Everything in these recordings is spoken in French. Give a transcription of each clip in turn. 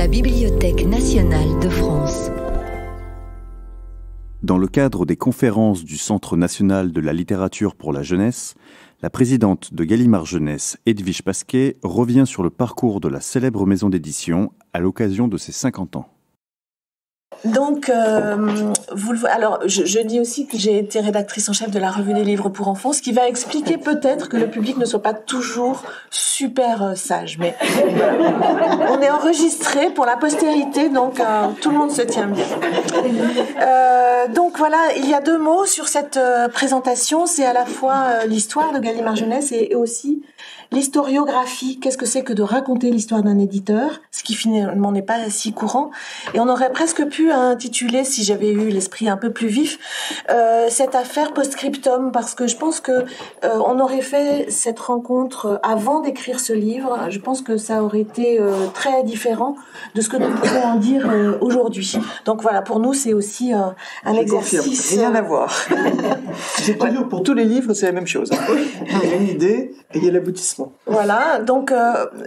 la Bibliothèque nationale de France. Dans le cadre des conférences du Centre national de la littérature pour la jeunesse, la présidente de Gallimard Jeunesse, Edwige Pasquet, revient sur le parcours de la célèbre maison d'édition à l'occasion de ses 50 ans. Donc, alors, je dis aussi que j'ai été rédactrice en chef de la revue des livres pour enfants, ce qui va expliquer peut-être que le public ne soit pas toujours super sage. Mais on est enregistré pour la postérité, donc tout le monde se tient bien. Donc voilà, il y a deux mots sur cette présentation. C'est à la fois l'histoire de Gallimard Jeunesse et aussi l'historiographie. Qu'est-ce que c'est que de raconter l'histoire d'un éditeur, ce qui finalement n'est pas si courant. Et on aurait presque pu intituler, si j'avais eu l'esprit un peu plus vif, cette affaire post-scriptum, parce que je pense que on aurait fait cette rencontre avant d'écrire ce livre. Je pense que ça aurait été très différent de ce que nous pouvons en dire aujourd'hui. Donc voilà, pour nous, c'est aussi un exercice. Rien à voir. C'est toujours, pour tous les livres, c'est la même chose. Il y a une idée et il y a l'aboutissement. Voilà, donc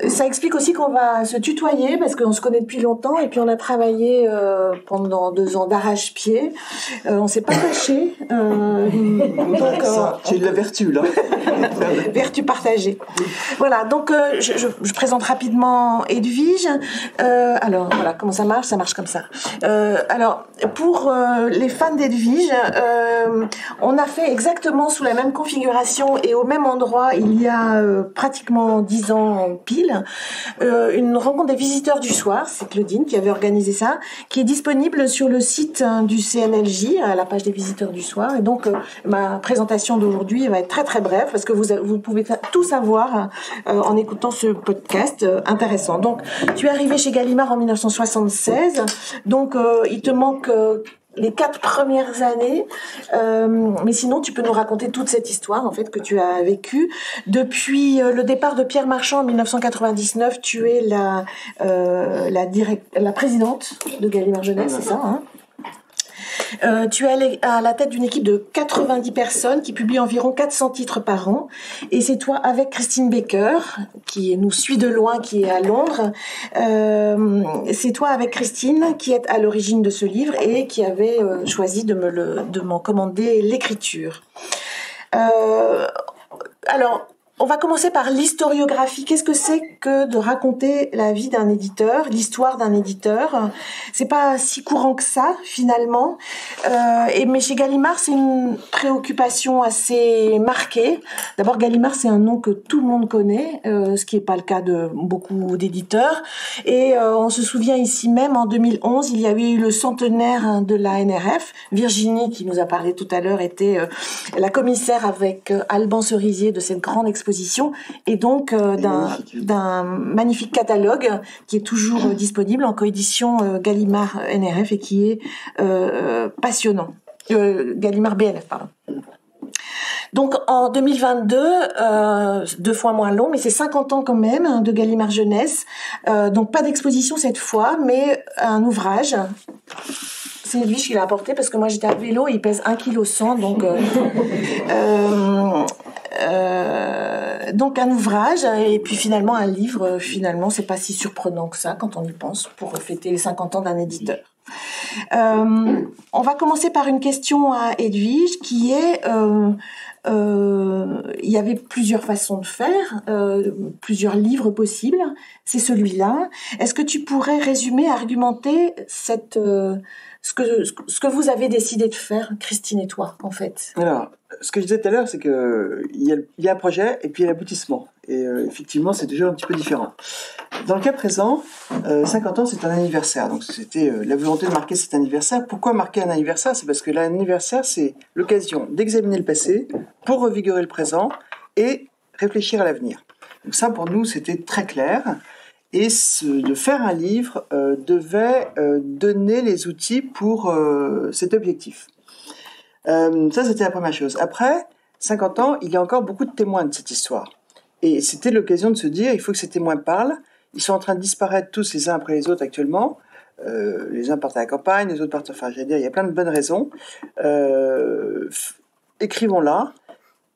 ça explique aussi qu'on va se tutoyer parce qu'on se connaît depuis longtemps et puis on a travaillé pendant 2 ans d'arrache-pied. On s'est pas fâchés. J'ai de la vertu là. Vertu partagée. Voilà, donc je présente rapidement Edwige. Alors voilà, comment ça marche? Ça marche comme ça. Alors pour les fans d'Edwige, on a fait exactement sous la même configuration et au même endroit il y a pratiquement 10 ans pile, une rencontre des visiteurs du soir, c'est Claudine qui avait organisé ça, qui est disponible sur le site du CNLJ, à la page des visiteurs du soir. Et donc, ma présentation d'aujourd'hui va être très très brève parce que vous pouvez tout savoir en écoutant ce podcast intéressant. Donc, tu es arrivé chez Gallimard en 1976, donc il te manque les 4 premières années, mais sinon tu peux nous raconter toute cette histoire en fait que tu as vécue depuis le départ de Pierre Marchand en 1999. Tu es la présidente de Gallimard Jeunesse, c'est ça, hein? Tu es à la tête d'une équipe de 90 personnes qui publie environ 400 titres par an. Et c'est toi avec Christine Baker, qui nous suit de loin, qui est à Londres. C'est toi avec Christine qui est à l'origine de ce livre et qui avait choisi de m'en commander l'écriture. Alors, on va commencer par l'historiographie. Qu'est-ce que c'est que de raconter la vie d'un éditeur, l'histoire d'un éditeur? C'est pas si courant que ça, finalement. Mais chez Gallimard, c'est une préoccupation assez marquée. D'abord, Gallimard, c'est un nom que tout le monde connaît, ce qui n'est pas le cas de beaucoup d'éditeurs. Et on se souvient ici même, en 2011, il y avait eu le centenaire de la NRF. Virginie, qui nous a parlé tout à l'heure, était la commissaire avec Alban Cerisier de cette grande exposition et donc d'un magnifique catalogue qui est toujours disponible en coédition Gallimard NRF et qui est passionnant. Gallimard BNF, pardon. Donc en 2022, 2 fois moins long, mais c'est 50 ans quand même de Gallimard Jeunesse. Donc pas d'exposition cette fois, mais un ouvrage. C'est Edwige qui l'a apporté parce que moi j'étais à vélo et il pèse 1,1 kg, donc un ouvrage et puis finalement un livre. Finalement, c'est pas si surprenant que ça quand on y pense pour fêter les 50 ans d'un éditeur. On va commencer par une question à Edwige qui est il y avait plusieurs façons de faire, plusieurs livres possibles. C'est celui-là. Est-ce que tu pourrais résumer, argumenter ce que vous avez décidé de faire, Christine et toi, en fait? Alors, ce que je disais tout à l'heure, c'est que il y a un projet et puis il y a l'aboutissement. Et effectivement, c'est toujours un petit peu différent. Dans le cas présent, 50 ans, c'est un anniversaire. Donc, c'était la volonté de marquer cet anniversaire. Pourquoi marquer un anniversaire? C'est parce que l'anniversaire, c'est l'occasion d'examiner le passé pour revigorer le présent et réfléchir à l'avenir. Donc ça, pour nous, c'était très clair. Et de faire un livre devait donner les outils pour cet objectif. Ça, c'était la première chose. Après 50 ans, il y a encore beaucoup de témoins de cette histoire. Et c'était l'occasion de se dire, il faut que ces témoins parlent. Ils sont en train de disparaître tous les uns après les autres actuellement. Les uns partent à la campagne, les autres partent... Enfin, j'allais dire, il y a plein de bonnes raisons. Écrivons-la.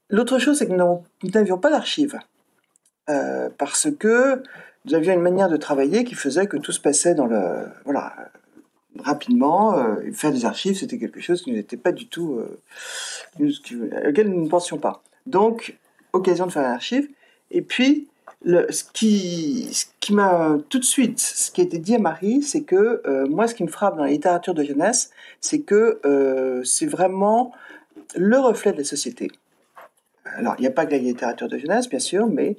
L'autre chose, c'est que nous n'avions pas d'archives. Parce que nous avions une manière de travailler qui faisait que tout se passait rapidement. Faire des archives, c'était quelque chose qui n'était pas du tout, auquel nous ne pensions pas. Donc, occasion de faire un archive. Et puis, ce qui m'a tout de suite, ce qui a été dit à Marie, c'est que moi, ce qui me frappe dans la littérature de jeunesse, c'est que c'est vraiment le reflet de la société. Alors, il n'y a pas que la littérature de jeunesse, bien sûr, mais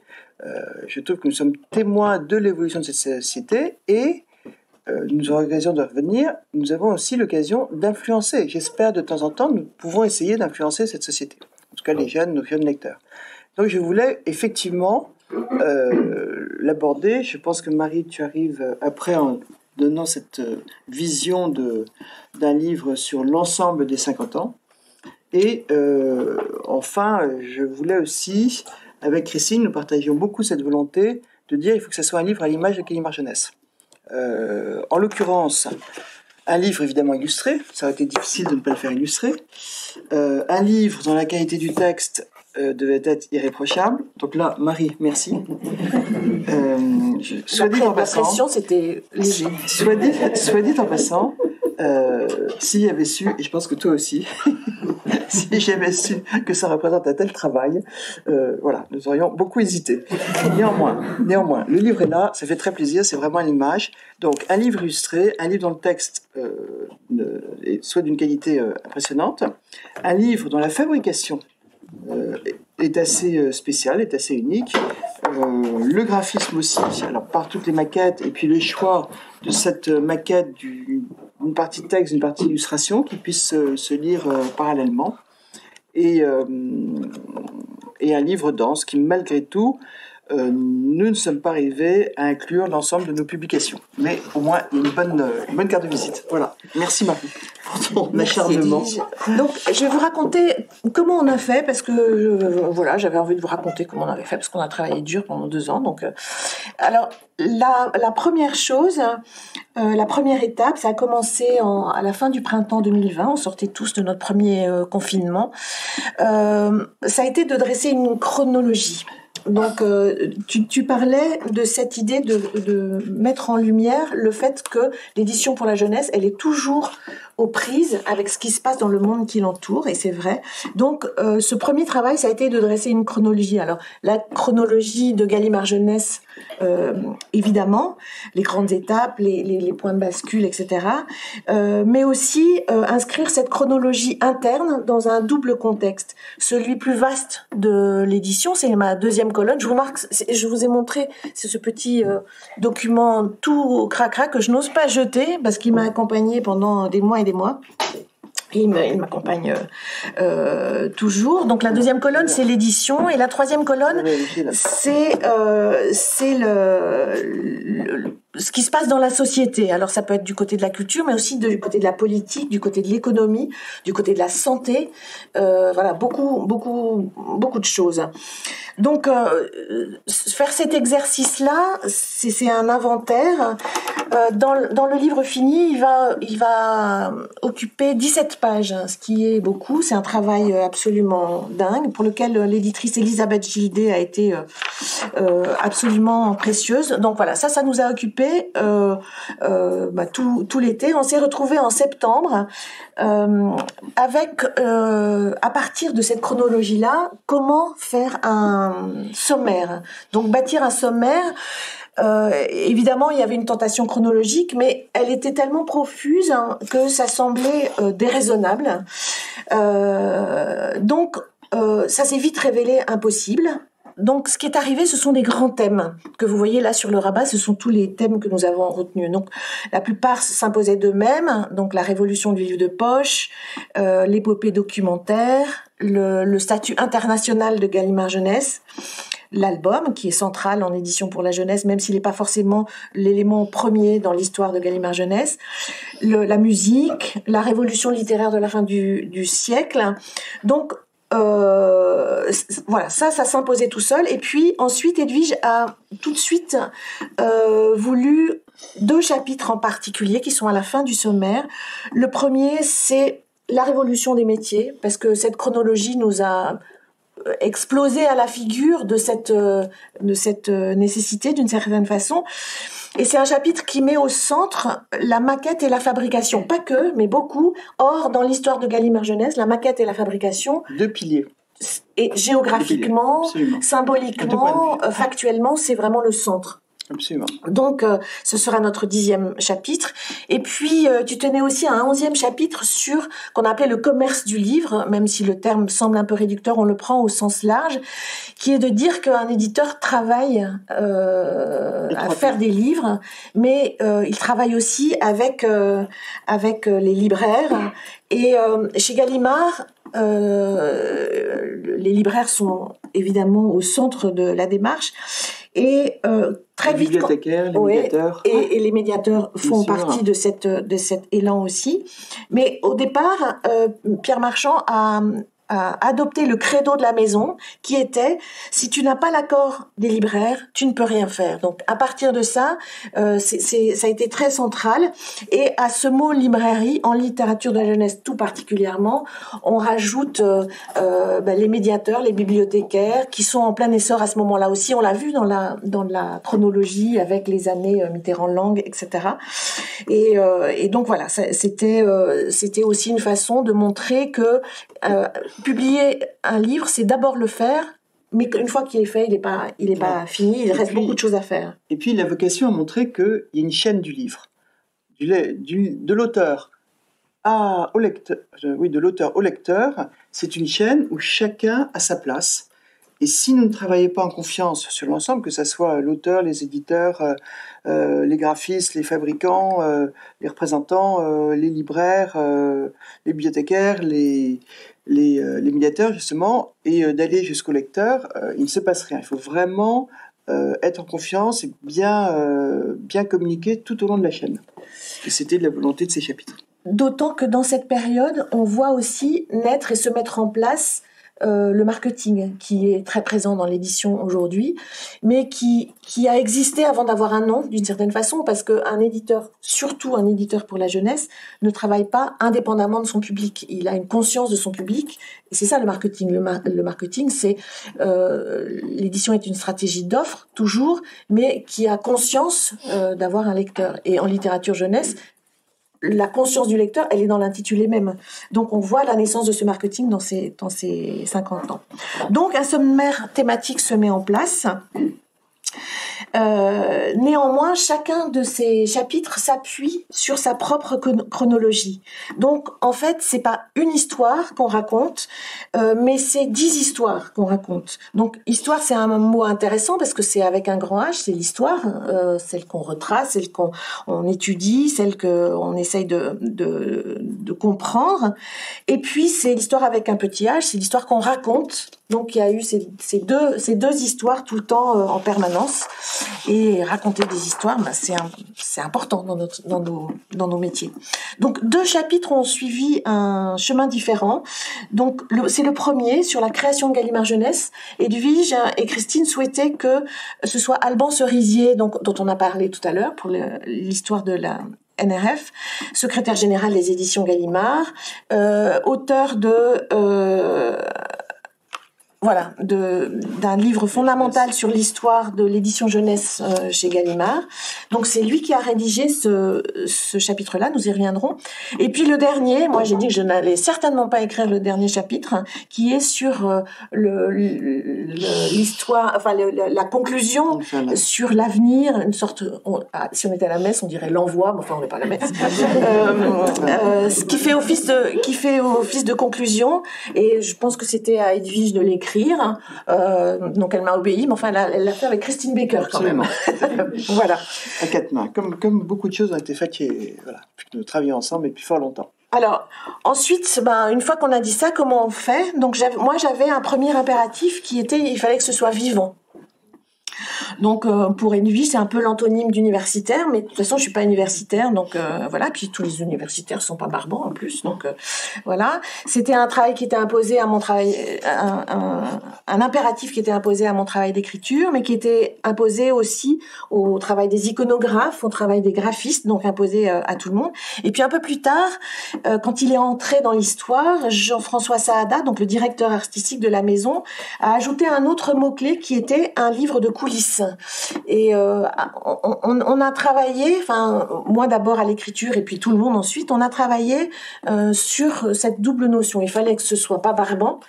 je trouve que nous sommes témoins de l'évolution de cette société et nous aurons l'occasion de revenir. Nous avons aussi l'occasion d'influencer. J'espère de temps en temps, nous pouvons essayer d'influencer cette société. En tout cas, nos jeunes lecteurs. Donc, je voulais effectivement l'aborder. Je pense que Marie, tu arrives après en donnant cette vision d'un livre sur l'ensemble des 50 ans. Et enfin, je voulais aussi, avec Christine, nous partagions beaucoup cette volonté de dire qu'il faut que ce soit un livre à l'image de Gallimard Jeunesse. En l'occurrence, un livre évidemment illustré, ça aurait été difficile de ne pas le faire illustrer. Un livre dont la qualité du texte devait être irréprochable. Donc là, Marie, merci. Soit dit en passant, c'était léger. Soit dit en passant, si j'avais su, et je pense que toi aussi, si j'avais su que ça représente un tel travail, voilà, nous aurions beaucoup hésité. Néanmoins, le livre est là, ça fait très plaisir, c'est vraiment l'image. Donc, un livre illustré, un livre dont le texte soit d'une qualité impressionnante, un livre dont la fabrication est assez spéciale, est assez unique. Le graphisme aussi, alors par toutes les maquettes, et puis le choix de cette maquette d'une partie texte, d'une partie illustration qui puisse se lire parallèlement. Et un livre dense qui, malgré tout, nous ne sommes pas arrivés à inclure l'ensemble de nos publications. Mais au moins, une bonne carte de visite. Voilà. Merci Marie pour ton acharnement. Donc, je vais vous raconter comment on a fait, parce que voilà, j'avais envie de vous raconter comment on avait fait, parce qu'on a travaillé dur pendant 2 ans. Donc, alors, la première chose, la première étape, ça a commencé à la fin du printemps 2020. On sortait tous de notre premier confinement. Ça a été de dresser une chronologie. Donc, tu parlais de cette idée de mettre en lumière le fait que l'édition pour la jeunesse, elle est toujours aux prises avec ce qui se passe dans le monde qui l'entoure, et c'est vrai. Donc, ce premier travail, ça a été de dresser une chronologie. Alors, la chronologie de Gallimard Jeunesse, évidemment, les grandes étapes, les points de bascule, etc. Mais aussi inscrire cette chronologie interne dans un double contexte. Celui plus vaste de l'édition, c'est ma deuxième colonne. Je vous ai montré, c'est ce petit document tout cracra que je n'ose pas jeter parce qu'il m'a accompagné pendant des mois et des mois. Il m'accompagne toujours. Donc la deuxième colonne, c'est l'édition, et la troisième colonne, c'est ce qui se passe dans la société. Alors ça peut être du côté de la culture, mais aussi du côté de la politique, du côté de l'économie, du côté de la santé. Voilà, beaucoup de choses. Donc faire cet exercice-là, c'est un inventaire. Dans le livre fini, il va occuper 17 pages, ce qui est beaucoup. C'est un travail absolument dingue, pour lequel l'éditrice Elisabeth Gildé a été absolument précieuse. Donc voilà, ça nous a occupé tout l'été. On s'est retrouvés en septembre avec, à partir de cette chronologie-là, comment faire un sommaire. Donc bâtir un sommaire. Évidemment, il y avait une tentation chronologique, mais elle était tellement profuse que ça semblait déraisonnable. Donc, ça s'est vite révélé impossible. Donc, ce qui est arrivé, ce sont des grands thèmes que vous voyez là sur le rabat. Ce sont tous les thèmes que nous avons retenus. Donc, la plupart s'imposaient d'eux-mêmes. Donc, la révolution du livre de poche, l'épopée documentaire, le statut international de Gallimard Jeunesse, l'album qui est central en édition pour la jeunesse, même s'il n'est pas forcément l'élément premier dans l'histoire de Gallimard Jeunesse, la musique, la révolution littéraire de la fin du siècle. Donc, voilà, ça s'imposait tout seul. Et puis ensuite, Edwige a tout de suite voulu 2 chapitres en particulier qui sont à la fin du sommaire. Le premier, c'est la révolution des métiers, parce que cette chronologie nous a explosé à la figure de cette nécessité d'une certaine façon. Et c'est un chapitre qui met au centre la maquette et la fabrication. Pas que, mais beaucoup. Or, dans l'histoire de Gallimard Jeunesse, la maquette et la fabrication... 2 piliers. Et géographiquement, symboliquement, factuellement, c'est vraiment le centre. Absolument. Donc, ce sera notre 10e chapitre. Et puis, tu tenais aussi à un 11e chapitre sur, qu'on appelait le commerce du livre, même si le terme semble un peu réducteur, on le prend au sens large, qui est de dire qu'un éditeur travaille à faire des livres, mais il travaille aussi avec les libraires. Et chez Gallimard, les libraires sont évidemment au centre de la démarche. Et très vite, les bibliothécaires, les médiateurs, et les médiateurs font partie de cet élan aussi. Mais au départ, Pierre Marchand a adopté le credo de la maison, qui était si tu n'as pas l'accord des libraires, tu ne peux rien faire. Donc à partir de ça, ça a été très central. Et à ce mot librairie, en littérature de la jeunesse tout particulièrement, on rajoute les médiateurs, les bibliothécaires, qui sont en plein essor à ce moment-là aussi. On l'a vu dans la chronologie avec les années Mitterrand-Lang, etc. Et donc voilà, c'était aussi une façon de montrer que publier un livre, c'est d'abord le faire, mais une fois qu'il est fait, il est pas fini, il reste beaucoup de choses à faire. Et puis, la vocation a montré qu'il y a une chaîne du livre. De l'auteur au lecteur, de l'auteur au lecteur, c'est une chaîne où chacun a sa place. Et si nous ne travaillons pas en confiance sur l'ensemble, que ce soit l'auteur, les éditeurs, les graphistes, les fabricants, les représentants, les libraires, les bibliothécaires, les médiateurs justement, et d'aller jusqu'au lecteur, il ne se passe rien. Il faut vraiment être en confiance et bien communiquer tout au long de la chaîne. Et c'était la volonté de ces chapitres. D'autant que dans cette période, on voit aussi naître et se mettre en place le marketing, qui est très présent dans l'édition aujourd'hui, mais qui a existé avant d'avoir un nom, d'une certaine façon, parce qu'un éditeur, surtout un éditeur pour la jeunesse, ne travaille pas indépendamment de son public. Il a une conscience de son public, et c'est ça le marketing. Le marketing, c'est l'édition est une stratégie d'offre, toujours, mais qui a conscience d'avoir un lecteur. Et en littérature jeunesse, la conscience du lecteur, elle est dans l'intitulé même. Donc, on voit la naissance de ce marketing dans ces 50 ans. Donc, un sommaire thématique se met en place. Néanmoins, chacun de ces chapitres s'appuie sur sa propre chronologie. Donc, en fait, c'est pas une histoire qu'on raconte, mais c'est 10 histoires qu'on raconte. Donc, histoire, c'est un mot intéressant parce que c'est avec un grand H, c'est l'histoire, celle qu'on retrace, celle qu'on étudie, celle qu'on essaye de comprendre. Et puis, c'est l'histoire avec un petit H, c'est l'histoire qu'on raconte. Donc, il y a eu ces deux histoires tout le temps en permanence. Et raconter des histoires, c'est important dans nos métiers. Donc, 2 chapitres ont suivi un chemin différent. Donc, c'est le premier sur la création de Gallimard Jeunesse. Edwige et Christine souhaitaient que ce soit Alban Cerisier, dont on a parlé tout à l'heure pour l'histoire de la NRF, secrétaire général des éditions Gallimard, auteur d'un livre fondamental sur l'histoire de l'édition jeunesse chez Gallimard. Donc c'est lui qui a rédigé ce chapitre-là, nous y reviendrons. Et puis le dernier, moi j'ai dit que je n'allais certainement pas écrire le dernier chapitre, qui est sur l'histoire, enfin la conclusion sur l'avenir, une sorte, si on était à la messe, on dirait l'envoi, mais enfin on n'est pas à la messe, ce qui fait office de conclusion. Et je pense que c'était à Edwige de l'écrire. Donc elle m'a obéi, mais enfin elle l'a fait avec Christine Baker quand même. Voilà. À 4 mains, comme beaucoup de choses ont été faites, puis nous travaillons ensemble depuis fort longtemps. Alors ensuite, une fois qu'on a dit ça, comment on fait? Donc moi j'avais un premier impératif qui était, il fallait que ce soit vivant. Donc pour Edwige, c'est un peu l'antonyme d'universitaire, mais de toute façon je suis pas universitaire, donc voilà. Puis tous les universitaires sont pas barbants en plus, donc voilà. C'était un travail qui était imposé à mon travail, un impératif qui était imposé à mon travail d'écriture, mais qui était imposé aussi au travail des iconographes, au travail des graphistes, donc imposé à tout le monde. Et puis un peu plus tard, quand il est entré dans l'histoire, Jean-François Saada, donc le directeur artistique de la maison, a ajouté un autre mot-clé qui était un livre de coulisses. Et on a travaillé, enfin moi d'abord à l'écriture et puis tout le monde ensuite, on a travaillé sur cette double notion. Il fallait que ce soit pas barbant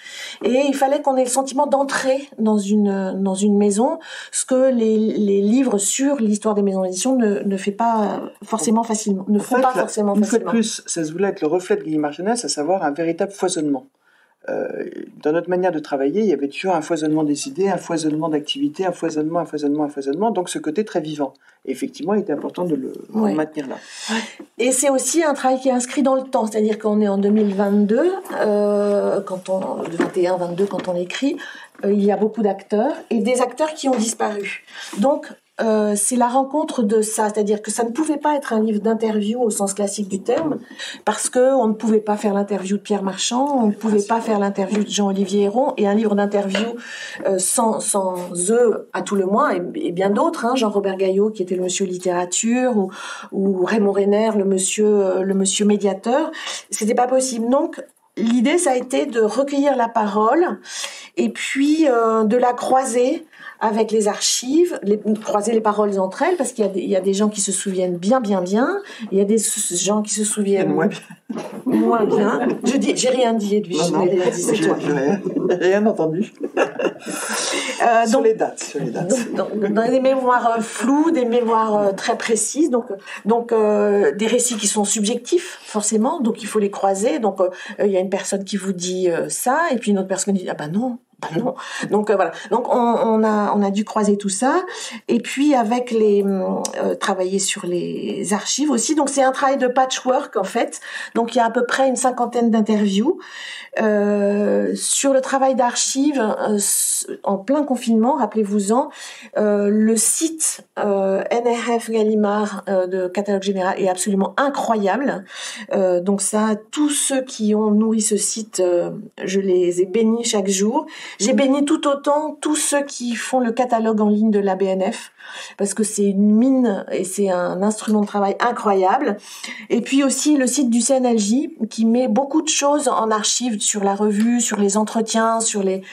et il fallait qu'on ait le sentiment d'entrer dans une maison, ce que les livres sur l'histoire des maisons d'édition ne fait pas forcément facilement, ne font pas forcément facilement. Une facilement. fois de plus, ça se voulait être le reflet de Gallimard Jeunesse, à savoir un véritable foisonnement. Dans notre manière de travailler, il y avait toujours un foisonnement des idées, un foisonnement d'activités, un foisonnement. Donc ce côté très vivant. Et effectivement, il était important de le maintenir là. Et c'est aussi un travail qui est inscrit dans le temps, c'est-à-dire qu'on est en 2022, 21-22 quand on écrit, il y a beaucoup d'acteurs et des acteurs qui ont disparu. Donc c'est la rencontre de ça, c'est-à-dire que ça ne pouvait pas être un livre d'interview au sens classique du terme, parce que on ne pouvait pas faire l'interview de Pierre Marchand, on ne pouvait pas faire l'interview de Jean-Olivier Héron, et un livre d'interview sans eux à tout le moins, et bien d'autres, hein, Jean-Robert Gaillot qui était le monsieur littérature, ou Raymond Renner le monsieur médiateur, c'était pas possible. Donc l'idée, ça a été de recueillir la parole et puis de la croiser avec les archives, croiser les paroles entre elles, parce qu'il y a des gens qui se souviennent bien. Il y a des gens qui se souviennent moins bien. J'ai rien dit, Edwige. Non, c'est toi. Rien entendu. Sur les dates. Dans des mémoires floues, des mémoires très précises, donc des récits qui sont subjectifs, forcément, donc il faut les croiser. Donc il y a une personne qui vous dit ça, et puis une autre personne qui dit « Ah ben non ». Non. Donc voilà. Donc on a dû croiser tout ça et puis avec travailler sur les archives aussi. Donc c'est un travail de patchwork en fait. Donc il y a à peu près une 50aine d'interviews sur le travail d'archives en plein confinement. Rappelez-vous-en, le site NRF Gallimard de Catalogue Général est absolument incroyable. Donc ça, tous ceux qui ont nourri ce site, je les ai bénis chaque jour. J'ai béni tout autant tous ceux qui font le catalogue en ligne de la BNF, parce que c'est une mine et c'est un instrument de travail incroyable. Et puis aussi le site du CNLJ qui met beaucoup de choses en archive sur la revue, sur les entretiens, sur les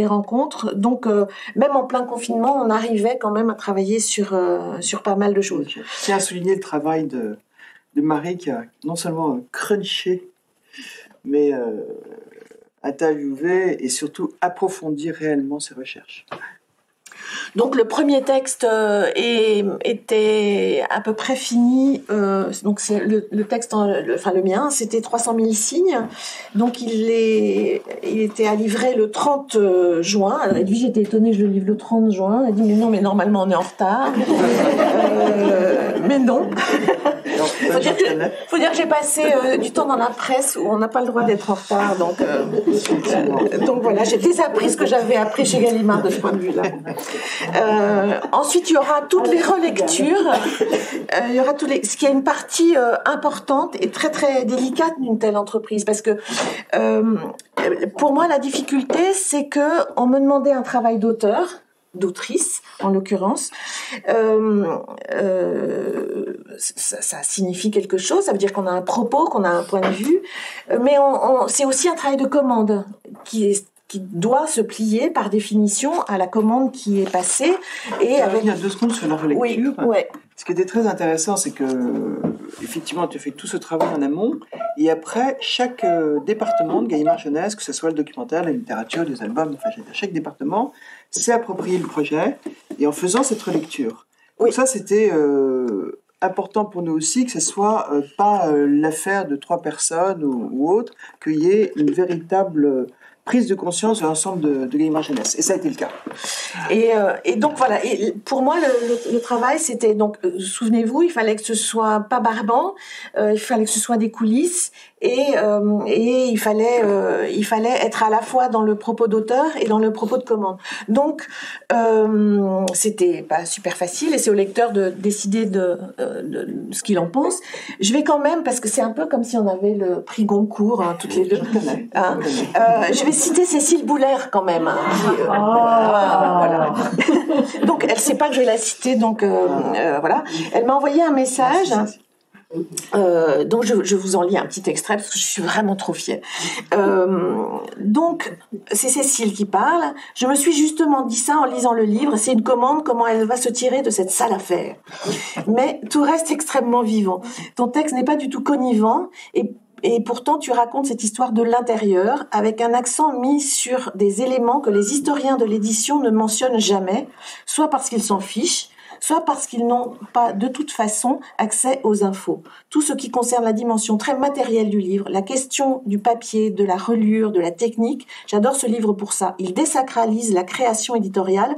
rencontres. Donc même en plein confinement, on arrivait quand même à travailler sur pas mal de choses. Je tiens à souligner le travail de Marie qui a non seulement crunché, mais interviewer et surtout approfondir réellement ses recherches. Donc le premier texte était à peu près fini. Donc c'est le texte, le mien, c'était 300 000 signes. Donc il était à livrer le 30 juin. Alors Edwige était étonnée, je le livre le 30 juin. Elle dit mais non, mais normalement on est en retard. Mais non. Faut dire que j'ai passé du temps dans la presse où on n'a pas le droit d'être en retard. Donc voilà, j'ai désappris ce que j'avais appris chez Gallimard de ce point de vue-là. Ensuite, il y aura toutes les relectures. Ce qui est une partie importante et très très délicate d'une telle entreprise, parce que pour moi, la difficulté, c'est que on me demandait un travail d'autrice en l'occurrence, ça signifie quelque chose, ça veut dire qu'on a un propos, qu'on a un point de vue, mais c'est aussi un travail de commande qui doit se plier par définition à la commande qui est passée. Et je vais revenir 2 secondes sur la relecture. Oui, ouais. Ce qui était très intéressant, c'est que effectivement, tu fais tout ce travail en amont, et après, chaque département de Gallimard Jeunesse, que ce soit le documentaire, la littérature, les albums, enfin, chaque département s'est approprié le projet, et en faisant cette relecture. Donc ça, c'était important pour nous aussi, que ce soit pas l'affaire de 3 personnes ou autre, qu'il y ait une véritable prise de conscience de l'ensemble de Gallimard Jeunesse. Et ça a été le cas. Et donc voilà. Et pour moi, le travail, c'était donc, souvenez-vous, il fallait que ce soit pas barbant, il fallait que ce soit des coulisses, et il fallait être à la fois dans le propos d'auteur et dans le propos de commande. Donc c'était pas super facile, et c'est au lecteur de décider de ce qu'il en pense. Je vais quand même, parce que c'est un peu comme si on avait le prix Goncourt, hein, toutes les deux. Je vais citer Cécile Boulère quand même. Voilà. Donc elle sait pas que je vais la citer, donc voilà. Elle m'a envoyé un message. Donc je vous en lis un petit extrait parce que je suis vraiment trop fière. Donc c'est Cécile qui parle. Je me suis justement dit ça en lisant le livre. C'est une commande, comment elle va se tirer de cette sale affaire. Mais tout reste extrêmement vivant. Ton texte n'est pas du tout connivant et pourtant tu racontes cette histoire de l'intérieur avec un accent mis sur des éléments que les historiens de l'édition ne mentionnent jamais, soit parce qu'ils s'en fichent, soit parce qu'ils n'ont pas de toute façon accès aux infos. Tout ce qui concerne la dimension très matérielle du livre, la question du papier, de la reliure, de la technique, j'adore ce livre pour ça. Il désacralise la création éditoriale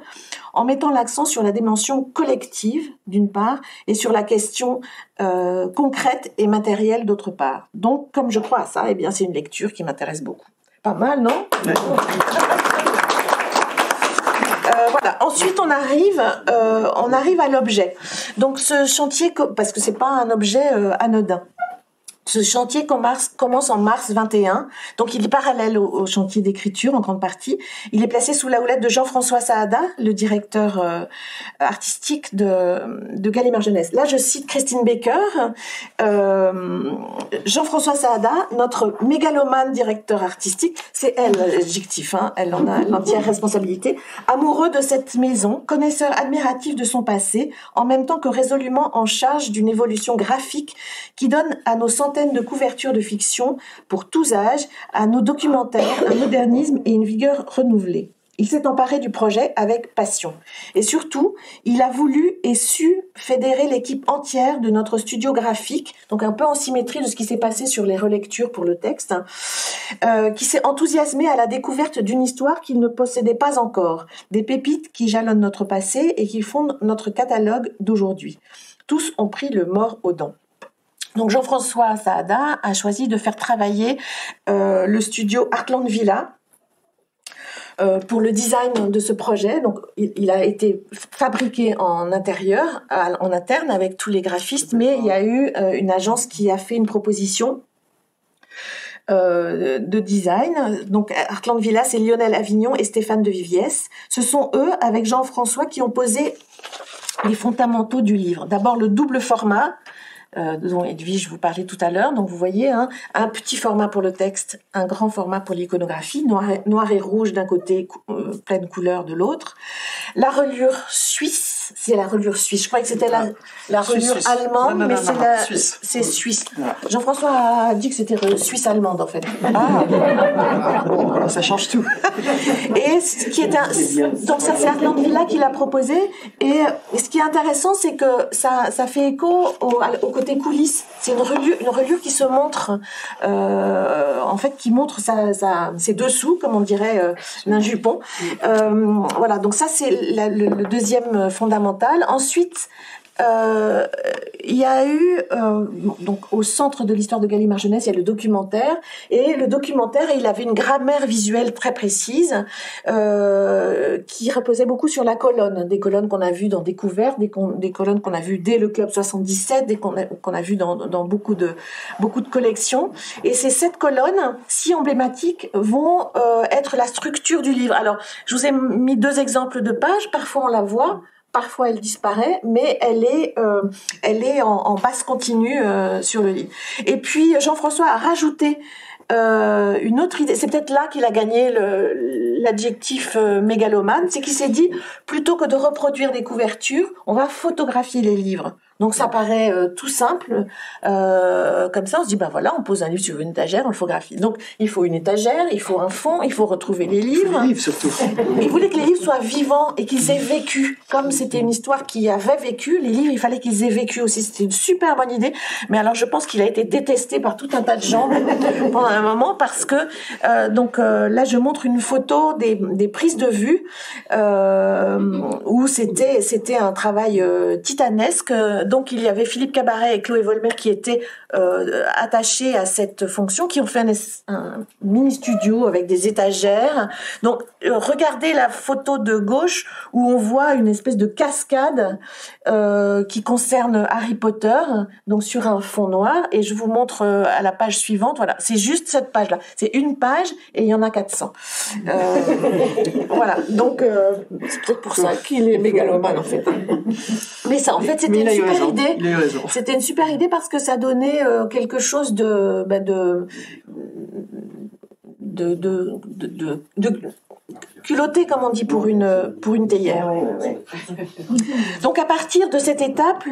en mettant l'accent sur la dimension collective, d'une part, et sur la question concrète et matérielle, d'autre part. Donc, comme je crois à ça, eh bien, c'est une lecture qui m'intéresse beaucoup. Pas mal, non ? Voilà. Ensuite, on arrive à l'objet. Donc, ce chantier, parce que c'est pas un objet anodin. Ce chantier commence en mars 21, donc il est parallèle au chantier d'écriture en grande partie. Il est placé sous la houlette de Jean-François Saada, le directeur artistique de Gallimard Jeunesse. Là, je cite Christine Baker. Jean-François Saada, notre mégalomane directeur artistique, c'est elle l'adjectif, hein, elle en a l'entière responsabilité. Amoureux de cette maison, connaisseur admiratif de son passé, en même temps que résolument en charge d'une évolution graphique qui donne à nos centaines de couvertures de fiction pour tous âges, à nos documentaires, un modernisme et une vigueur renouvelée. Il s'est emparé du projet avec passion. Et surtout, il a voulu et su fédérer l'équipe entière de notre studio graphique, donc un peu en symétrie de ce qui s'est passé sur les relectures pour le texte, qui s'est enthousiasmé à la découverte d'une histoire qu'il ne possédait pas encore, des pépites qui jalonnent notre passé et qui fondent notre catalogue d'aujourd'hui. Tous ont pris le mors aux dents. Donc Jean-François Saada a choisi de faire travailler le studio Artland Villa pour le design de ce projet. Donc il a été fabriqué en intérieur, en interne avec tous les graphistes, mais il y a eu une agence qui a fait une proposition de design. Donc Artland Villa, c'est Lionel Avignon et Stéphane de Viviès. Ce sont eux, avec Jean-François, qui ont posé les fondamentaux du livre. D'abord le double format, dont Edwige vous parlait tout à l'heure. Donc vous voyez, hein, un petit format pour le texte, un grand format pour l'iconographie, noir et rouge d'un côté, pleine couleur de l'autre. La reliure suisse, c'est la reliure suisse. Je croyais que c'était la reliure allemande, mais c'est suisse. Jean-François a dit que c'était suisse-allemande en fait. Ça change tout. Et ce qui est donc ça c'est Artland Villa qui l'a proposé. Et ce qui est intéressant, c'est que ça fait écho au côté coulisses. C'est une reliure qui se montre, en fait, qui montre ses dessous, comme on dirait d'un jupon. Voilà. Donc ça c'est le deuxième fondamental. Ensuite, il y a eu donc au centre de l'histoire de Gallimard Jeunesse, il y a le documentaire, et le documentaire, il avait une grammaire visuelle très précise qui reposait beaucoup sur la colonne, des colonnes qu'on a vues dans Découverte, des colonnes qu'on a vues dès le Club 77, qu'on a vues dans beaucoup de collections, et ces 7 colonnes si emblématiques vont être la structure du livre. Alors je vous ai mis 2 exemples de pages, parfois on la voit, parfois elle disparaît, mais elle est en basse continue sur le livre. Et puis Jean-François a rajouté une autre idée. C'est peut-être là qu'il a gagné l'adjectif mégalomane, c'est qu'il s'est dit, plutôt que de reproduire des couvertures, on va photographier les livres. Donc ça paraît tout simple, comme ça on se dit, ben voilà, on pose un livre sur une étagère, on le photographie. Donc il faut une étagère, il faut un fond, il faut retrouver les livres. Les livres surtout. Il voulait que les livres soient vivants et qu'ils aient vécu. Comme c'était une histoire qui avait vécu, les livres, il fallait qu'ils aient vécu aussi. C'était une super bonne idée, mais alors je pense qu'il a été détesté par tout un tas de gens pendant un moment, parce que là je montre une photo des prises de vue où c'était un travail titanesque donc il y avait Philippe Cabaret et Chloé Volmer qui étaient attachés à cette fonction, qui ont fait un mini studio avec des étagères. Donc regardez la photo de gauche où on voit une espèce de cascade qui concerne Harry Potter, donc sur un fond noir, et je vous montre à la page suivante. Voilà, c'est juste cette page là, c'est une page et il y en a 400. Voilà, donc c'est peut-être pour ça qu'il est mégalomane en fait. Mais ça, en fait, c'était une super idée. C'était une super idée parce que ça donnait quelque chose de culotté, comme on dit, pour une théière. Donc à partir de cette étape,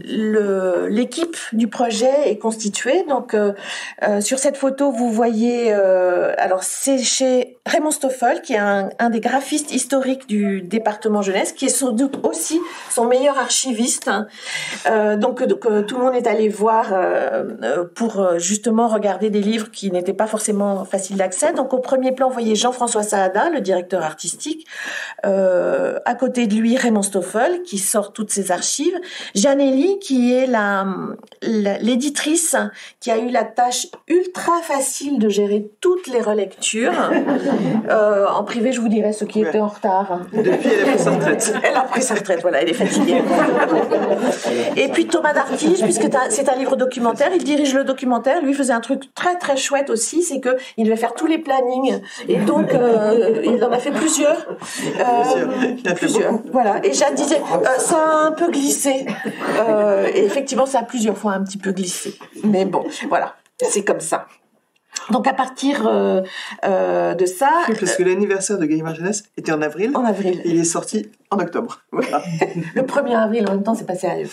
l'équipe du projet est constituée. Donc sur cette photo, vous voyez, alors c'est chez Raymond Stoffel, qui est un des graphistes historiques du département jeunesse, qui est sans doute aussi son meilleur archiviste. Donc tout le monde est allé voir pour justement regarder des livres qui n'étaient pas forcément faciles d'accès. Donc au premier plan, vous voyez Jean-François Saada, le directeur artistique. À côté de lui, Raymond Stoffel, qui sort toutes ses archives. Jeanne Elie, qui est l'éditrice, qui a eu la tâche ultra facile de gérer toutes les relectures. En privé, je vous dirai ce qui était en retard. Depuis, elle a pris sa retraite. Elle a pris sa retraite, voilà, elle est fatiguée. Et puis Thomas Dartige, puisque c'est un livre documentaire, il dirige le documentaire. Lui faisait un truc très très chouette aussi, c'est que il devait faire tous les plannings. Et donc, il en a fait plusieurs. Voilà. Et Jeanne disait, ça a un peu glissé. Et effectivement, ça a plusieurs fois un petit peu glissé. Mais bon, voilà, c'est comme ça. Donc à partir de ça... Oui, parce que l'anniversaire de Gallimard Jeunesse était en avril. En avril. Et il est sorti en octobre. Voilà. Le 1er avril, en même temps, c'est pas sérieux.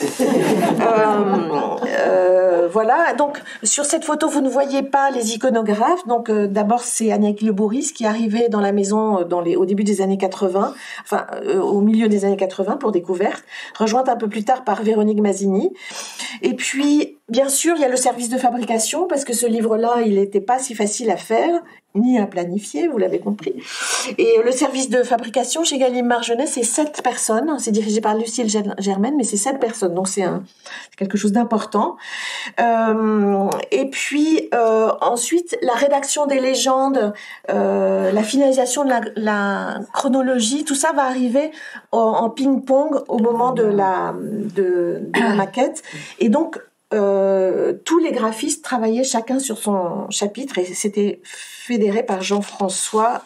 Voilà, donc sur cette photo, vous ne voyez pas les iconographes. Donc d'abord, c'est Agnès Le Bourris qui arrivait dans la maison au début des années 80, enfin au milieu des années 80 pour découverte, rejointe un peu plus tard par Véronique Mazzini. Et puis, bien sûr, il y a le service de fabrication, parce que ce livre-là, il n'était pas si facile à faire, ni à planifier, vous l'avez compris. Et le service de fabrication chez Gallimard Jeunesse, c'est 7 personnes. C'est dirigé par Lucille Germaine, mais c'est 7 personnes. Donc c'est quelque chose d'important. Et puis ensuite, la rédaction des légendes, la finalisation de la chronologie, tout ça va arriver en ping-pong au moment de la maquette. Et donc, tous les graphistes travaillaient chacun sur son chapitre et c'était fédéré par Jean-François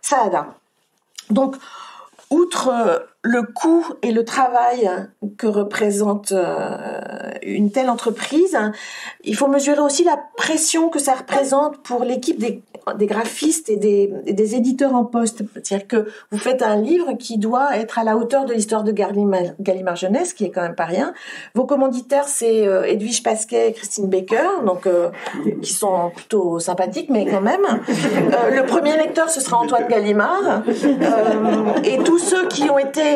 Saada. Donc, outre le coût et le travail que représente une telle entreprise, il faut mesurer aussi la pression que ça représente pour l'équipe des graphistes et des éditeurs en poste. C'est-à-dire que vous faites un livre qui doit être à la hauteur de l'histoire de Gallimard Jeunesse, qui est quand même pas rien. Vos commanditaires, c'est Edwige Pasquet et Christine Baker, donc qui sont plutôt sympathiques, mais quand même. Le premier lecteur, ce sera Antoine Gallimard. Et tous ceux qui ont été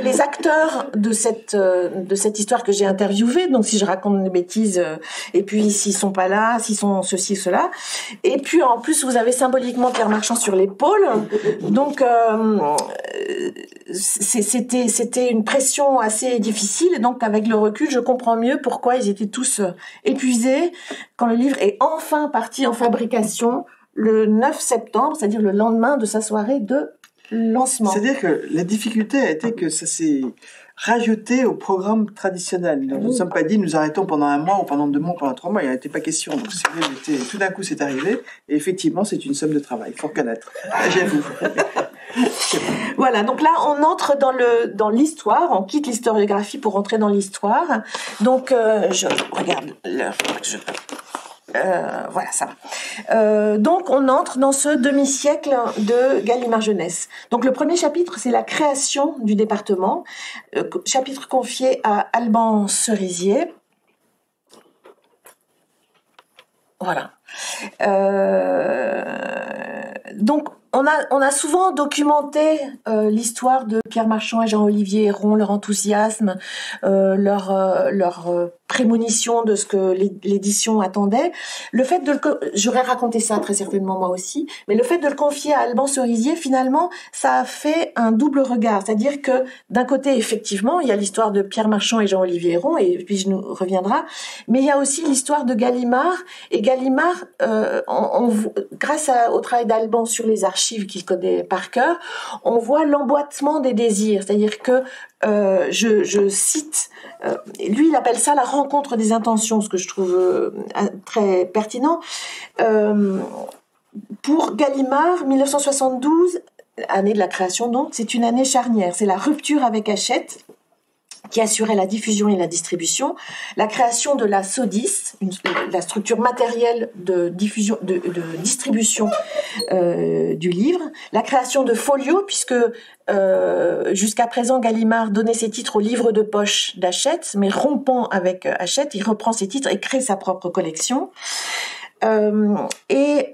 les acteurs de cette histoire que j'ai interviewée, donc si je raconte des bêtises, et puis s'ils sont pas là, s'ils sont ceci, cela. Et puis en plus, vous avez symboliquement Pierre Marchand sur l'épaule. Donc c'était une pression assez difficile. Et donc avec le recul, je comprends mieux pourquoi ils étaient tous épuisés quand le livre est enfin parti en fabrication le 9 septembre, c'est-à-dire le lendemain de sa soirée de lancement. C'est-à-dire que la difficulté a été que ça s'est rajouté au programme traditionnel. Nous ne sommes pas dit nous arrêtons pendant 1 mois ou pendant 2 mois ou pendant 3 mois, il n'en était pas question. Donc tout d'un coup c'est arrivé et effectivement c'est une somme de travail, il faut reconnaître. J'avoue. Voilà, donc là on entre dans l'histoire, on quitte l'historiographie pour entrer dans l'histoire. Donc je regarde l'heure. Voilà, ça va. Donc, on entre dans ce demi-siècle de Gallimard Jeunesse. Donc, le premier chapitre, c'est la création du département, chapitre confié à Alban Cerisier. Voilà. Donc, on a souvent documenté l'histoire de Pierre Marchand et Jean-Olivier Héron, leur enthousiasme, leur prémonition de ce que l'édition attendait. Le fait de j'aurais raconté ça très certainement moi aussi, mais le fait de le confier à Alban Cerisier, finalement, ça a fait un double regard. C'est-à-dire que d'un côté, effectivement, il y a l'histoire de Pierre Marchand et Jean-Olivier Héron, et puis je nous reviendra, mais il y a aussi l'histoire de Gallimard. Et Gallimard, grâce au travail d'Alban sur les archives qu'il connaît par cœur, on voit l'emboîtement des désirs. C'est-à-dire que je cite, lui il appelle ça la rencontre des intentions, ce que je trouve très pertinent. Pour Gallimard, 1972, année de la création donc, c'est une année charnière. C'est la rupture avec Hachette qui assurait la diffusion et la distribution, la création de la SODIS, la structure matérielle de diffusion, de distribution du livre, la création de Folio, puisque jusqu'à présent Gallimard donnait ses titres au livre de poche d'Hachette, mais rompant avec Hachette, il reprend ses titres et crée sa propre collection. Et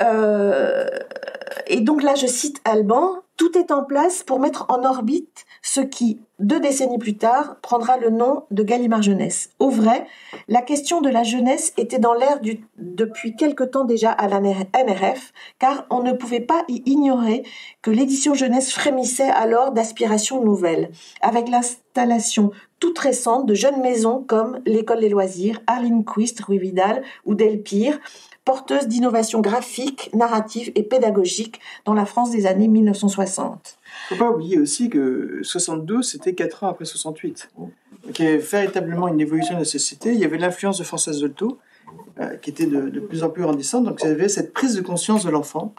donc là, je cite Alban, tout est en place pour mettre en orbite ce qui, 2 décennies plus tard, prendra le nom de Gallimard Jeunesse. Au vrai, la question de la jeunesse était dans l'air depuis quelque temps déjà à la NRF, car on ne pouvait pas y ignorer que l'édition jeunesse frémissait alors d'aspirations nouvelles, avec l'installation toute récente de jeunes maisons comme l'École des loisirs, Arline Quist, Rue Vidal ou Delpire, porteuse d'innovations graphiques, narratives et pédagogiques dans la France des années 1960. Il ne faut pas oublier aussi que 72, c'était 4 ans après 68. Donc il y avait véritablement une évolution de la société. Il y avait l'influence de Françoise Dolto, qui était de plus en plus grandissante. Donc il y avait cette prise de conscience de l'enfant.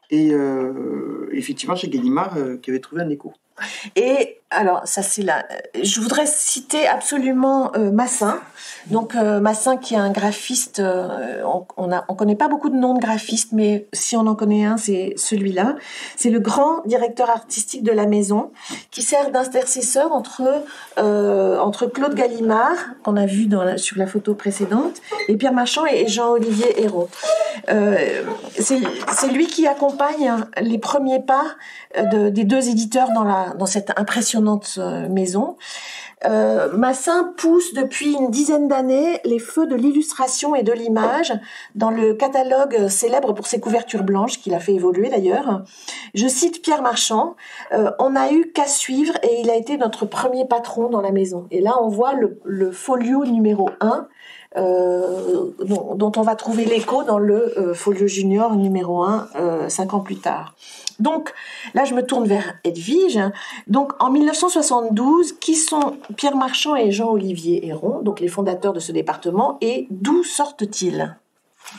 Et effectivement, chez Gallimard, qui avait trouvé un écho. Et alors, ça c'est là. Je voudrais citer absolument Massin. Donc Massin, qui est un graphiste. On connaît pas beaucoup de noms de graphistes, mais si on en connaît un, c'est celui-là. C'est le grand directeur artistique de la maison, qui sert d'intercesseur entre Claude Gallimard, qu'on a vu sur la photo précédente, et Pierre Marchand et Jean-Olivier Héron. C'est lui qui accompagne les premiers pas des 2 éditeurs dans cette impressionnante maison. Massin pousse depuis une dizaine d'années les feux de l'illustration et de l'image dans le catalogue célèbre pour ses couvertures blanches, qu'il a fait évoluer d'ailleurs. Je cite Pierre Marchand, on n'a eu qu'à suivre et il a été notre premier patron dans la maison. Et là on voit le folio numéro 1, dont on va trouver l'écho dans le folio junior numéro 1 5 ans plus tard. Donc là je me tourne vers Edwige. Donc en 1972, qui sont Pierre Marchand et Jean-Olivier Héron, donc les fondateurs de ce département, et d'où sortent-ils?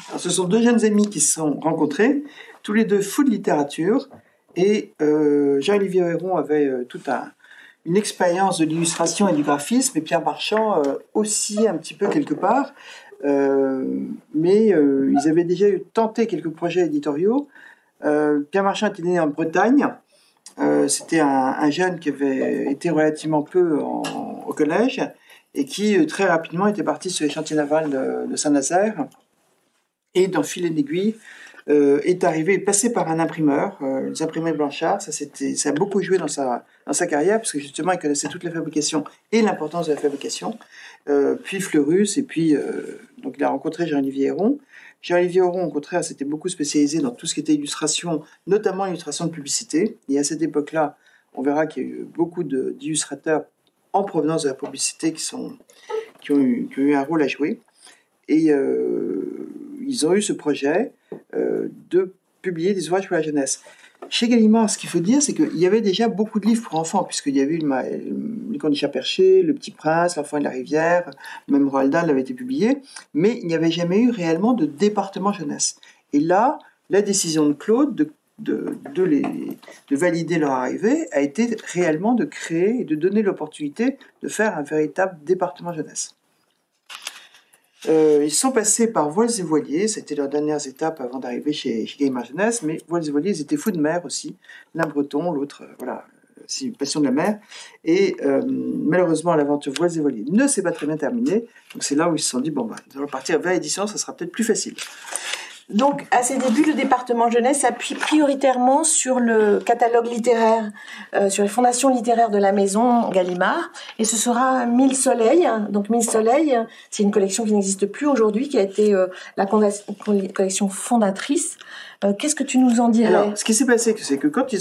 Alors, ce sont 2 jeunes amis qui se sont rencontrés, tous les 2 fous de littérature, et Jean-Olivier Héron avait toute une expérience de l'illustration et du graphisme, et Pierre Marchand aussi un petit peu quelque part, mais ils avaient déjà tenté quelques projets éditoriaux. Pierre Marchand était né en Bretagne. C'était un jeune qui avait été relativement peu au collège et qui très rapidement était parti sur les chantiers navals de Saint-Nazaire et dans fil et aiguille est passé par un imprimeur, les imprimés Blanchard. Ça a beaucoup joué dans sa carrière parce que justement il connaissait toute la fabrication et l'importance de la fabrication. Puis Fleurus et puis donc il a rencontré Jean-Olivier Héron. Jean-Olivier Héron, au contraire, s'était beaucoup spécialisé dans tout ce qui était illustration, notamment illustration de publicité. Et à cette époque-là, on verra qu'il y a eu beaucoup d'illustrateurs en provenance de la publicité qui ont eu un rôle à jouer. Et ils ont eu ce projet de publier des ouvrages pour la jeunesse. Chez Gallimard, ce qu'il faut dire, c'est qu'il y avait déjà beaucoup de livres pour enfants, puisqu'il y avait eu Les Contes du Chat Perché, Le Petit Prince, L'Enfant et la Rivière, même Roald Dahl avait été publié, mais il n'y avait jamais eu réellement de département jeunesse. Et là, la décision de Claude de valider leur arrivée a été réellement de créer et de donner l'opportunité de faire un véritable département jeunesse. Ils sont passés par Voiles et Voiliers, c'était leurs dernières étapes avant d'arriver chez Gallimard Jeunesse, mais Voiles et Voiliers, ils étaient fous de mer aussi, l'un breton, l'autre, voilà, c'est une passion de la mer, et malheureusement l'aventure Voiles et Voiliers ne s'est pas très bien terminée, donc c'est là où ils se sont dit, bon, nous allons partir vers l'édition, ça sera peut-être plus facile. Donc, à ses débuts, le département jeunesse s'appuie prioritairement sur le catalogue littéraire, sur les fondations littéraires de la maison Gallimard. Et ce sera Mille Soleils. Donc, Mille Soleils, c'est une collection qui n'existe plus aujourd'hui, qui a été la collection fondatrice. Qu'est-ce que tu nous en dirais? Alors, ce qui s'est passé, c'est que quand ils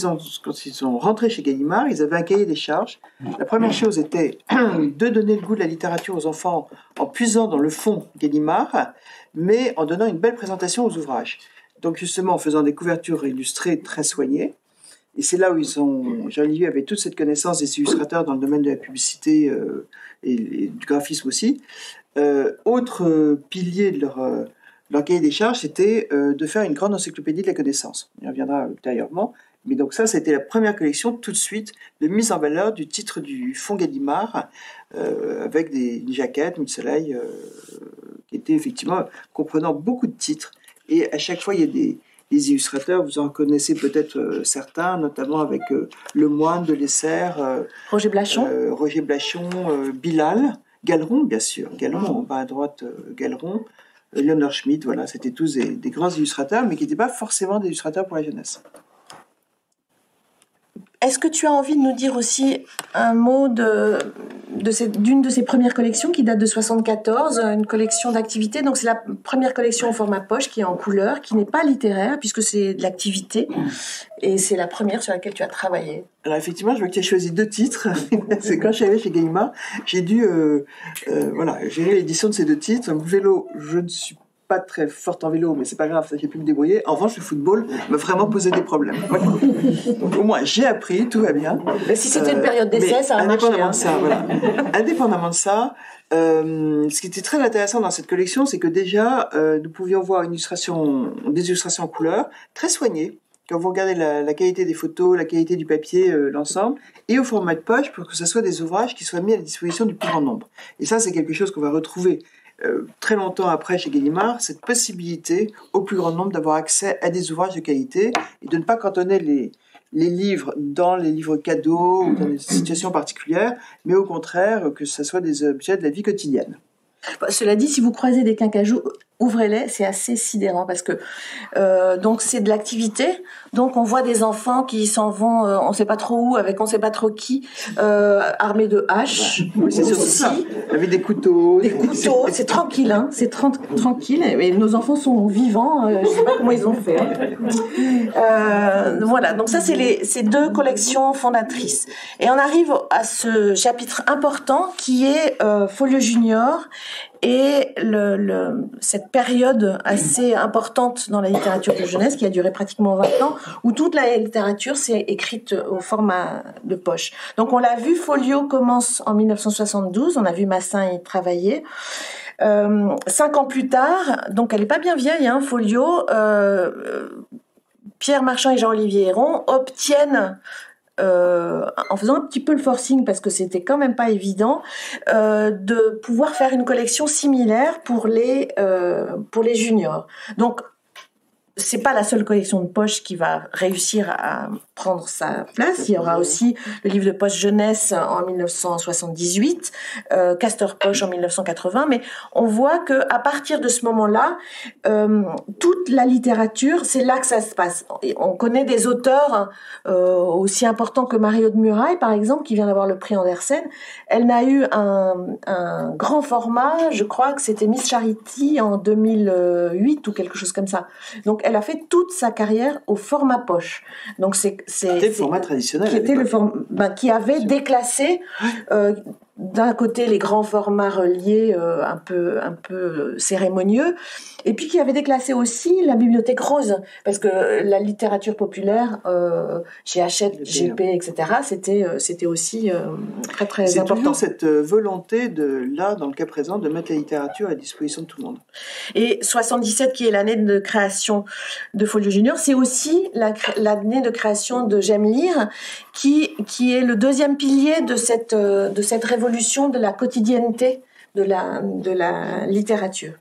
sont rentrés chez Gallimard, ils avaient un cahier des charges. La première chose était de donner le goût de la littérature aux enfants en puisant dans le fond Gallimard, mais en donnant une belle présentation aux ouvrages. Donc justement, en faisant des couvertures illustrées très soignées. Et c'est là où Jean-Olivier avait toute cette connaissance des illustrateurs dans le domaine de la publicité et du graphisme aussi. Autre pilier de leur cahier des charges, c'était de faire une grande encyclopédie de la connaissance. On y reviendra ultérieurement. Mais donc ça, c'était la première collection tout de suite de mise en valeur du titre du fonds Gallimard, avec une jaquette, Mille Soleils, qui était effectivement comprenant beaucoup de titres. Et à chaque fois, il y a des illustrateurs, vous en connaissez peut-être certains, notamment avec Le Moine de Lessert, Roger Blachon, Bilal, Galeron, bien sûr, Galeron, en bas à droite, Galeron, Léonard Schmitt, voilà, c'était tous des grands illustrateurs, mais qui n'étaient pas forcément des illustrateurs pour la jeunesse. Est-ce que tu as envie de nous dire aussi un mot d'une de ces premières collections qui date de 1974, une collection d'activités. Donc c'est la première collection au format poche qui est en couleur, qui n'est pas littéraire puisque c'est de l'activité et c'est la première sur laquelle tu as travaillé. Alors effectivement, je vois que tu as choisi 2 titres. C'est quand je suis arrivée chez Gallimard, j'ai dû gérer l'édition de ces 2 titres. Donc vélo, je ne suis pas très forte en vélo, mais c'est pas grave, ça j'ai pu me débrouiller. En revanche, le football m'a vraiment posé des problèmes. Voilà. Donc au moins, j'ai appris, tout va bien. Mais si c'était une période d'essai, ça a marché. Indépendamment de ça, voilà. Indépendamment de ça, ce qui était très intéressant dans cette collection, c'est que déjà, nous pouvions voir des illustrations en couleur, très soignées. Quand vous regardez la qualité des photos, la qualité du papier, l'ensemble, et au format de poche, pour que ce soit des ouvrages qui soient mis à la disposition du plus grand nombre. Et ça, c'est quelque chose qu'on va retrouver très longtemps après chez Gallimard, cette possibilité au plus grand nombre d'avoir accès à des ouvrages de qualité et de ne pas cantonner les livres dans les livres cadeaux ou dans des situations particulières, mais au contraire que ce soit des objets de la vie quotidienne. Cela dit, si vous croisez des quinquajous, ouvrez-les, c'est assez sidérant parce que donc c'est de l'activité. Donc on voit des enfants qui s'en vont, on sait pas trop où, avec on sait pas trop qui, armés de haches. Oui, c'est surtout ça. Avec des couteaux. C'est tranquille, hein. C'est tranquille. Mais nos enfants sont vivants. Je sais pas comment ils ont fait. Voilà. Donc ça, c'est ces 2 collections fondatrices. Et on arrive à ce chapitre important qui est Folio Junior. Et cette période assez importante dans la littérature de jeunesse, qui a duré pratiquement 20 ans, où toute la littérature s'est écrite au format de poche. Donc on l'a vu, Folio commence en 1972, on a vu Massin y travailler. 5 ans plus tard, donc elle est pas bien vieille, hein, Folio, Pierre Marchand et Jean-Olivier Héron obtiennent en faisant un petit peu le forcing parce que c'était quand même pas évident de pouvoir faire une collection similaire pour les juniors. Donc c'est pas la seule collection de poche qui va réussir à prendre sa place. Il y aura aussi le livre de poche jeunesse en 1978, Castor Poche en 1980. Mais on voit que à partir de ce moment-là, toute la littérature, c'est là que ça se passe. On connaît des auteurs aussi importants que Marie-Aude Muraille, par exemple, qui vient d'avoir le prix Andersen. Elle n'a eu un grand format, je crois que c'était Miss Charity en 2008 ou quelque chose comme ça. Donc elle a fait toute sa carrière au format poche. Donc c'était le format traditionnel. Qui avait déclassé d'un côté les grands formats reliés un peu cérémonieux, et puis qui avait déclassé aussi la bibliothèque rose, parce que la littérature populaire chez Hachette, GP, etc. C'était aussi très très important. C'est toujours cette volonté dans le cas présent, de mettre la littérature à disposition de tout le monde. Et 77, qui est l'année de création de Folio Junior, c'est aussi l'année de création de J'aime lire, qui est le 2e pilier de cette révolution de la quotidienneté de la littérature.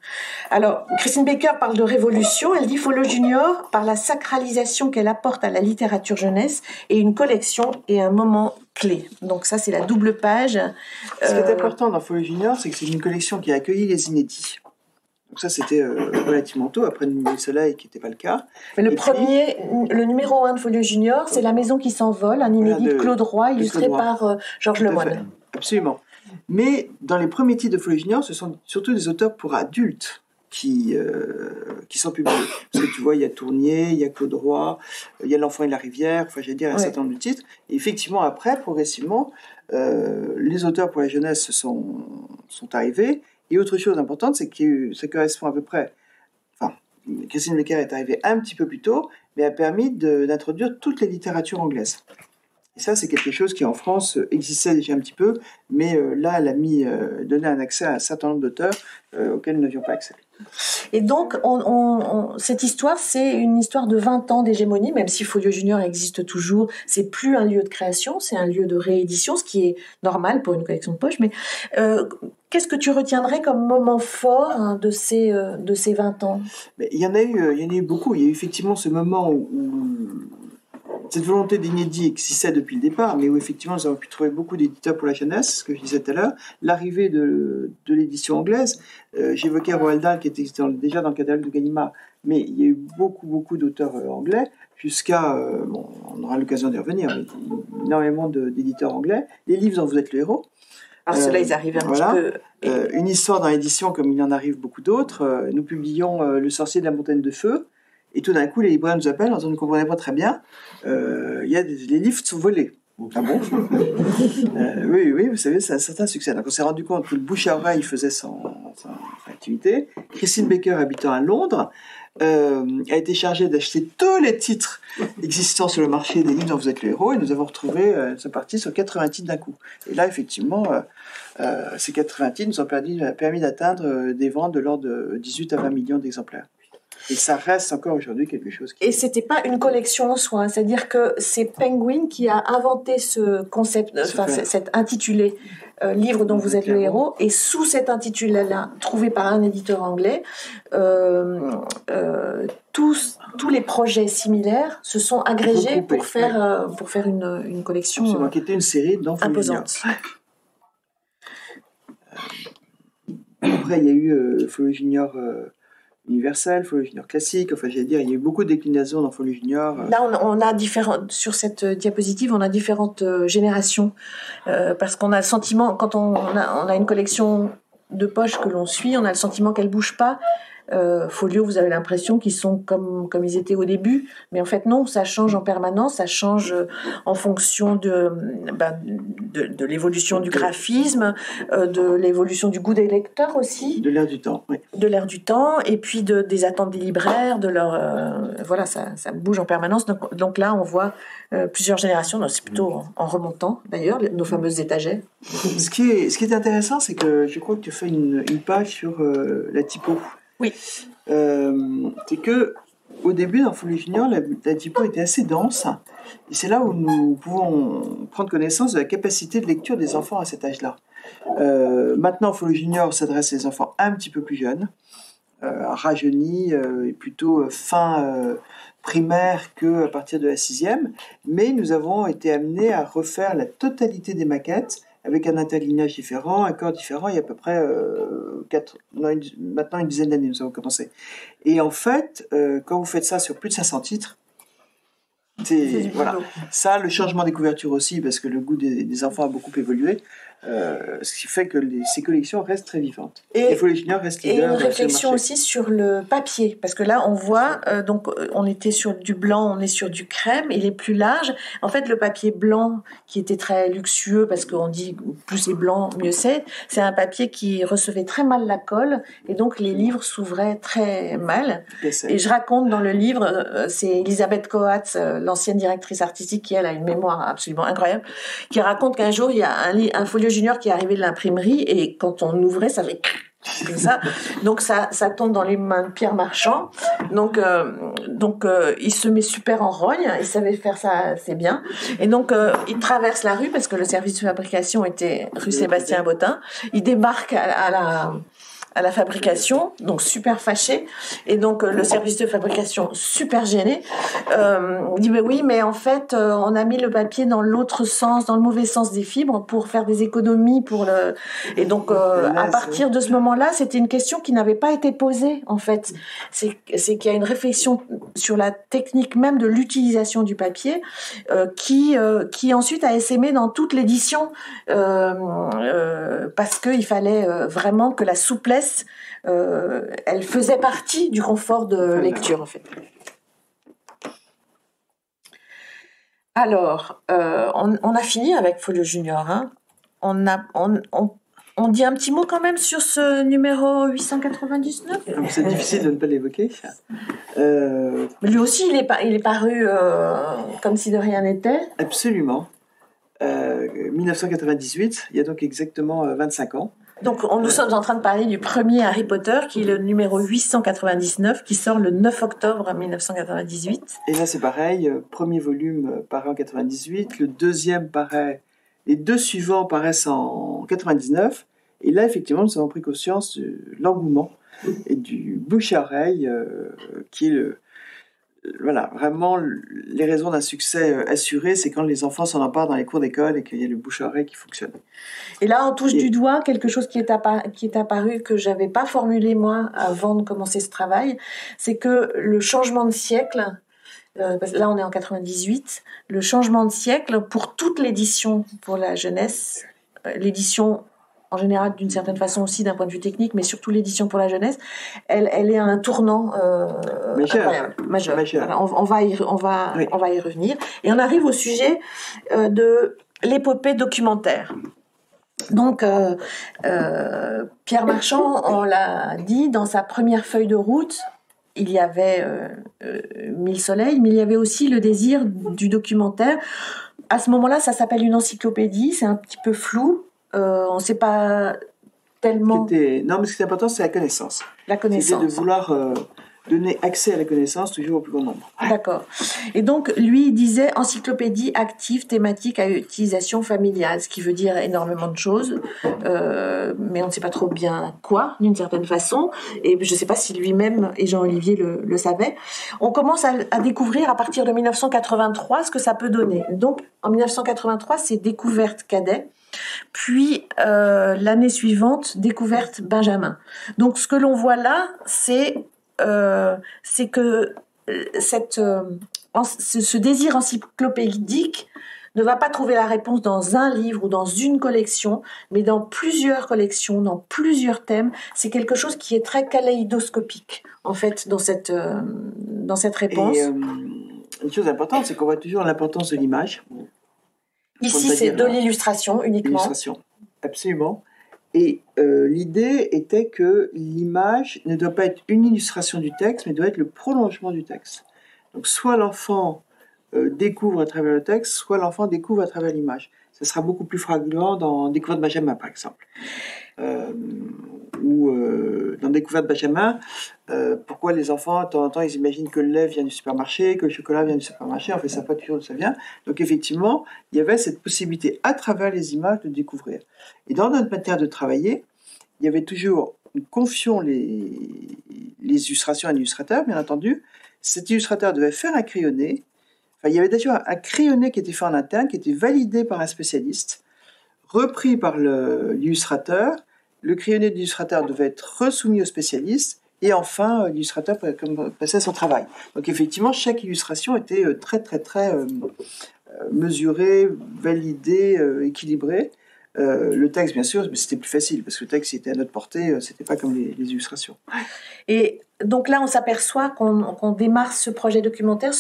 Alors, Christine Baker parle de révolution, elle dit Folio Junior, par la sacralisation qu'elle apporte à la littérature jeunesse, et une collection et un moment clé. Donc ça, c'est la double page. Ce qui est important dans Folio Junior, c'est que c'est une collection qui a accueilli les inédits. Donc ça, c'était relativement tôt, après Nuit et Soleil, qui n'était pas le cas. Mais le numéro 1 de Folio Junior, c'est La Maison qui s'envole, un inédit de Claude Roy, illustré par Georges Lemoine. Absolument. Mais dans les premiers titres de Folio Junior, ce sont surtout des auteurs pour adultes qui sont publiés. Parce que tu vois, il y a Tournier, il y a Claude Roy, il y a L'Enfant et la Rivière, enfin, j'allais dire un certain nombre de titres. Et effectivement, après, progressivement, les auteurs pour la jeunesse sont arrivés. Et autre chose importante, c'est que ça correspond à peu près... Enfin, Christine Becker est arrivée un petit peu plus tôt, mais a permis d'introduire toutes les littératures anglaises. Et ça, c'est quelque chose qui, en France, existait déjà un petit peu, mais là, elle a donné un accès à un certain nombre d'auteurs auxquels nous n'avions pas accès. Et donc, cette histoire, c'est une histoire de 20 ans d'hégémonie, même si Folio Junior existe toujours. C'est plus un lieu de création, c'est un lieu de réédition, ce qui est normal pour une collection de poche. Mais qu'est-ce que tu retiendrais comme moment fort de ces 20 ans ? Mais il y en a eu beaucoup. Il y a eu effectivement ce moment où cette volonté d'inédit existait depuis le départ, mais où effectivement nous avons pu trouver beaucoup d'éditeurs pour la jeunesse, ce que je disais tout à l'heure. L'arrivée de l'édition anglaise, j'évoquais Roald Dahl qui était déjà dans le catalogue de Gallimard, mais il y a eu beaucoup d'auteurs anglais, jusqu'à, on aura l'occasion d'y revenir, mais énormément d'éditeurs anglais. Les livres dont vous êtes le héros. Alors ceux-là, ils arrivent un petit peu... Une histoire dans l'édition comme il en arrive beaucoup d'autres. Nous publions Le Sorcier de la Montagne de Feu, et tout d'un coup, les libraires nous appellent, on ne comprenait pas très bien. Les livres sont volés. Ah bon? Oui, vous savez, c'est un certain succès. Donc on s'est rendu compte que le bouche à oreille faisait son activité. Christine Becker, habitant à Londres, a été chargée d'acheter tous les titres existants sur le marché des livres dont vous êtes le héros, et nous avons retrouvé, nous parti sur 80 titres d'un coup. Et là, effectivement, ces 80 titres nous ont permis d'atteindre des ventes de l'ordre de 18 à 20 millions d'exemplaires. Et ça reste encore aujourd'hui quelque chose qui... Et c'était pas une collection en soi, c'est-à-dire que c'est Penguin qui a inventé ce concept, cet intitulé livre dont vous êtes le héros, et sous cet intitulé-là, trouvé par un éditeur anglais, tous les projets similaires se sont agrégés pour faire une collection qui était une série imposante. Après, il y a eu Folio Junior universel, Folio Junior classique, enfin j'allais dire, il y a eu beaucoup de déclinaisons dans Folio Junior. Là, on a sur cette diapositive, on a différentes générations, parce qu'on a le sentiment, quand on a une collection de poches que l'on suit, on a le sentiment qu'elle bouge pas. Folio, vous avez l'impression qu'ils sont comme ils étaient au début, mais en fait non, ça change en permanence, ça change en fonction de l'évolution du graphisme, de l'évolution du goût des lecteurs aussi, de l'ère du temps, oui. De l'ère du temps, et puis des attentes des libraires, de leur ça bouge en permanence. Donc là, on voit plusieurs générations. C'est plutôt en remontant d'ailleurs nos fameuses étagères. Ce qui est intéressant, c'est que je crois que tu fais une page sur la typo. Oui. C'est que au début dans Folio Junior, la typo était assez dense, et c'est là où nous pouvons prendre connaissance de la capacité de lecture des enfants à cet âge-là. Maintenant, Folio Junior s'adresse à des enfants un petit peu plus jeunes, rajeunis et plutôt fin primaire qu'à partir de la 6e, mais nous avons été amenés à refaire la totalité des maquettes avec un interlignage différent, un corps différent, il y a à peu près maintenant une dizaine d'années, nous avons commencé. Et en fait, quand vous faites ça sur plus de 500 titres, voilà. Ça, le changement des couvertures aussi, parce que le goût des enfants a beaucoup évolué, ce qui fait que ces collections restent très vivantes. Et Folio Junior reste leader. Et une réflexion aussi sur le papier, parce que là on voit, donc on était sur du blanc, on est sur du crème, il est plus large. En fait, le papier blanc, qui était très luxueux, parce qu'on dit plus c'est blanc, mieux c'est un papier qui recevait très mal la colle, et donc les livres s'ouvraient très mal. Et je raconte dans le livre, c'est Elisabeth Coates, l'ancienne directrice artistique, qui elle a une mémoire absolument incroyable, qui raconte qu'un jour il y a un Folio Junior qui est arrivé de l'imprimerie, et quand on ouvrait, ça fait comme ça. Donc ça tombe dans les mains de Pierre Marchand. Donc il se met super en rogne, il savait faire ça, c'est bien. Et donc il traverse la rue, parce que le service de fabrication était rue Sébastien Bottin. Il débarque à à la fabrication, donc super fâché, et donc le service de fabrication super gêné. Il dit, mais oui, mais en fait, on a mis le papier dans l'autre sens, dans le mauvais sens des fibres, pour faire des économies pour le... Et donc, à partir de ce moment-là, c'était une question qui n'avait pas été posée, en fait. C'est qu'il y a une réflexion sur la technique même de l'utilisation du papier, qui ensuite a essaimé dans toute l'édition, parce qu'il fallait vraiment que la souplesse, elle faisait partie du confort de lecture, en fait. Alors, on a fini avec Folio Junior. Hein. On dit un petit mot quand même sur ce numéro 899. C'est difficile de ne pas l'évoquer. Lui aussi, il est paru comme si de rien n'était. Absolument. 1998, il y a donc exactement 25 ans. Donc, nous sommes en train de parler du premier Harry Potter, qui est le numéro 899, qui sort le 9 octobre 1998. Et là, c'est pareil, premier volume paraît en 98, le deuxième paraît, les deux suivants paraissent en 99, et là, effectivement, nous avons pris conscience de l'engouement et du bouche à oreille, qui est voilà, vraiment, les raisons d'un succès assuré, c'est quand les enfants s'en emparent dans les cours d'école et qu'il y a le bouche-à-oreille qui fonctionne. Et là, on touche du doigt quelque chose qui est apparu que j'avais pas formulé moi avant de commencer ce travail, c'est que le changement de siècle, là on est en 98, le changement de siècle pour toute l'édition pour la jeunesse, l'édition en général d'une certaine façon aussi d'un point de vue technique, mais surtout l'édition pour la jeunesse, elle est à un tournant majeur. Voilà, on va y revenir. Et on arrive au sujet de l'épopée documentaire. Donc, Pierre Marchand, on l'a dit, dans sa première feuille de route, il y avait 1000 soleils, mais il y avait aussi le désir du documentaire. À ce moment-là, ça s'appelle une encyclopédie, c'est un petit peu flou. On ne sait pas tellement... Non, mais ce qui est important, c'est la connaissance. La connaissance. C'est de vouloir donner accès à la connaissance toujours au plus grand nombre. D'accord. Et donc, lui, il disait encyclopédie active thématique à utilisation familiale, ce qui veut dire énormément de choses, mais on ne sait pas trop bien quoi, d'une certaine façon, et je ne sais pas si lui-même et Jean-Olivier le savaient. On commence à découvrir à partir de 1983 ce que ça peut donner. Donc, en 1983, c'est découverte cadet. Puis, l'année suivante, découverte Benjamin. Donc, ce que l'on voit là, c'est que ce désir encyclopédique ne va pas trouver la réponse dans un livre ou dans une collection, mais dans plusieurs collections, dans plusieurs thèmes. C'est quelque chose qui est très kaléidoscopique, en fait, dans cette réponse. Et une chose importante, c'est qu'on voit toujours l'importance de l'image. Ici, c'est de l'illustration uniquement. L'illustration, absolument. Et l'idée était que l'image ne doit pas être une illustration du texte, mais doit être le prolongement du texte. Donc, soit l'enfant découvre à travers le texte, soit l'enfant découvre à travers l'image. Ça sera beaucoup plus flagrant dans Découverte Benjamin, par exemple. Ou dans Découverte Benjamin, pourquoi les enfants, de temps en temps, ils imaginent que le lait vient du supermarché, que le chocolat vient du supermarché, en fait, ça pas toujours d'où ça vient. Donc, effectivement, il y avait cette possibilité, à travers les images, de découvrir. Et dans notre manière de travailler, il y avait toujours, nous confions les illustrations à un illustrateur, bien entendu. Cet illustrateur devait faire un crayonné. Enfin, il y avait déjà un crayonné qui était fait en interne, qui était validé par un spécialiste, repris par l'illustrateur. Le crayonné de l'illustrateur devait être resoumis au spécialiste. Et enfin, l'illustrateur passait son travail. Donc effectivement, chaque illustration était très, très, très mesurée, validée, équilibrée. Le texte, bien sûr, c'était plus facile, parce que le texte était à notre portée, c'était pas comme les illustrations. Et donc là, on s'aperçoit qu'on démarre ce projet documentaire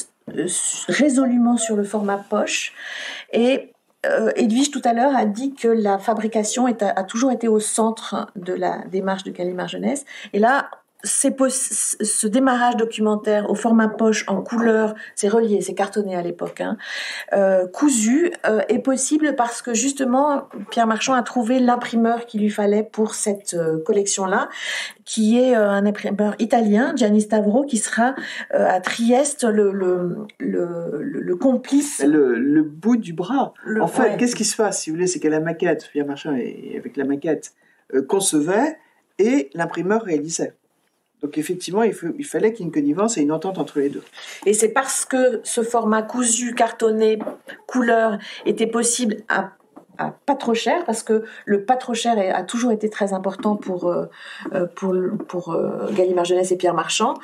résolument sur le format poche. Et Edwige, tout à l'heure, a dit que la fabrication a toujours été au centre de la démarche de Gallimard Jeunesse. Et là, ce démarrage documentaire au format poche en couleur, c'est relié, c'est cartonné à l'époque, cousu, est possible parce que justement Pierre Marchand a trouvé l'imprimeur qu'il lui fallait pour cette collection-là, qui est un imprimeur italien, Gianni Stavro, qui sera à Trieste le complice. Le bout du bras. En fait, ouais. Qu'est-ce qui se passe, si vous voulez, c'est qu'à la maquette, Pierre Marchand, avec la maquette, concevait et l'imprimeur réalisait. Donc effectivement, il fallait qu'il y ait une connivence et une entente entre les deux. Et c'est parce que ce format cousu, cartonné, couleur était possible à pas trop cher, parce que le pas trop cher a toujours été très important pour Gallimard Jeunesse et Pierre Marchand.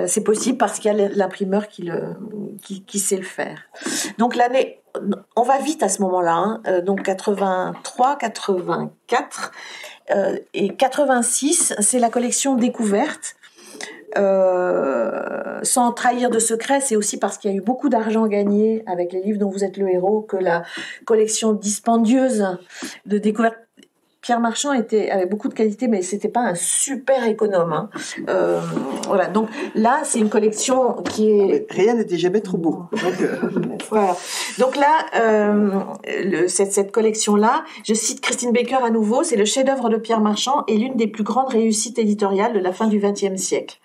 C'est possible parce qu'il y a l'imprimeur qui sait le faire. Donc l'année, on va vite à ce moment-là, hein, donc 83, 84 et 86, c'est la collection Découverte. Sans trahir de secret, c'est aussi parce qu'il y a eu beaucoup d'argent gagné avec les livres dont vous êtes le héros que la collection dispendieuse de Découverte. Pierre Marchand avait beaucoup de qualité, mais c'était pas un super économe. Hein. Voilà. Donc là, c'est une collection qui est. Rien n'était jamais trop beau. Donc, voilà. Donc là, cette collection-là, je cite Christine Baker à nouveau, c'est le chef-d'œuvre de Pierre Marchand et l'une des plus grandes réussites éditoriales de la fin du XXe siècle.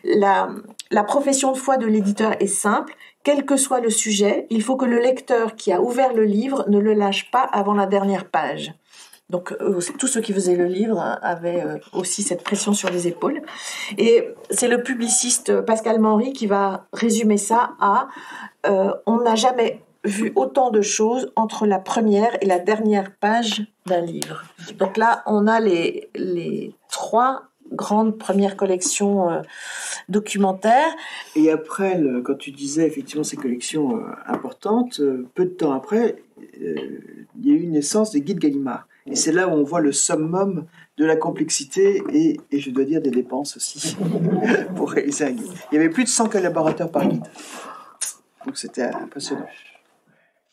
La profession de foi de l'éditeur est simple. Quel que soit le sujet, il faut que le lecteur qui a ouvert le livre ne le lâche pas avant la dernière page. Donc tous ceux qui faisaient le livre avaient aussi cette pression sur les épaules. Et c'est le publiciste Pascal Manry qui va résumer ça à on n'a jamais vu autant de choses entre la première et la dernière page d'un livre. Donc là, on a les trois grandes premières collections documentaires. Et après, quand tu disais effectivement ces collections importantes, peu de temps après, il y a eu une naissance des guides Gallimard. Et c'est là où on voit le summum de la complexité et je dois dire des dépenses aussi pour réaliser un guide. Il y avait plus de 100 collaborateurs par guide. Donc c'était impressionnant.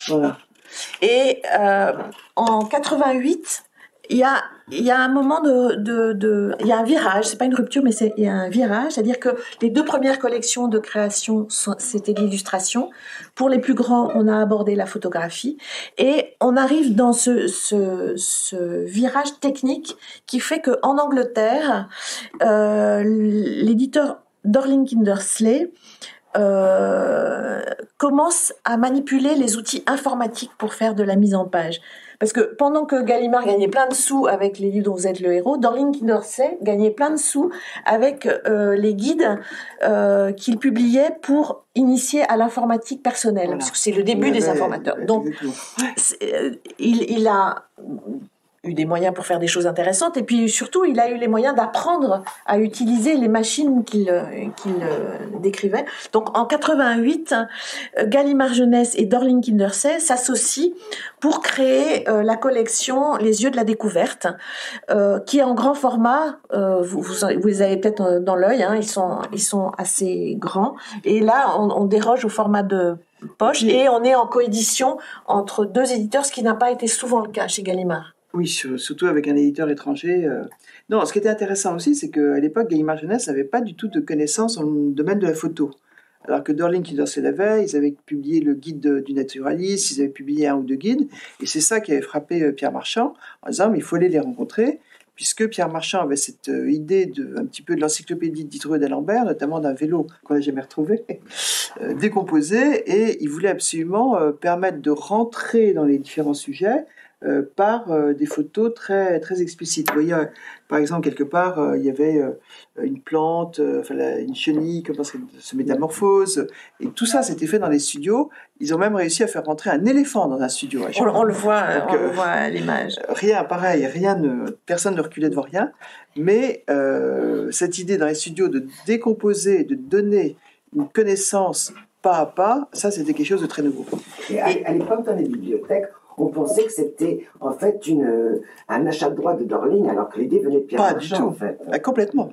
Voilà. Et en 88, il y a un moment il y a un virage, c'est pas une rupture, mais il y a un virage, c'est-à-dire que les deux premières collections de création, c'était l'illustration. Pour les plus grands, on a abordé la photographie. Et on arrive dans ce virage technique qui fait qu'en Angleterre, l'éditeur Dorling Kindersley commence à manipuler les outils informatiques pour faire de la mise en page. Parce que pendant que Gallimard gagnait plein de sous avec les livres dont vous êtes le héros, Dorling Kindersley gagnait plein de sous avec les guides qu'il publiait pour initier à l'informatique personnelle. Voilà. Parce que c'est le début des informateurs. Donc, il a eu des moyens pour faire des choses intéressantes et puis surtout il a eu les moyens d'apprendre à utiliser les machines qu'il décrivait. Donc en 88, Gallimard Jeunesse et Dorling Kindersley s'associent pour créer la collection Les Yeux de la Découverte, qui est en grand format. Vous les avez peut-être dans l'œil, hein, ils sont assez grands. Et là, on déroge au format de poche et on est en coédition entre deux éditeurs, ce qui n'a pas été souvent le cas chez Gallimard. Oui, surtout avec un éditeur étranger. Non, ce qui était intéressant aussi, c'est qu'à l'époque, Gallimard Jeunesse n'avait pas du tout de connaissances dans le domaine de la photo. Alors que Dorling Kindersley l'avait, ils avaient publié le guide du naturaliste, ils avaient publié un ou deux guides, et c'est ça qui avait frappé Pierre Marchand, en disant mais il faut aller les rencontrer, puisque Pierre Marchand avait cette idée un petit peu de l'encyclopédie de Diderot d'Alembert, notamment d'un vélo qu'on n'a jamais retrouvé, décomposé, et il voulait absolument permettre de rentrer dans les différents sujets par des photos très, très explicites. Vous voyez, par exemple, quelque part, il y avait une plante, une chenille, comment ça se métamorphose, et tout ça, c'était fait dans les studios. Ils ont même réussi à faire rentrer un éléphant dans un studio. On le voit à l'image. Rien, pareil, personne ne reculait devant rien, mais cette idée dans les studios de décomposer, de donner une connaissance pas à pas, ça, c'était quelque chose de très nouveau. Et à l'époque, dans les bibliothèques, on pensait que c'était en fait un achat de droit de Dorling, alors que l'idée venait de Pierre Marchand, en fait. Complètement.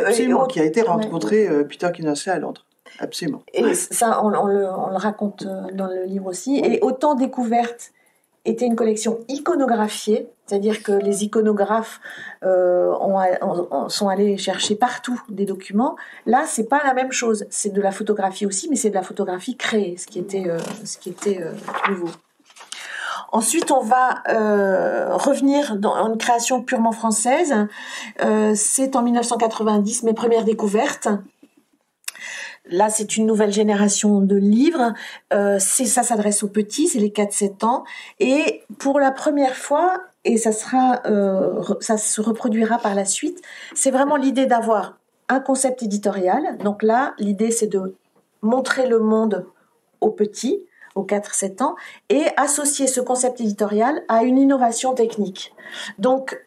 Absolument, qui a été rencontré Peter Kindersley à Londres. Absolument. Et ça, on le raconte dans le livre aussi. Et Autant Découverte était une collection iconographiée, c'est-à-dire que les iconographes sont allés chercher partout des documents. Là, c'est pas la même chose. C'est de la photographie aussi, mais c'est de la photographie créée, ce qui était nouveau. Ensuite, on va revenir dans une création purement française. C'est en 1990, mes premières découvertes. Là, c'est une nouvelle génération de livres. Ça s'adresse aux petits, c'est les 4-7 ans. Et pour la première fois, et ça se reproduira par la suite. C'est vraiment l'idée d'avoir un concept éditorial. Donc là, l'idée, c'est de montrer le monde aux petits, aux 4-7 ans, et associer ce concept éditorial à une innovation technique. Donc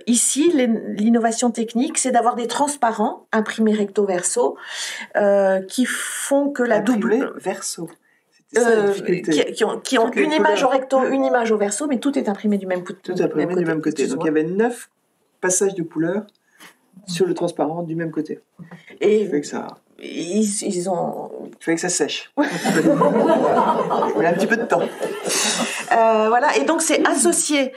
ici, l'innovation technique, c'est d'avoir des transparents imprimés recto verso qui font que la double verso. Qui ont une image au recto, une image au verso, mais tout est imprimé du même côté. Tout est imprimé du même côté. Donc il y avait 9 passages de couleurs sur le transparent du même côté. Et fait que ça... ils ont... Il fallait que ça sèche. Il y a un petit peu de temps. Voilà, et donc c'est associer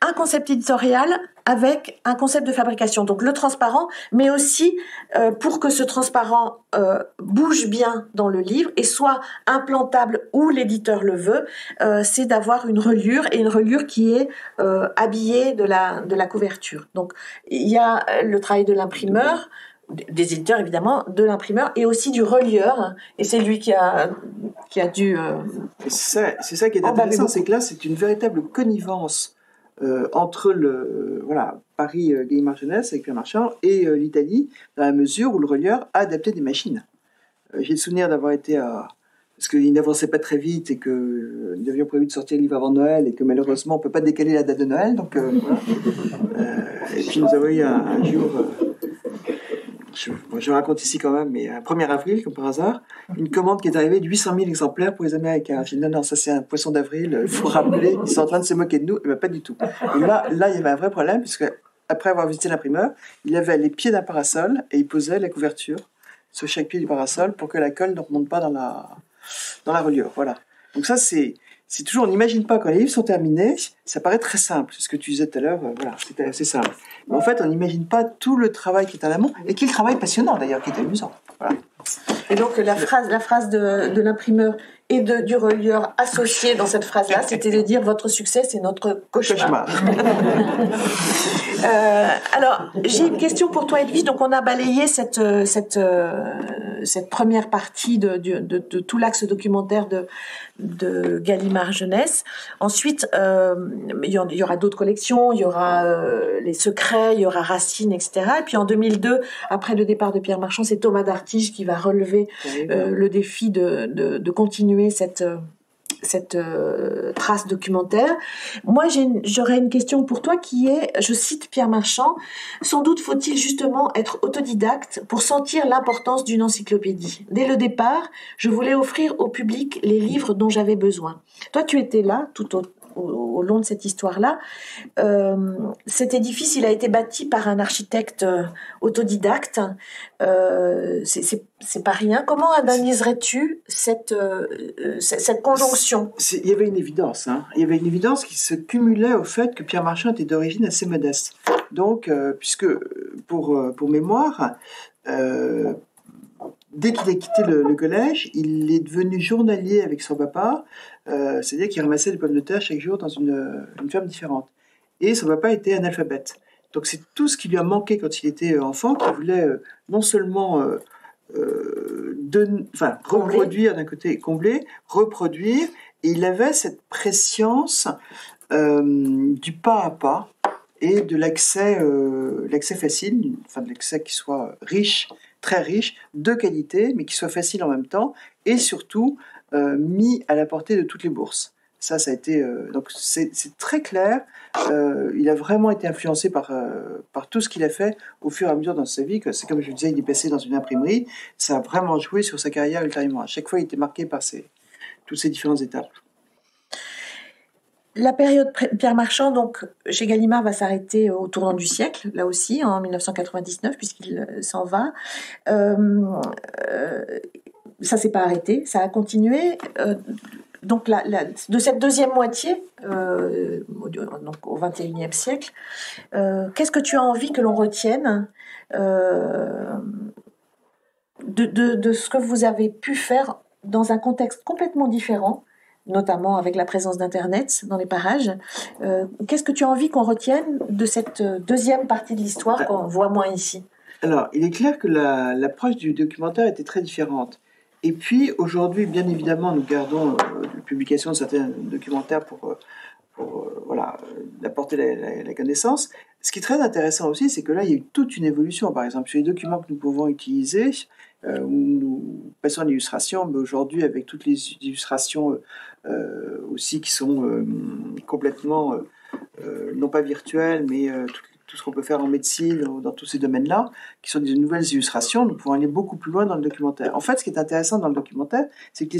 un concept éditorial avec un concept de fabrication. Donc le transparent, mais aussi pour que ce transparent bouge bien dans le livre et soit implantable où l'éditeur le veut, c'est d'avoir une reliure, et une reliure qui est habillée de la couverture. Donc il y a le travail de l'imprimeur, des éditeurs évidemment, de l'imprimeur et aussi du relieur, et c'est lui qui a dû... C'est ça qui est intéressant, c'est que là c'est une véritable connivence entre Paris Gallimard Jeunesse avec Pierre Marchand et l'Italie, dans la mesure où le relieur a adapté des machines. J'ai le souvenir d'avoir été parce qu'il n'avançait pas très vite et que nous avions prévu de sortir le livre avant Noël et que malheureusement on ne peut pas décaler la date de Noël, donc et puis nous avons eu un jour... je raconte ici quand même, mais un 1er avril, comme par hasard, une commande qui est arrivée de 800 000 exemplaires pour les Américains. J'ai dit non, ça c'est un poisson d'avril, il faut rappeler, ils sont en train de se moquer de nous. Et bien, pas du tout. Et là, il y avait un vrai problème, puisque après avoir visité l'imprimeur, il avait les pieds d'un parasol et il posait la couverture sur chaque pied du parasol pour que la colle ne remonte pas dans la reliure. Voilà. Donc ça, c'est toujours, on n'imagine pas quand les livres sont terminés, ça paraît très simple, c'est ce que tu disais tout à l'heure, voilà, c'était assez simple. Mais en fait, on n'imagine pas tout le travail qui est en amont, et qui est le travail passionnant d'ailleurs, qui est amusant. Voilà. Et donc la phrase de l'imprimeur et du relieur associés dans cette phrase-là, c'était de dire votre succès, c'est notre cauchemar. Alors, j'ai une question pour toi, Edwige. Donc, on a balayé cette première partie de tout l'axe documentaire de Gallimard Jeunesse. Ensuite, il y aura d'autres collections, il y aura Les Secrets, il y aura Racine, etc. Et puis en 2002, après le départ de Pierre Marchand, c'est Thomas d'Artige qui va relever le défi de continuer cette trace documentaire. Moi, j'aurais une question pour toi qui est, je cite Pierre Marchand, « Sans doute faut-il justement être autodidacte pour sentir l'importance d'une encyclopédie. Dès le départ, je voulais offrir au public les livres dont j'avais besoin. » Toi, tu étais là tout au long de cette histoire-là. Cet édifice, il a été bâti par un architecte autodidacte. C'est pas rien. Comment analyserais-tu cette conjonction ? Il y avait une évidence. Il y avait une évidence qui se cumulait au fait que Pierre Marchand était d'origine assez modeste. Donc, puisque, pour mémoire, dès qu'il a quitté le collège, il est devenu journalier avec son papa, c'est-à-dire qu'il ramassait des pommes de terre chaque jour dans une ferme différente. Et son papa était analphabète. Donc c'est tout ce qui lui a manqué quand il était enfant, qu'il voulait non seulement reproduire d'un côté, combler, reproduire, et il avait cette prescience du pas à pas et de l'accès facile, enfin de l'accès qui soit riche, très riche, de qualité, mais qui soit facile en même temps, et surtout mis à la portée de toutes les bourses. Ça a été donc c'est très clair. Il a vraiment été influencé par tout ce qu'il a fait au fur et à mesure dans sa vie. C'est comme je le disais, il est passé dans une imprimerie. Ça a vraiment joué sur sa carrière ultérieurement. À chaque fois, il était marqué par toutes ces différentes étapes. La période Pierre Marchand, donc, chez Gallimard, va s'arrêter au tournant du siècle, là aussi, en 1999, puisqu'il s'en va. Ça s'est pas arrêté, ça a continué. Donc, de cette deuxième moitié, donc au XXIe siècle, qu'est-ce que tu as envie que l'on retienne de ce que vous avez pu faire dans un contexte complètement différent, notamment avec la présence d'Internet dans les parages. Qu'est-ce que tu as envie qu'on retienne de cette deuxième partie de l'histoire qu'on voit moins ici ? Alors, il est clair que l'approche du documentaire était très différente. Et puis, aujourd'hui, bien évidemment, nous gardons la publication de certains documentaires pour d'apporter la connaissance. Ce qui est très intéressant aussi, c'est que là, il y a eu toute une évolution. Par exemple, sur les documents que nous pouvons utiliser, où nous passons à l'illustration, mais aujourd'hui, avec toutes les illustrations aussi qui sont complètement, non pas virtuelles, mais tout ce qu'on peut faire en médecine, ou dans tous ces domaines-là, qui sont des nouvelles illustrations, nous pouvons aller beaucoup plus loin dans le documentaire. En fait, ce qui est intéressant dans le documentaire, c'est que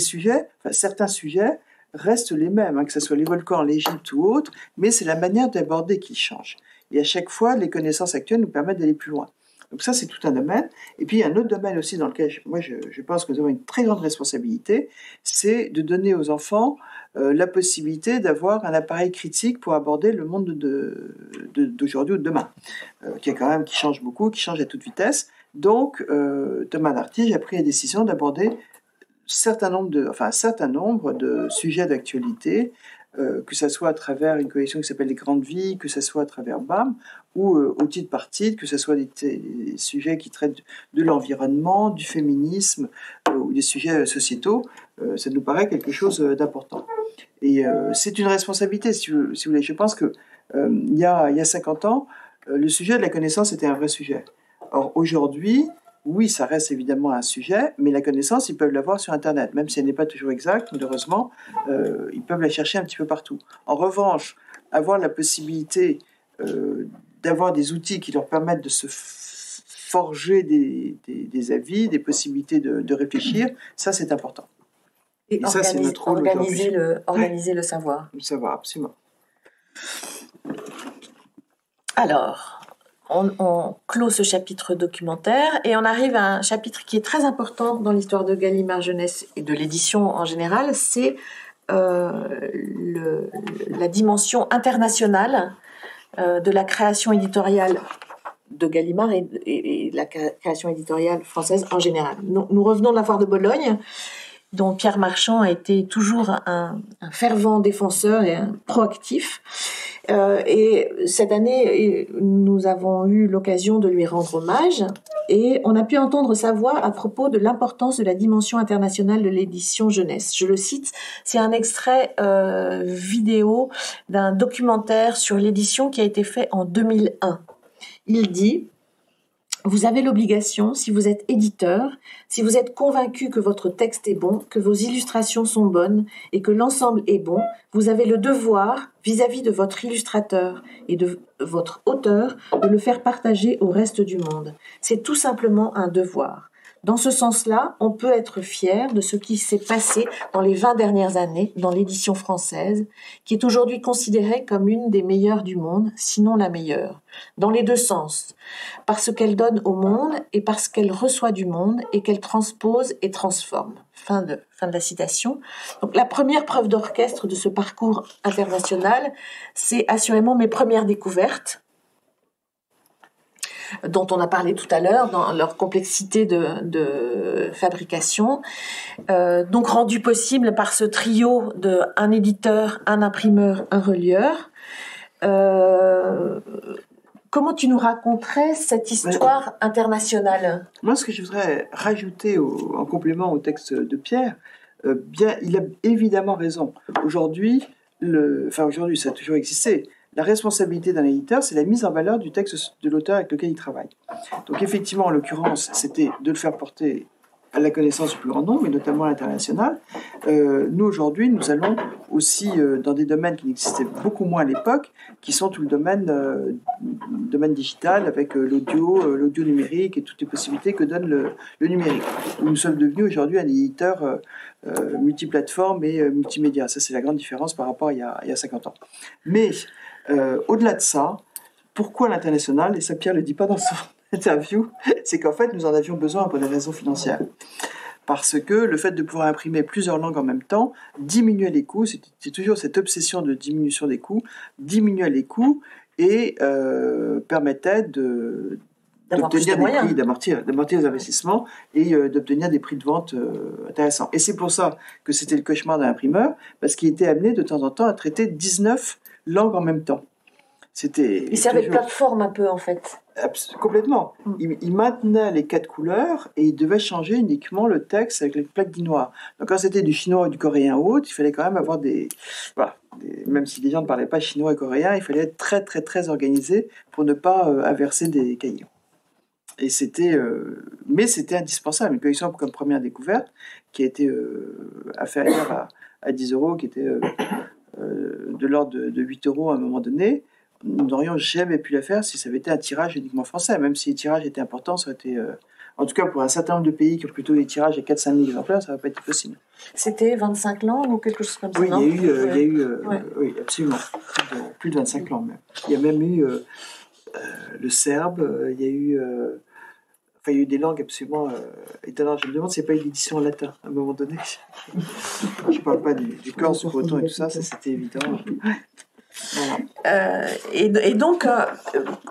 certains sujets, restent les mêmes, que ce soit les volcans, l'Égypte ou autres, mais c'est la manière d'aborder qui change. Et à chaque fois, les connaissances actuelles nous permettent d'aller plus loin. Donc ça, c'est tout un domaine. Et puis, il y a un autre domaine aussi dans lequel je pense que nous avons une très grande responsabilité, c'est de donner aux enfants la possibilité d'avoir un appareil critique pour aborder le monde d'aujourd'hui ou de demain, qui change beaucoup, qui change à toute vitesse. Donc, Thomas Dartige a pris la décision d'aborder un certain nombre de sujets d'actualité, que ce soit à travers une collection qui s'appelle Les Grandes Vies, que ce soit à travers BAM, ou au titre par titre, que ce soit des sujets qui traitent de l'environnement, du féminisme, ou des sujets sociétaux. Ça nous paraît quelque chose d'important. Et c'est une responsabilité, si vous voulez. Je pense que il y a 50 ans, le sujet de la connaissance était un vrai sujet. Or, aujourd'hui, oui, ça reste évidemment un sujet, mais la connaissance, ils peuvent l'avoir sur Internet. Même si elle n'est pas toujours exacte, malheureusement, ils peuvent la chercher un petit peu partout. En revanche, avoir la possibilité d'avoir des outils qui leur permettent de se forger des avis, des possibilités de réfléchir, ça, c'est important. Et ça, c'est notre rôle organiser le savoir. Le savoir, absolument. Alors... On clôt ce chapitre documentaire et on arrive à un chapitre qui est très important dans l'histoire de Gallimard Jeunesse et de l'édition en général, c'est la dimension internationale de la création éditoriale de Gallimard et la création éditoriale française en général. Nous revenons de la foire de Bologne, dont Pierre Marchand a été toujours un fervent défenseur et un proactif. Et cette année, nous avons eu l'occasion de lui rendre hommage et on a pu entendre sa voix à propos de l'importance de la dimension internationale de l'édition jeunesse. Je le cite, c'est un extrait vidéo d'un documentaire sur l'édition qui a été fait en 2001. Il dit... Vous avez l'obligation, si vous êtes éditeur, si vous êtes convaincu que votre texte est bon, que vos illustrations sont bonnes et que l'ensemble est bon, vous avez le devoir, vis-à-vis de votre illustrateur et de votre auteur, de le faire partager au reste du monde. C'est tout simplement un devoir. Dans ce sens-là, on peut être fier de ce qui s'est passé dans les 20 dernières années dans l'édition française, qui est aujourd'hui considérée comme une des meilleures du monde, sinon la meilleure, dans les deux sens, parce qu'elle donne au monde et parce qu'elle reçoit du monde et qu'elle transpose et transforme. Fin de la citation. Donc, la première preuve d'orchestre de ce parcours international, c'est assurément mes premières découvertes, dont on a parlé tout à l'heure, dans leur complexité de fabrication, donc rendu possible par ce trio de un éditeur, un imprimeur, un relieur. Comment tu nous raconterais cette histoire internationale ? Moi, ce que je voudrais rajouter en complément au texte de Pierre, il a évidemment raison. Aujourd'hui, ça a toujours existé. La responsabilité d'un éditeur, c'est la mise en valeur du texte de l'auteur avec lequel il travaille. Donc effectivement, en l'occurrence, c'était de le faire porter à la connaissance du plus grand nombre, et notamment à l'international. Nous, aujourd'hui, nous allons aussi dans des domaines qui n'existaient beaucoup moins à l'époque, qui sont tout le domaine digital, avec l'audio numérique et toutes les possibilités que donne le numérique. Nous sommes devenus aujourd'hui un éditeur multiplateforme et multimédia. Ça, c'est la grande différence par rapport à il y a 50 ans. Mais au-delà de ça, pourquoi l'international ? Et ça, Pierre ne le dit pas dans son interview, c'est qu'en fait, nous en avions besoin pour des raisons financières. Parce que le fait de pouvoir imprimer plusieurs langues en même temps diminuait les coûts, c'est toujours cette obsession de diminution des coûts, diminuait les coûts et permettait d'obtenir des prix, d'amortir les investissements et d'obtenir des prix de vente intéressants. Et c'est pour ça que c'était le cauchemar d'un imprimeur, parce qu'il était amené de temps en temps à traiter 19 langues en même temps. Il servait de plateforme un peu, en fait. Complètement. Il maintenait les 4 couleurs et il devait changer uniquement le texte avec les plaques d'inoire. Donc quand c'était du chinois ou du coréen ou autre, il fallait quand même avoir des même si les gens ne parlaient pas chinois et coréen, il fallait être très très très organisé pour ne pas inverser des cahiers. Et mais c'était indispensable. Une collection comme première découverte, qui a été inférieure à 10 euros, qui était de l'ordre de 8 euros à un moment donné, nous n'aurions jamais pu la faire si ça avait été un tirage uniquement français. Même si les tirages étaient importants, ça aurait été... en tout cas, pour un certain nombre de pays qui ont plutôt des tirages à 4-5 000 exemplaires, ça n'aurait pas été possible. C'était 25 langues ou quelque chose comme ça? Oui, il y a eu oui, absolument. Plus de 25 langues même. Il y a même eu le serbe, il y a eu... il y a eu des langues absolument étonnantes. Je me demande si c'est pas une édition en latin, à un moment donné. Je ne parle pas du corse, du breton et tout ça, ça c'était évident. Voilà. Et donc,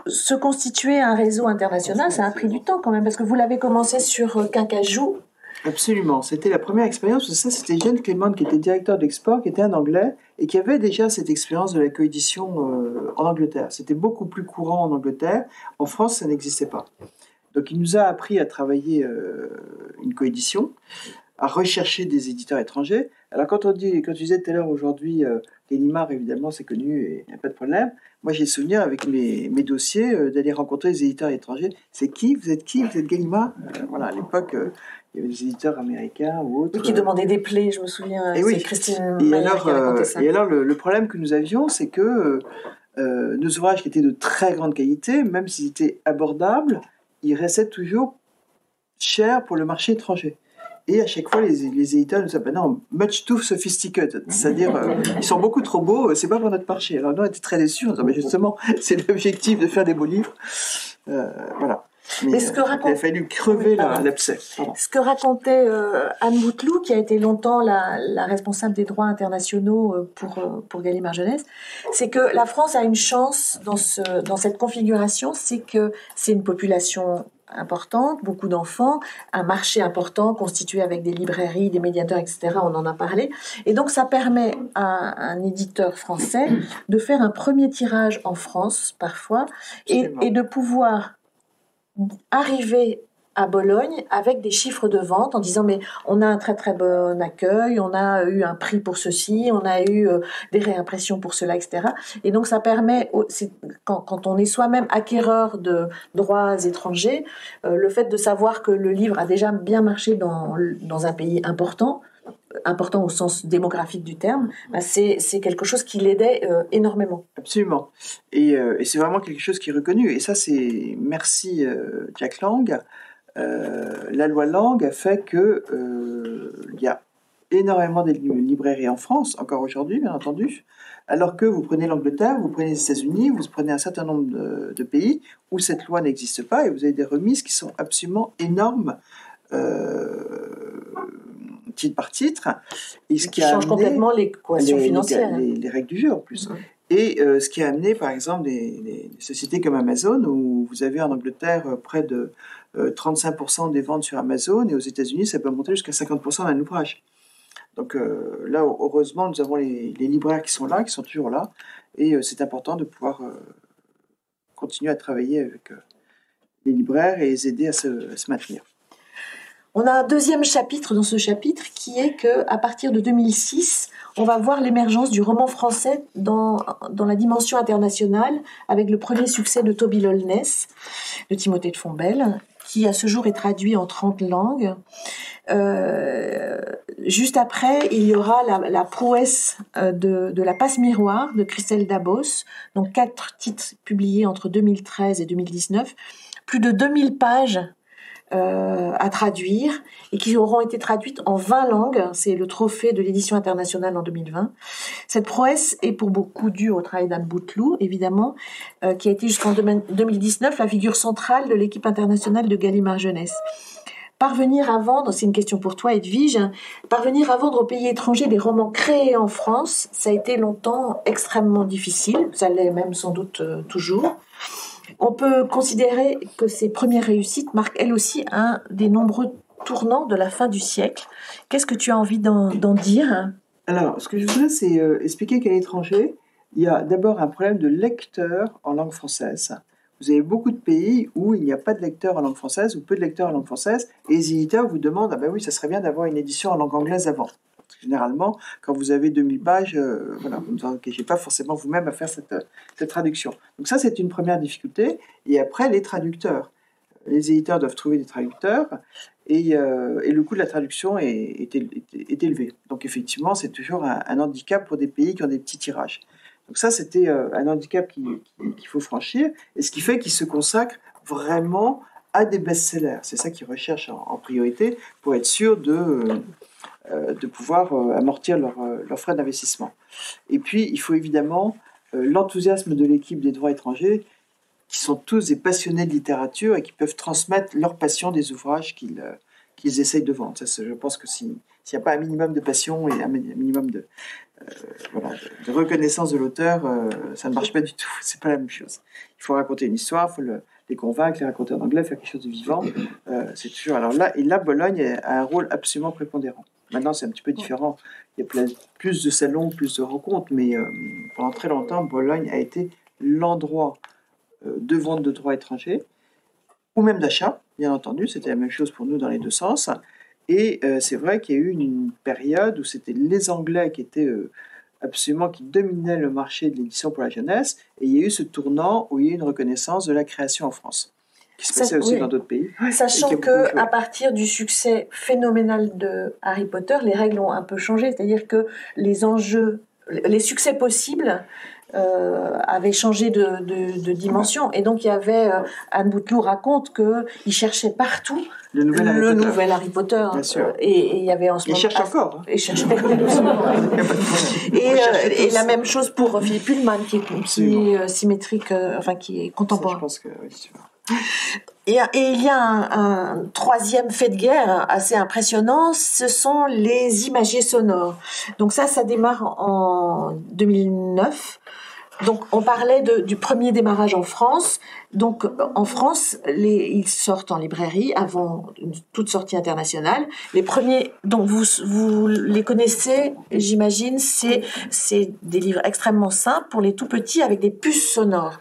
se constituer un réseau international, ça a pris du temps quand même, parce que vous l'avez commencé sur Quincajou. Absolument, c'était la première expérience. Ça, c'était Jeanne Clément, qui était directeur d'export, qui était un Anglais, et qui avait déjà cette expérience de la coédition en Angleterre. C'était beaucoup plus courant en Angleterre. En France, ça n'existait pas. Donc, il nous a appris à travailler une coédition, à rechercher des éditeurs étrangers. Alors, quand tu disais tout à l'heure, aujourd'hui, Gallimard, évidemment, c'est connu et il n'y a pas de problème. Moi, j'ai le souvenir, avec mes dossiers, d'aller rencontrer les éditeurs étrangers. C'est qui? Vous êtes qui? Vous êtes Gallimard? Voilà, à l'époque, il y avait des éditeurs américains ou autres. Oui, qui demandaient des plaies, je me souviens. Et oui. Christine Maillard qui racontait ça. Et alors, le problème que nous avions, c'est que nos ouvrages qui étaient de très grande qualité, même s'ils étaient abordables, ils restaient toujours chers pour le marché étranger. Et à chaque fois, les éditeurs nous appellent non, much too sophisticated, c'est-à-dire ils sont beaucoup trop beaux, c'est pas pour notre marché. Alors nous, on était très déçus, on disait, mais justement, c'est l'objectif de faire des beaux livres. Voilà. Mais il a fallu crever l'abcès. Ce que racontait Anne Bouteloup, qui a été longtemps la responsable des droits internationaux pour Gallimard Jeunesse, c'est que la France a une chance dans cette configuration, c'est que c'est une population importante, beaucoup d'enfants, un marché important constitué avec des librairies, des médiateurs, etc. On en a parlé. Et donc, ça permet à un éditeur français de faire un premier tirage en France, parfois, et de pouvoir arriver à Bologne avec des chiffres de vente en disant mais on a un très très bon accueil, on a eu un prix pour ceci, on a eu des réimpressions pour cela, etc. Et donc ça permet, quand on est soi-même acquéreur de droits étrangers, le fait de savoir que le livre a déjà bien marché dans un pays important au sens démographique du terme, c'est quelque chose qui l'aidait énormément. Absolument. Et c'est vraiment quelque chose qui est reconnu. Et ça, c'est merci Jack Lang. La loi Lang a fait que il y a énormément de librairies en France, encore aujourd'hui, bien entendu, alors que vous prenez l'Angleterre, vous prenez les États-Unis, vous prenez un certain nombre de pays où cette loi n'existe pas et vous avez des remises qui sont absolument énormes. Titre par titre, et ce qui change complètement l'équation financière. Les règles du jeu en plus. Et ce qui a amené par exemple des sociétés comme Amazon, où vous avez en Angleterre près de 35% des ventes sur Amazon, et aux États-Unis ça peut monter jusqu'à 50% d'un ouvrage. Donc là, heureusement, nous avons les libraires qui sont là, qui sont toujours là, et c'est important de pouvoir continuer à travailler avec les libraires et les aider à se maintenir. On a un deuxième chapitre dans ce chapitre qui est qu'à partir de 2006, on va voir l'émergence du roman français dans la dimension internationale avec le premier succès de Toby Lollness, de Timothée de Fontbelle, qui à ce jour est traduit en 30 langues. Juste après, il y aura la prouesse de La Passe Miroir de Christelle Dabos, donc 4 titres publiés entre 2013 et 2019, plus de 2000 pages à traduire et qui auront été traduites en 20 langues. C'est le trophée de l'édition internationale en 2020. Cette prouesse est pour beaucoup due au travail d'Anne Bouteloup, évidemment, qui a été jusqu'en 2019 la figure centrale de l'équipe internationale de Gallimard Jeunesse. Parvenir à vendre, c'est une question pour toi Edwige, parvenir à vendre aux pays étrangers des romans créés en France, ça a été longtemps extrêmement difficile, ça l'est même sans doute toujours. On peut considérer que ces premières réussites marquent elles aussi un des nombreux tournants de la fin du siècle. Qu'est-ce que tu as envie d'en dire ? Alors, ce que je voudrais, c'est expliquer qu'à l'étranger, il y a d'abord un problème de lecteurs en langue française. Vous avez beaucoup de pays où il n'y a pas de lecteurs en langue française ou peu de lecteurs en langue française, et les éditeurs vous demandent « Ah ben oui, ça serait bien d'avoir une édition en langue anglaise avant ». généralement, quand vous avez 2000 pages, voilà, vous ne vous engagez pas forcément vous-même à faire cette traduction. Donc ça, c'est une première difficulté. Et après, les traducteurs. Les éditeurs doivent trouver des traducteurs et le coût de la traduction est élevé. Donc effectivement, c'est toujours un handicap pour des pays qui ont des petits tirages. Donc ça, c'était un handicap qu'il faut franchir, et ce qui fait qu'ils se consacrent vraiment à des best-sellers. C'est ça qu'ils recherchent en priorité pour être sûr de pouvoir amortir leurs frais d'investissement. Et puis, il faut évidemment l'enthousiasme de l'équipe des droits étrangers, qui sont tous des passionnés de littérature et qui peuvent transmettre leur passion des ouvrages qu'ils essayent de vendre. Ça, je pense que s'il n'y a pas un minimum de passion et un minimum de reconnaissance de l'auteur, ça ne marche pas du tout. C'est pas la même chose. Il faut raconter une histoire, il faut les convaincre, les raconter en anglais, faire quelque chose de vivant. C'est toujours. Alors là, Bologne a un rôle absolument prépondérant. Maintenant, c'est un petit peu différent. Il y a plus de salons, plus de rencontres, mais pendant très longtemps, Bologne a été l'endroit de vente de droits étrangers, ou même d'achat, bien entendu. C'était la même chose pour nous dans les deux sens. Et c'est vrai qu'il y a eu une période où c'était les Anglais qui étaient qui dominaient le marché de l'édition pour la jeunesse, et il y a eu ce tournant où il y a eu une reconnaissance de la création en France, qui se passait aussi dans d'autres pays. Sachant qu'à partir du succès phénoménal de Harry Potter, les règles ont un peu changé, c'est-à-dire que les enjeux, les succès possibles avait changé de dimension, et donc il y avait Anne Bouteloup raconte qu'il cherchait partout le nouvel Harry Potter, et il y avait en ce moment, il cherche encore, et cherche et la même chose pour Philippe Pullman qui est symétrique, qui est contemporain. Ça, je pense que oui, et il y a un troisième fait de guerre assez impressionnant, ce sont les imagiers sonores. Donc ça démarre en 2009. Donc on parlait du premier démarrage en France. Donc en France, ils sortent en librairie avant toute sortie internationale. Les premiers, donc vous les connaissez, j'imagine, c'est des livres extrêmement simples pour les tout petits avec des puces sonores.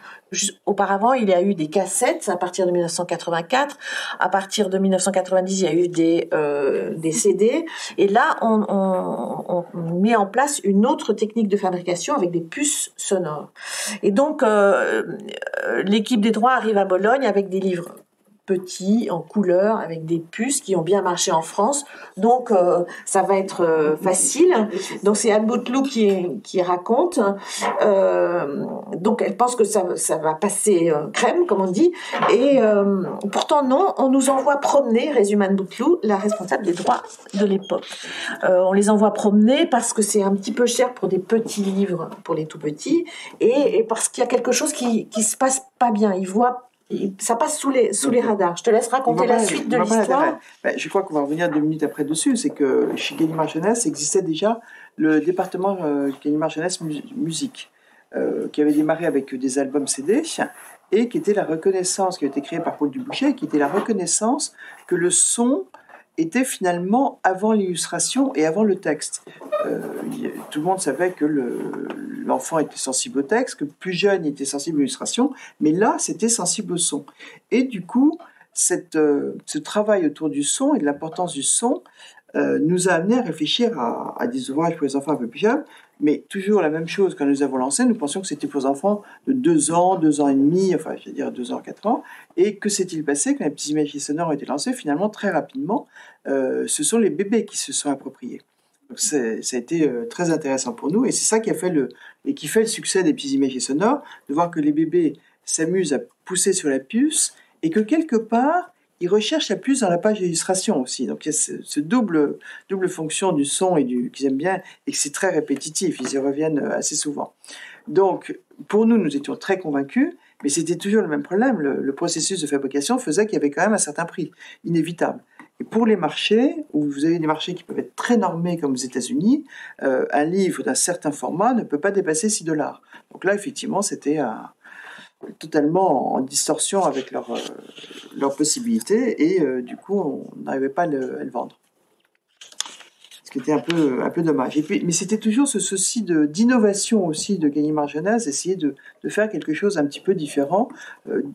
Auparavant, il y a eu des cassettes à partir de 1984. À partir de 1990, il y a eu des CD. Et là, on met en place une autre technique de fabrication avec des puces sonores. Et donc, l'équipe des droits arrive à Bologne avec des livres petits, en couleur, avec des puces qui ont bien marché en France. Donc, ça va être facile. Donc, c'est Anne Bouteloup qui raconte. Donc, elle pense que ça va passer crème, comme on dit. Et pourtant, non, on nous envoie promener, résume Anne Bouteloup, la responsable des droits de l'époque. On les envoie promener parce que c'est un petit peu cher pour des petits livres, pour les tout petits, et parce qu'il y a quelque chose qui se passe pas bien. Ils voient. Ça passe sous les radars. Je te laisse raconter la suite de l'histoire. Je crois qu'on va revenir 2 minutes après dessus. C'est que chez Gallimard Jeunesse existait déjà le département Gallimard Jeunesse musique, qui avait démarré avec des albums CD, et qui était la reconnaissance, qui a été créé par Paul Duboucher, qui était la reconnaissance que le son était finalement avant l'illustration et avant le texte. Tout le monde savait que l'enfant était sensible au texte, que plus jeune il était sensible à l'illustration, mais là c'était sensible au son. Et du coup, ce travail autour du son et de l'importance du son nous a amené à réfléchir à des ouvrages pour les enfants un peu plus jeunes, mais toujours la même chose quand nous avons lancé, nous pensions que c'était pour les enfants de 2 ans, 2 ans et demi, 2 ans, 4 ans, et que s'est-il passé quand les petits imagiers sonores ont été lancés? Finalement, très rapidement, ce sont les bébés qui se sont appropriés. Donc ça a été très intéressant pour nous, et c'est ça qui fait le succès des petits imagiers sonores, de voir que les bébés s'amusent à pousser sur la puce, et que quelque part, ils recherchent la puce dans la page d'illustration aussi. Donc il y a ce double fonction du son et qu'ils aiment bien, et que c'est très répétitif, ils y reviennent assez souvent. Donc pour nous étions très convaincus, mais c'était toujours le même problème. Le processus de fabrication faisait qu'il y avait quand même un certain prix, inévitable. Et pour les marchés, où vous avez des marchés qui peuvent être très normés comme aux États-Unis, un livre d'un certain format ne peut pas dépasser $6. Donc là, effectivement, c'était totalement en distorsion avec leurs possibilités, et du coup, on n'arrivait pas à le vendre. Ce qui était un peu dommage. Mais c'était toujours ce souci d'innovation aussi de Gallimard Jeunesse, essayer de faire quelque chose un petit peu différent,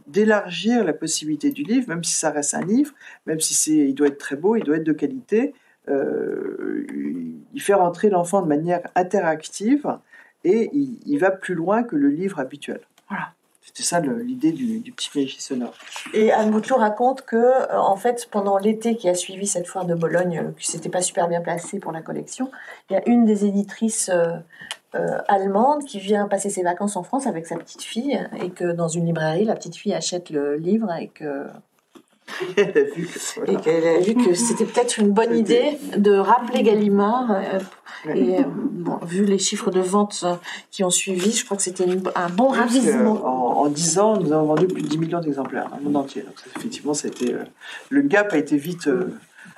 d'élargir la possibilité du livre, même si ça reste un livre, même si il doit être très beau, il doit être de qualité, il fait rentrer l'enfant de manière interactive et il va plus loin que le livre habituel. Voilà. C'était ça l'idée du petit Magic sonore. Et Anne Bouteloup raconte que, en fait, pendant l'été qui a suivi cette foire de Bologne, qui s'était pas super bien placée pour la collection, il y a une des éditrices allemande qui vient passer ses vacances en France avec sa petite fille et que dans une librairie, la petite fille achète le livre et que qu'elle a vu que c'était peut-être une bonne idée de rappeler Gallimard. Bon, vu les chiffres de vente qui ont suivi, je crois que c'était un bon ravissement. En 10 ans, nous avons vendu plus de 10 millions d'exemplaires dans le monde entier. Donc, effectivement, le gap a été vite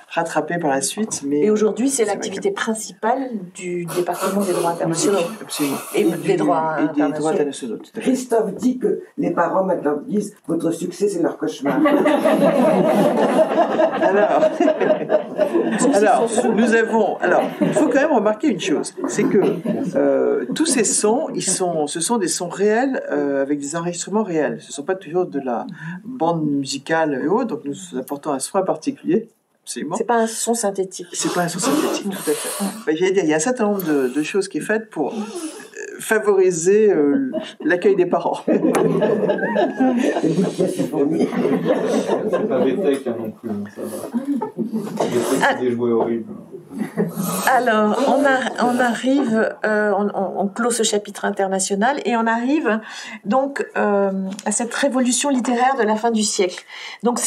rattrapé par la suite. Mais et aujourd'hui, c'est l'activité principale du département des droits internationaux. Absolument. Et des droits internationaux. Christophe dit que les parents maintenant disent « Votre succès, c'est leur cauchemar ». Alors, il faut quand même remarquer une chose, c'est que tous ces sons, ce sont des sons réels avec des enregistrements réels. Ce ne sont pas toujours de la bande musicale et autres, donc nous apportons un soin particulier. Absolument. C'est pas un son synthétique. C'est pas un son synthétique, tout à fait. J'allais dire, il y a un certain nombre de choses qui est faites pour favoriser l'accueil des parents. C'est pas VTech non plus, ça va. VTech, c'est des jouets horribles. Alors, on arrive, on clôt ce chapitre international et on arrive donc à cette révolution littéraire de la fin du siècle. Donc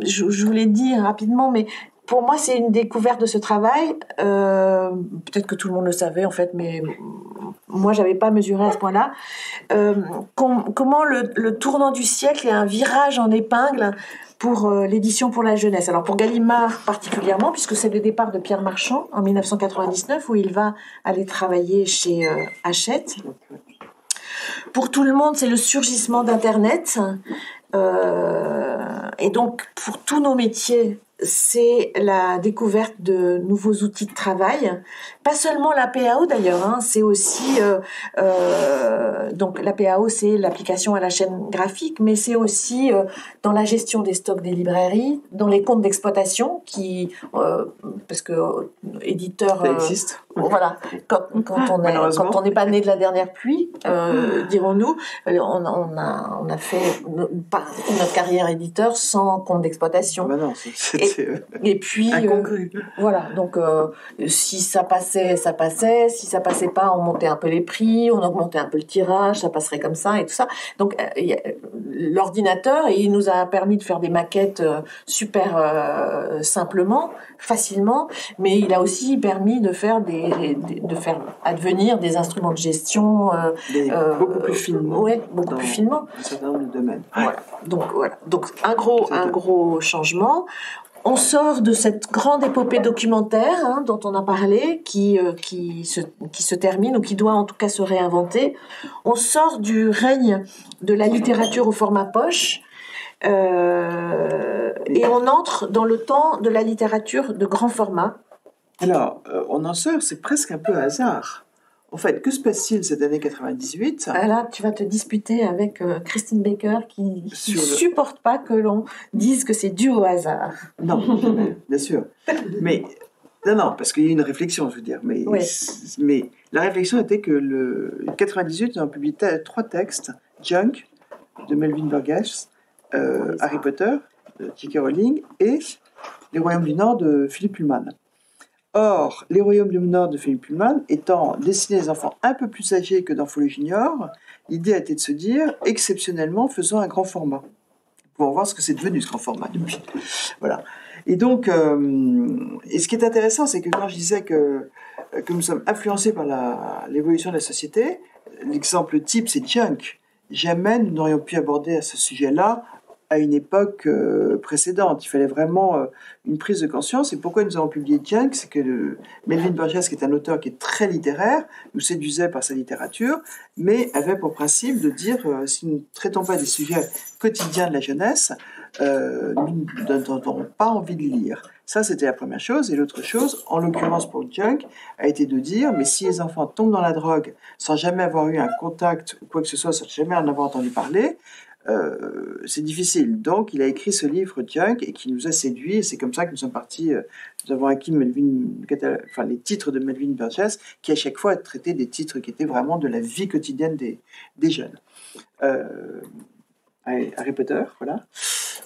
je vous l'ai dit rapidement, mais pour moi c'est une découverte de ce travail. Peut-être que tout le monde le savait en fait, mais moi j'avais pas mesuré à ce point-là. Comment le tournant du siècle est un virage en épingle pour l'édition pour la jeunesse. Alors pour Gallimard particulièrement, puisque c'est le départ de Pierre Marchand en 1999, où il va aller travailler chez Hachette. Pour tout le monde, c'est le surgissement d'Internet. Et donc, pour tous nos métiers, c'est la découverte de nouveaux outils de travail. Pas seulement la PAO d'ailleurs, hein, c'est aussi donc la PAO, c'est l'application à la chaîne graphique, mais c'est aussi dans la gestion des stocks des librairies, dans les comptes d'exploitation qui parce que éditeur ça existe. Voilà, quand on n'est pas né de la dernière pluie, dirons-nous, on a fait notre carrière éditeur sans compte d'exploitation. Bah non, et puis incongru. Voilà, donc si ça passait, ça passait. Si ça passait pas, on montait un peu les prix, on augmentait un peu le tirage, ça passerait comme ça et tout ça. Donc l'ordinateur, il nous a permis de faire des maquettes super simplement, facilement, mais il a aussi permis de faire de faire advenir des instruments de gestion beaucoup plus finement. Ouais, beaucoup plus finement. Un certain nombre de domaines. Voilà. Donc un gros changement. On sort de cette grande épopée documentaire dont on a parlé, qui se termine ou qui doit en tout cas se réinventer. On sort du règne de la littérature au format poche. Et on entre dans le temps de la littérature de grand format. Alors, on en sort, c'est presque un peu hasard. En fait, que se passe-t-il cette année 98 ? Là, tu vas te disputer avec Christine Baker qui ne supporte pas que l'on dise que c'est dû au hasard. Non, bien sûr. Mais, non, parce qu'il y a une réflexion, je veux dire. Mais, oui. Mais la réflexion était que le 98, on a publié 3 textes. Junk, de Melvin Burgess, Harry Potter, de J.K. Rowling, et Les Royaumes du Nord de Philippe Pullman. Or, Les Royaumes du Nord de Philippe Pullman étant destiné aux enfants un peu plus âgés que dans Folio Junior, l'idée a été de se dire, exceptionnellement, faisons un grand format. Pour voir ce que c'est devenu ce grand format depuis. Voilà. Et donc, et ce qui est intéressant, c'est que quand je disais que nous sommes influencés par l'évolution de la société, l'exemple type, c'est Junk. Jamais nous n'aurions pu aborder à ce sujet-là à une époque précédente. Il fallait vraiment une prise de conscience. Et pourquoi nous avons publié Junk ? C'est que Melvin Burgess, qui est un auteur qui est très littéraire, nous séduisait par sa littérature, mais avait pour principe de dire, si nous ne traitons pas des sujets quotidiens de la jeunesse, nous n'aurons pas envie de lire. Ça, c'était la première chose. Et l'autre chose, en l'occurrence pour Junk, a été de dire, mais si les enfants tombent dans la drogue sans jamais avoir eu un contact ou quoi que ce soit, sans jamais en avoir entendu parler, c'est difficile. Donc, il a écrit ce livre Junk et qui nous a séduits. Et c'est comme ça que nous sommes partis. Nous avons acquis les titres de Melvin Burgess, qui à chaque fois traitaient des titres qui étaient vraiment de la vie quotidienne des jeunes. Harry Potter, voilà.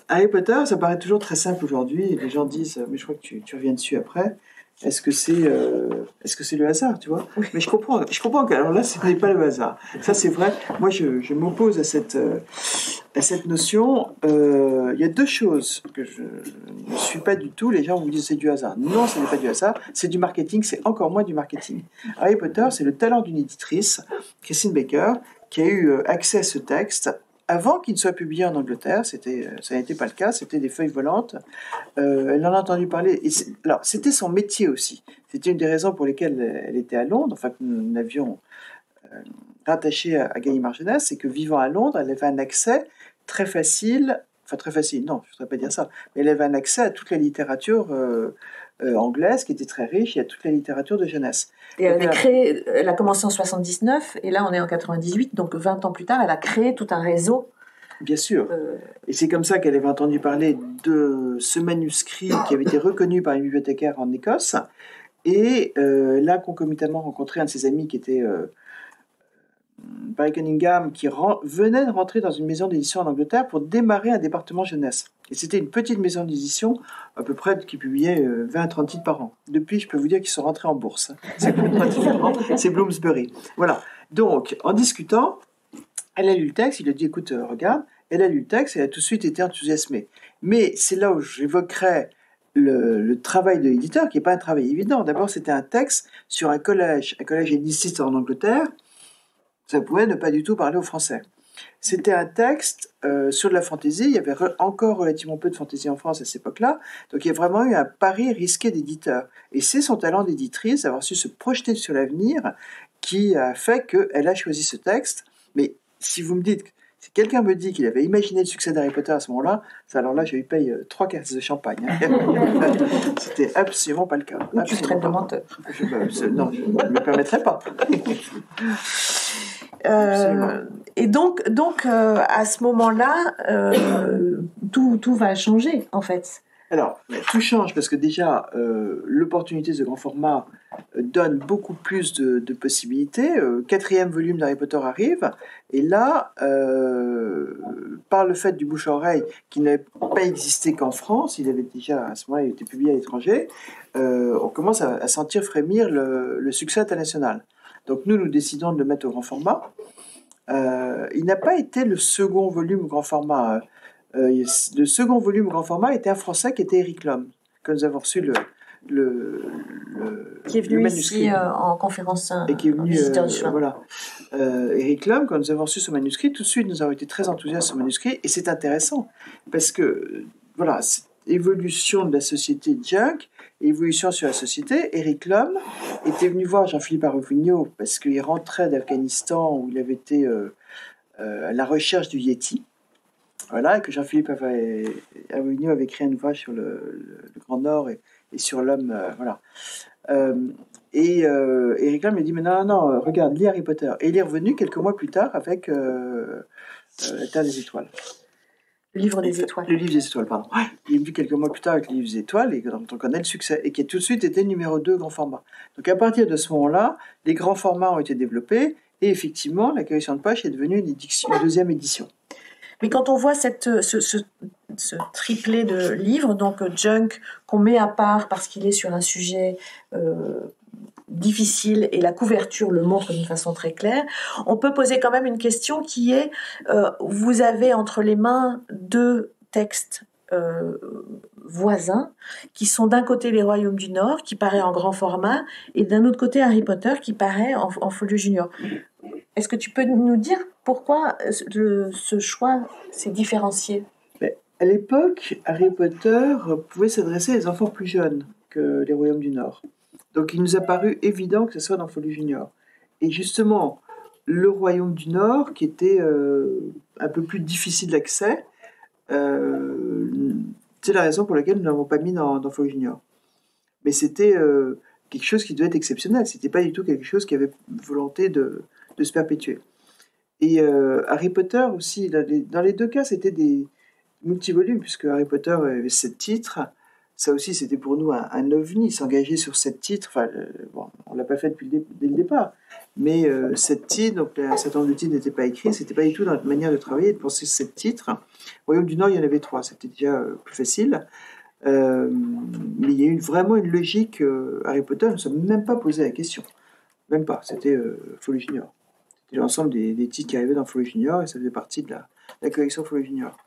Harry Potter, ça paraît toujours très simple aujourd'hui. Les gens disent, mais je crois que tu reviens dessus après. Est-ce que c'est le hasard, tu vois? Oui. Mais je comprends que, alors là, ce n'est pas le hasard. Ça, c'est vrai. Moi, je m'oppose à cette notion. Il y a deux choses que je ne suis pas du tout. Les gens vous disent c'est du hasard. Non, ce n'est pas du hasard. C'est du marketing. C'est encore moins du marketing. Harry Potter, c'est le talent d'une éditrice, Christine Baker, qui a eu accès à ce texte avant qu'il ne soit publié en Angleterre. Ça n'était pas le cas, c'était des feuilles volantes. Elle en a entendu parler. Alors, c'était son métier aussi. C'était une des raisons pour lesquelles elle était à Londres, enfin que nous l'avions rattachée à Gallimard Jeunesse, c'est que vivant à Londres, elle avait un accès très facile, non, je ne voudrais pas dire ça, mais elle avait un accès à toute la littérature anglaise, qui était très riche, et à toute la littérature de jeunesse. Et elle a commencé en 79, et là on est en 98, donc 20 ans plus tard, elle a créé tout un réseau. Bien sûr. Et c'est comme ça qu'elle avait entendu parler de ce manuscrit qui avait été reconnu par une bibliothécaire en Écosse, et là, concomitamment, rencontré un de ses amis qui était Barry Cunningham, qui venait de rentrer dans une maison d'édition en Angleterre pour démarrer un département jeunesse. Et c'était une petite maison d'édition, à peu près, qui publiait 20 à 30 titres par an. Depuis, je peux vous dire qu'ils sont rentrés en bourse. C'est complètement différent. C'est Bloomsbury. Voilà. Donc, en discutant, elle a lu le texte, il a dit, écoute, regarde. Elle a lu le texte, elle a tout de suite été enthousiasmée. Mais c'est là où j'évoquerai le travail de l'éditeur, qui n'est pas un travail évident. D'abord, c'était un texte sur un collège éditiste en Angleterre. Ça pouvait ne pas du tout parler au français. C'était un texte sur de la fantaisie. Il y avait encore relativement peu de fantaisie en France à cette époque-là. Donc il y a vraiment eu un pari risqué d'éditeur. Et c'est son talent d'éditrice, d'avoir su se projeter sur l'avenir, qui a fait qu'elle a choisi ce texte. Mais si vous me dites, si quelqu'un me dit qu'il avait imaginé le succès d'Harry Potter à ce moment-là, alors là, je lui paye 3 caisses de champagne. C'était absolument pas le cas. Ou tu traites de menteur. Non, je ne me permettrais pas. Et donc à ce moment-là, tout va changer, en fait. Alors, tout change parce que déjà, l'opportunité de grand format donne beaucoup plus de possibilités. 4e volume d'Harry Potter arrive, et là, par le fait du bouche-à-oreille qui n'avait pas existé qu'en France, il avait déjà, à ce moment-là, il était publié à l'étranger, on commence à sentir frémir le succès international. Donc nous décidons de le mettre au grand format. Il n'a pas été le second volume au grand format. Le second volume grand format était un Français qui était Eric Lhomme, que nous avons reçu qui est venu ici en conférence et qui est venu visiteur du soin. Voilà. Eric Lhomme, quand nous avons reçu ce manuscrit, tout de suite nous avons été très enthousiastes sur ce manuscrit, et c'est intéressant parce que voilà, cette évolution de la société Junk, évolution sur la société. Eric Lhomme était venu voir Jean-Philippe Arovigno parce qu'il rentrait d'Afghanistan où il avait été à la recherche du Yéti. Voilà, et que Jean-Philippe Arovigno avait écrit un ouvrage sur le Grand Nord et sur l'homme, voilà. Eric Lhomme m'a dit, mais non, regarde, lis Harry Potter. Et il est revenu quelques mois plus tard avec La Terre des Étoiles. Le livre des étoiles. Le livre des étoiles, pardon. Ouais, il est venu quelques mois plus tard avec le livre des étoiles, et dont on connaît le succès, et qui a tout de suite été numéro 2 grand format. Donc à partir de ce moment-là, les grands formats ont été développés, et effectivement, la collection de poche est devenue une deuxième édition. Mais quand on voit ce triplé de livres, donc Junk, qu'on met à part parce qu'il est sur un sujet difficile et la couverture le montre d'une façon très claire, on peut poser quand même une question qui est, vous avez entre les mains 2 textes voisins qui sont d'un côté Les Royaumes du Nord, qui paraît en grand format, et d'un autre côté Harry Potter, qui paraît en folio junior. Est-ce que tu peux nous dire pourquoi ce choix s'est différencié ? À l'époque, Harry Potter pouvait s'adresser à des enfants plus jeunes que Les Royaumes du Nord. Donc il nous a paru évident que ce soit dans Folie Junior. Et justement, le Royaume du Nord, qui était un peu plus difficile d'accès, c'est la raison pour laquelle nous ne l'avons pas mis dans Folie Junior. Mais c'était quelque chose qui devait être exceptionnel. C'était pas du tout quelque chose qui avait volonté de se perpétuer. Et Harry Potter aussi, dans les deux cas, c'était des multivolumes, puisque Harry Potter avait 7 titres. Ça aussi, c'était pour nous un ovni, s'engager sur 7 titres. Enfin, bon, on ne l'a pas fait dès le départ. Mais 7 titres, donc un certain nombre de titres n'étaient pas écrits. C'était pas du tout dans notre manière de travailler, de penser 7 titres. Au Royaume du Nord, il y en avait 3. C'était déjà plus facile. Mais il y a eu vraiment une logique. Harry Potter, on ne s'est même pas posé la question. Même pas. C'était Folio Junior. C'était l'ensemble des titres qui arrivaient dans Folio Junior et ça faisait partie de la collection Folio Junior.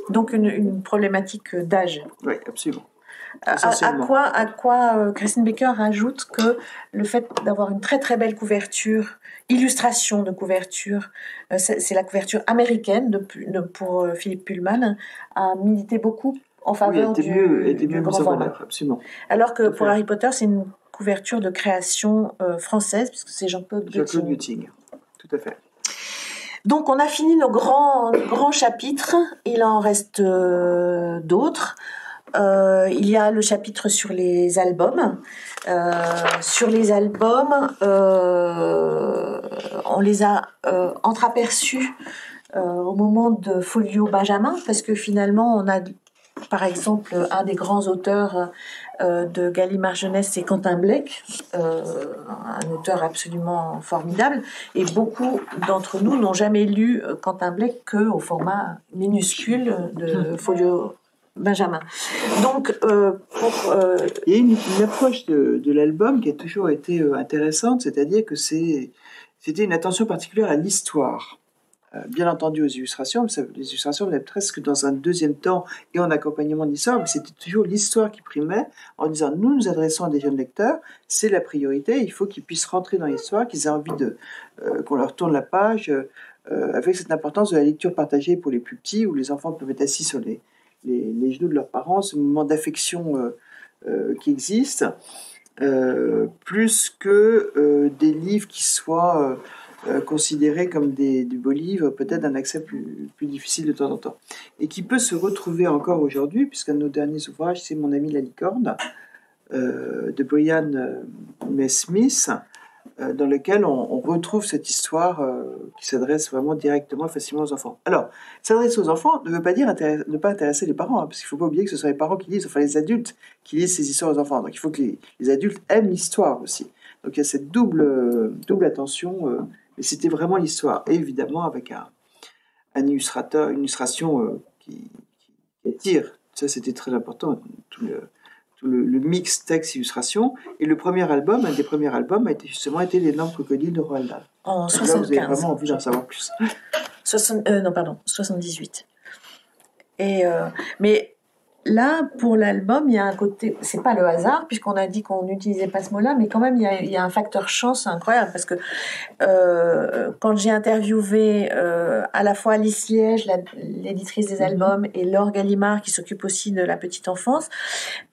Donc une problématique d'âge. Oui, absolument. À quoi Christine Baker rajoute que le fait d'avoir une très très belle couverture, illustration de couverture, c'est la couverture américaine pour Philippe Pullman, a milité beaucoup en faveur du grand format. Absolument. Alors que pour Harry Potter, c'est une couverture de création française, puisque c'est Jean-Claude Gutting. Tout à fait. Donc on a fini nos grands chapitres, il en reste d'autres. Il y a le chapitre sur les albums. Sur les albums, on les a entreaperçus au moment de Folio Benjamin, parce que finalement on a par exemple un des grands auteurs de Gallimard Jeunesse, c'est Quentin Blake, un auteur absolument formidable, et beaucoup d'entre nous n'ont jamais lu Quentin Blake qu'au format minuscule de Folio Benjamin. Donc, il y a une approche de l'album qui a toujours été intéressante, c'est-à-dire que c'était une attention particulière à l'histoire. Bien entendu aux illustrations, mais les illustrations venaient presque dans un deuxième temps et en accompagnement de l'histoire, mais c'était toujours l'histoire qui primait, en disant nous nous adressons à des jeunes lecteurs, c'est la priorité, il faut qu'ils puissent rentrer dans l'histoire, qu'ils aient envie qu'on leur tourne la page, avec cette importance de la lecture partagée pour les plus petits, où les enfants peuvent être assis sur les genoux de leurs parents, ce moment d'affection qui existe, plus que des livres qui soient considérés comme des beaux livres, peut-être d'un accès plus difficile de temps en temps. Et qui peut se retrouver encore aujourd'hui, puisqu'un de nos derniers ouvrages, c'est Mon ami la licorne, de Brian May Smith, dans lequel on retrouve cette histoire qui s'adresse vraiment directement, facilement aux enfants. Alors, s'adresser aux enfants ne veut pas dire ne pas intéresser les parents, parce qu'il ne faut pas oublier que ce sont les parents qui lisent, enfin les adultes qui lisent ces histoires aux enfants. Donc il faut que les adultes aiment l'histoire aussi. Donc il y a cette double attention, mais c'était vraiment l'histoire. Et évidemment avec une illustration qui attire. Ça c'était très important, tout le mix texte-illustration. Et le premier album, un des premiers albums, a été L'énorme crocodile de Roald Dahl. En 75. Là, vous avez vraiment envie d'en savoir plus. 78. Mais là, pour l'album, il y a un côté, c'est pas le hasard, puisqu'on a dit qu'on n'utilisait pas ce mot-là, mais quand même, il y a un facteur chance incroyable, parce que quand j'ai interviewé à la fois Alice Liège, l'éditrice des albums, et Laure Gallimard, qui s'occupe aussi de la petite enfance,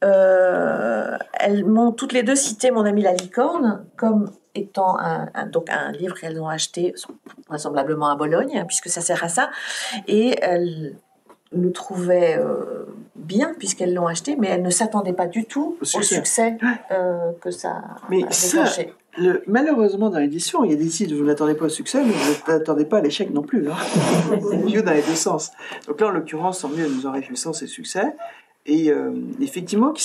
elles m'ont toutes les deux cité Mon ami la licorne, comme étant donc un livre qu'elles ont acheté vraisemblablement à Bologne, puisque ça sert à ça, et elles le trouvaient bien puisqu'elles l'ont acheté, mais elles ne s'attendaient pas du tout au succès que ça a déclenché. Malheureusement, dans l'édition, il y a des titres où vous n'attendez pas au succès, mais vous n'attendez pas à l'échec non plus. C'est mieux dans les deux sens. Donc là, en l'occurrence, tant mieux, nous en réjouissons, c'est le succès. Et effectivement, qui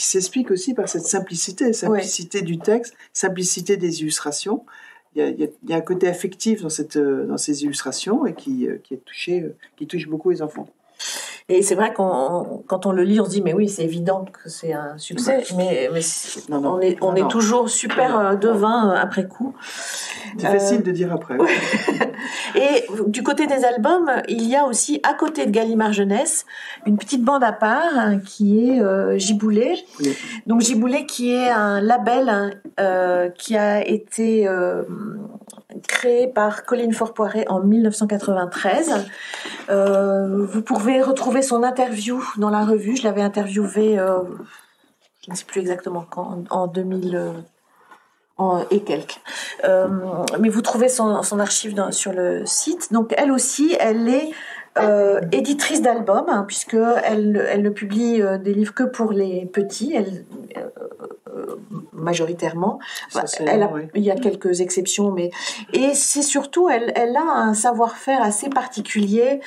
s'explique aussi par cette simplicité du texte, simplicité des illustrations. Il y a un côté affectif dans ces illustrations et qui touche beaucoup les enfants. Et c'est vrai quand on le lit, on se dit mais oui, c'est évident que c'est un succès, mais on est toujours super devin après coup. C'est facile de dire après. Ouais. Et du côté des albums, il y a aussi, à côté de Gallimard Jeunesse, une petite bande à part qui est Giboulet. Oui. Donc Giboulet qui est un label qui a été créé par Colline Faure-Poiret en 1993. Vous pouvez retrouver son interview dans la revue. Je l'avais interviewé, je ne sais plus exactement quand, en 2000 et quelques. Mais vous trouvez son archive sur le site. Donc elle aussi, elle est éditrice d'albums, puisque elle ne publie des livres que pour les petits. majoritairement. Oui. Il y a quelques exceptions, et c'est surtout, elle a un savoir-faire assez particulier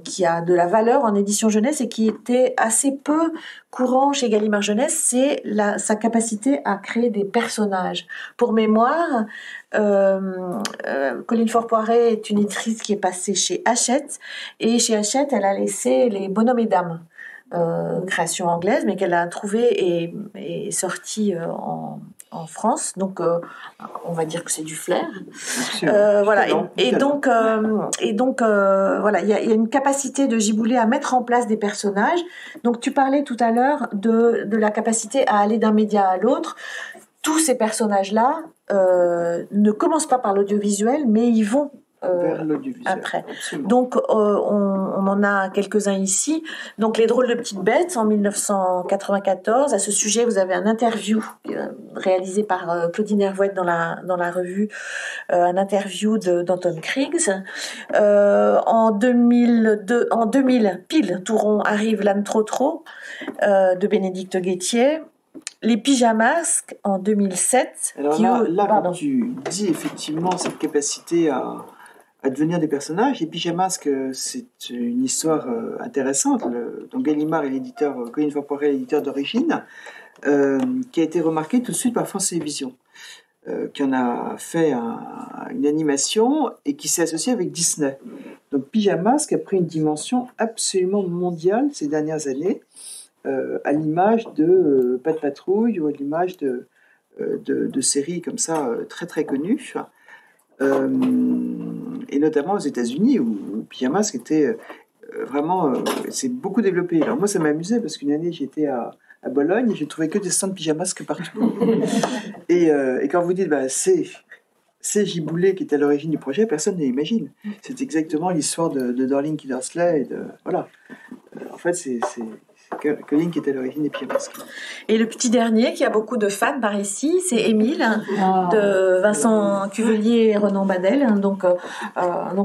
qui a de la valeur en édition jeunesse et qui était assez peu courant chez Gallimard Jeunesse, c'est sa capacité à créer des personnages. Pour mémoire, Colline Faure-Poiret est une éditrice qui est passée chez Hachette, et chez Hachette, elle a laissé les Bonhommes et Dames, création anglaise, mais qu'elle a trouvée et sortie en France. Donc, on va dire que c'est du flair. Voilà. Et donc, voilà, il y a une capacité de Giboulet à mettre en place des personnages. Donc, tu parlais tout à l'heure de la capacité à aller d'un média à l'autre. Tous ces personnages-là ne commencent pas par l'audiovisuel, mais ils vont vers l'audiovisuel. Après. Absolument. Donc, on en a quelques-uns ici. Donc, Les Drôles de Petites Bêtes, en 1994. À ce sujet, vous avez un interview réalisé par Claudine Hervouette dans la revue, un interview d'Anton Kriegs. En 2000, pile, tout rond, arrive L'âne trop, de Bénédicte Guettier. Les Pyjamasques en 2007. Alors quand tu dis effectivement cette capacité à devenir des personnages, les Pyjamasques, c'est une histoire intéressante. Donc Gallimard est l'éditeur, Colline Faure-Poiret est l'éditeur d'origine, qui a été remarqué tout de suite par France Télévisions, qui en a fait une animation et qui s'est associé avec Disney. Donc Pyjamasques a pris une dimension absolument mondiale ces dernières années, à l'image de Pat' Patrouille ou à l'image de séries comme ça très très connues, et notamment aux États-Unis où Pyjamasques était vraiment c'est beaucoup développé. Alors moi ça m'amusait parce qu'une année j'étais à Bologne et j'ai trouvé que des stands de Pyjamasques partout. et quand vous dites c'est Giboulet qui est à l'origine du projet, personne ne l'imagine. C'est exactement l'histoire de Dorling Kindersley et voilà. En fait c'est Colline qui était à l'origine des Pyjamasques. Et le petit dernier, qui a beaucoup de fans par ici, c'est Émile, de Vincent Cuvelier et Renan Badel. Donc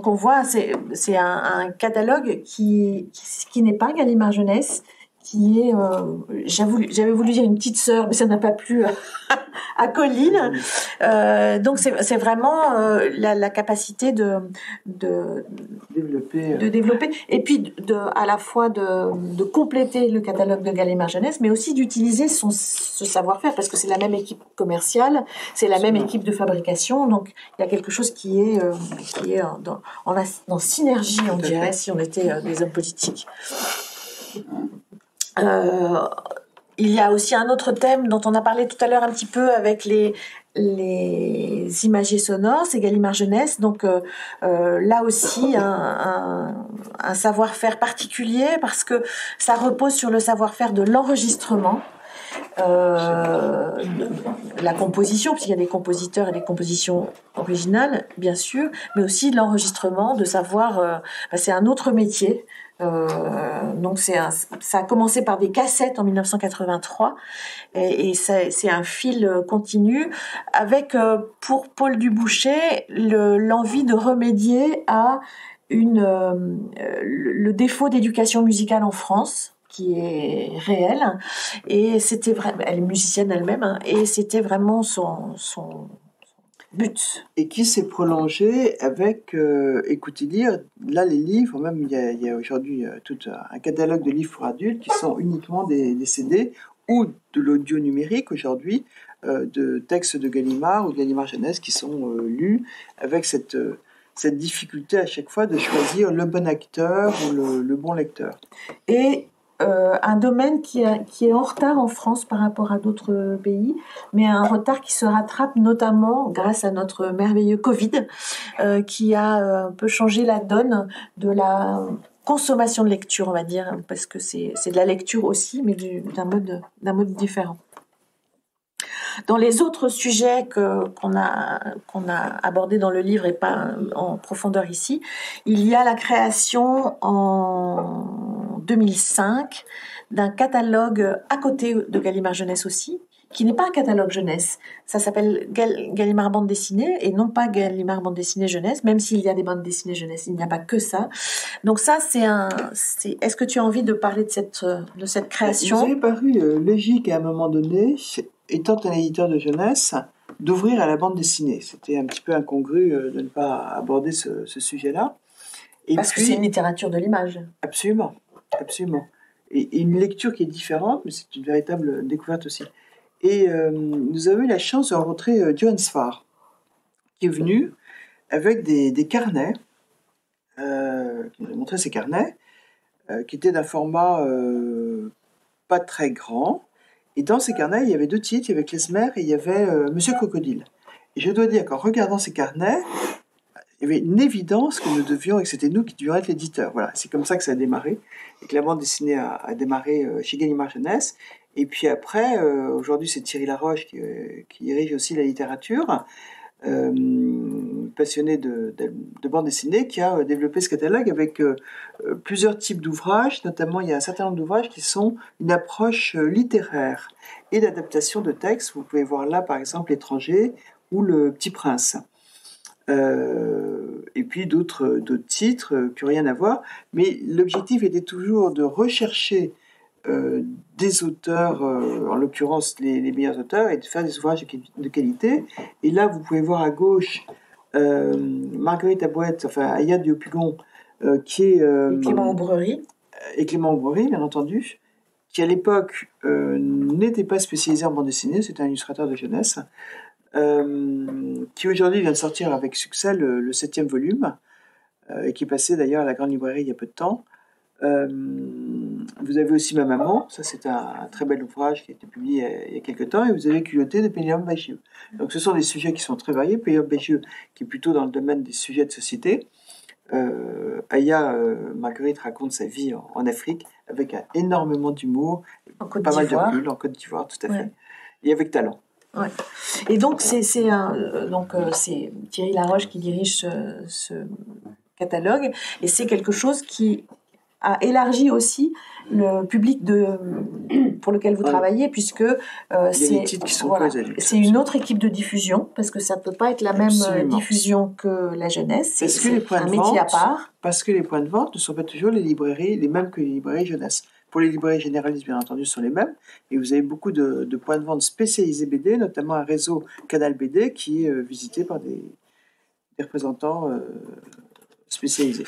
on voit, c'est un catalogue qui n'est pas Gallimard Jeunesse, qui est, j'avais voulu dire une petite sœur, mais ça n'a pas plu à Colline. Donc c'est vraiment la capacité de développer, et puis à la fois de compléter le catalogue de Gallimard Jeunesse, mais aussi d'utiliser ce savoir-faire, parce que c'est la même équipe commerciale, c'est la même équipe de fabrication, donc il y a quelque chose qui est dans synergie, on dirait, si on était des hommes politiques. Il y a aussi un autre thème dont on a parlé tout à l'heure un petit peu avec les imagiers sonores, c'est Gallimard Jeunesse. Donc là aussi un savoir-faire particulier, parce que ça repose sur le savoir-faire de l'enregistrement, la composition, puisqu'il y a des compositeurs et des compositions originales, bien sûr, mais aussi de l'enregistrement, de savoir, c'est un autre métier. Donc ça a commencé par des cassettes en 1983 et c'est un fil continu avec, pour Paul Dubouchet, l'envie de remédier à le défaut d'éducation musicale en France, qui est réel, et c'était vraiment, elle est musicienne elle-même, et c'était vraiment son but. Et qui s'est prolongé avec, écoutez lire, là les livres, même il y a aujourd'hui tout un catalogue de livres pour adultes qui sont uniquement des CD ou de l'audio numérique aujourd'hui, de textes de Gallimard ou de Gallimard Jeunesse qui sont lus avec cette difficulté à chaque fois de choisir le bon acteur ou le bon lecteur. Et un domaine qui est en retard en France par rapport à d'autres pays, mais un retard qui se rattrape notamment grâce à notre merveilleux Covid, qui a un peu changé la donne de la consommation de lecture, on va dire, parce que c'est de la lecture aussi, mais d'un mode différent. Dans les autres sujets qu'on a abordés dans le livre et pas en profondeur ici, il y a la création en 2005 d'un catalogue à côté de Gallimard Jeunesse aussi, qui n'est pas un catalogue jeunesse. Ça s'appelle Gallimard bande dessinée et non pas Gallimard bande dessinée jeunesse, même s'il y a des bandes dessinées jeunesse, il n'y a pas que ça. Donc ça, est-ce que tu as envie de parler de cette création? Il vous avez paru logique à un moment donné, étant un éditeur de jeunesse, d'ouvrir à la bande dessinée. C'était un petit peu incongru de ne pas aborder ce sujet-là. Parce que c'est une littérature de l'image. Absolument, absolument. Et une lecture qui est différente, mais c'est une véritable découverte aussi. Et nous avons eu la chance de rencontrer Johan Sfar, qui est venu avec des carnets, qui nous a montré ses carnets, qui étaient d'un format pas très grand. Et dans ces carnets, il y avait 2 titres, il y avait Klezmer et il y avait Monsieur Crocodile. Et je dois dire qu'en regardant ces carnets, il y avait une évidence que nous devions, et que c'était nous qui devions être l'éditeur. Voilà, c'est comme ça que ça a démarré, et que la bande dessinée a démarré chez Gallimard Jeunesse. Et puis après, aujourd'hui, c'est Thierry Laroche qui dirige aussi la littérature, passionné de bande dessinée, qui a développé ce catalogue avec plusieurs types d'ouvrages. Notamment, il y a un certain nombre d'ouvrages qui sont une approche littéraire et d'adaptation de textes. Vous pouvez voir là, par exemple, L'étranger ou Le Petit Prince. Et puis d'autres titres qui n'ont rien à voir. Mais l'objectif était toujours de rechercher des auteurs, en l'occurrence les meilleurs auteurs, et de faire des ouvrages de qualité. Et là, vous pouvez voir à gauche Marguerite Abouette, enfin Aya Diopugon, qui est... et Clément Aubrerie. Et Clément Aubrerie, bien entendu, qui à l'époque n'était pas spécialisé en bande dessinée, c'était un illustrateur de jeunesse, qui aujourd'hui vient de sortir avec succès le 7e volume, et qui est passé d'ailleurs à la Grande Librairie il y a peu de temps. Vous avez aussi Ma Maman, ça c'est un très bel ouvrage qui a été publié il y a quelques temps, et vous avez Culotté de Pénélope Bagieux. Donc ce sont des sujets qui sont très variés. Pénélope Bagieux qui est plutôt dans le domaine des sujets de société. Aya Marguerite raconte sa vie en Afrique avec énormément d'humour, pas mal de recul, en Côte d'Ivoire, tout à fait, et avec talent. Ouais. Et donc c'est Thierry Laroche qui dirige ce catalogue, et c'est quelque chose qui a élargi aussi le public pour lequel vous travaillez, puisque c'est une autre équipe de diffusion, parce que ça ne peut pas être la même diffusion que la jeunesse, c'est un métier à part. Parce que les points de vente ne sont pas toujours les mêmes que les librairies jeunesse. Pour les librairies généralistes, bien entendu, ce sont les mêmes, et vous avez beaucoup de points de vente spécialisés BD, notamment un réseau Canal BD qui est visité par des représentants spécialisés.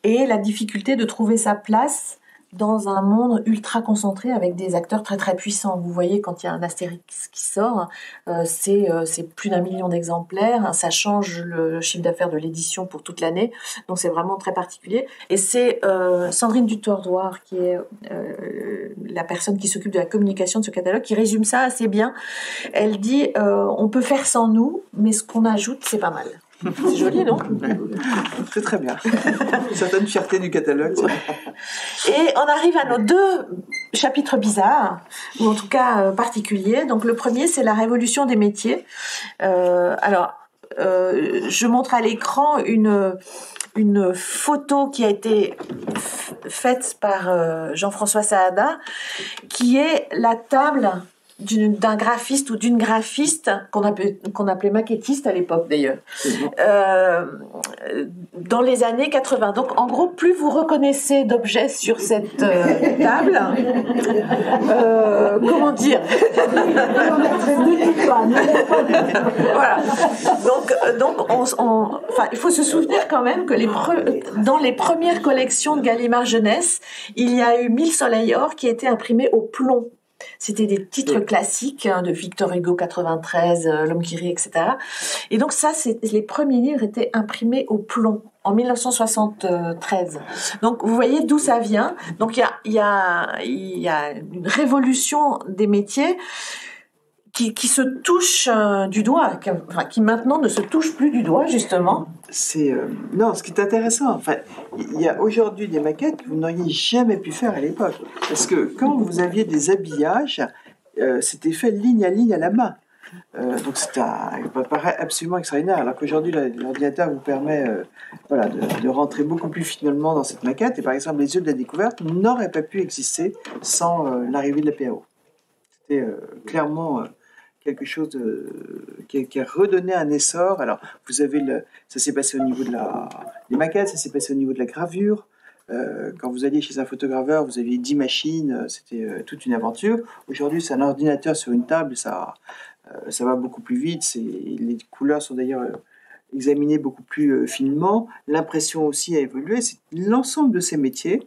Et la difficulté de trouver sa place dans un monde ultra concentré avec des acteurs très très puissants. Vous voyez, quand il y a un Astérix qui sort, c'est plus d'1 million d'exemplaires, ça change le chiffre d'affaires de l'édition pour toute l'année, donc c'est vraiment très particulier. Et c'est Sandrine Dutordoir, qui est la personne qui s'occupe de la communication de ce catalogue, qui résume ça assez bien. Elle dit on peut faire sans nous, mais ce qu'on ajoute, c'est pas mal. C'est joli, non? C'est très bien. Une certaine fierté du catalogue. Et on arrive à nos 2 chapitres bizarres, ou en tout cas particuliers. Donc le premier, c'est la révolution des métiers. Je montre à l'écran une photo qui a été faite par Jean-François Saada, qui est la table d'un graphiste ou d'une graphiste qu'on appelait maquettiste à l'époque d'ailleurs, dans les années 80. Donc en gros, plus vous reconnaissez d'objets sur cette table, comment dire, voilà. Donc il faut se souvenir quand même que dans les premières collections de Gallimard Jeunesse, il y a eu 1000 soleils or qui étaient imprimés au plomb. C'était des titres classiques de Victor Hugo 93, L'homme qui rit, etc. Et donc ça, les premiers livres étaient imprimés au plomb en 1973. Donc vous voyez d'où ça vient. Donc il y a une révolution des métiers qui se touche du doigt, qui maintenant ne se touche plus du doigt, justement. Non, ce qui est intéressant, il y a aujourd'hui des maquettes que vous n'auriez jamais pu faire à l'époque. Parce que quand vous aviez des habillages, c'était fait ligne à ligne à la main. Donc ça paraît absolument extraordinaire. Alors qu'aujourd'hui, l'ordinateur vous permet de rentrer beaucoup plus finalement dans cette maquette. Et par exemple, les yeux de la découverte n'auraient pas pu exister sans l'arrivée de la PAO. C'était clairement quelque chose qui a redonné un essor. Alors, vous avez ça s'est passé au niveau des maquettes, ça s'est passé au niveau de la gravure. Quand vous alliez chez un photograveur, vous aviez 10 machines, c'était toute une aventure. Aujourd'hui, c'est un ordinateur sur une table, ça va beaucoup plus vite. Les couleurs sont d'ailleurs examinées beaucoup plus finement. L'impression aussi a évolué. C'est l'ensemble de ces métiers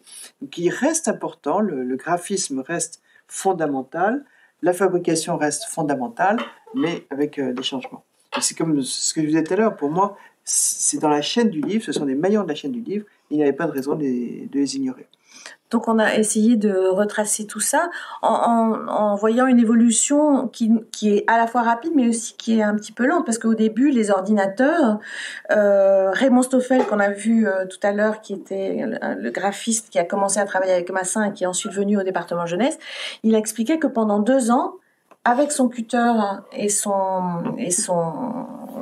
qui restent importants. Le graphisme reste fondamental. La fabrication reste fondamentale, mais avec des changements. Et c'est comme ce que je vous disais tout à l'heure, pour moi, c'est dans la chaîne du livre, ce sont des maillons de la chaîne du livre, il n'y avait pas de raison de les ignorer. Donc on a essayé de retracer tout ça en voyant une évolution qui est à la fois rapide mais aussi qui est un petit peu lente, parce qu'au début les ordinateurs, Raymond Stoffel qu'on a vu tout à l'heure, qui était le graphiste qui a commencé à travailler avec Massin et qui est ensuite venu au département jeunesse, il a expliqué que pendant 2 ans, avec son cutter et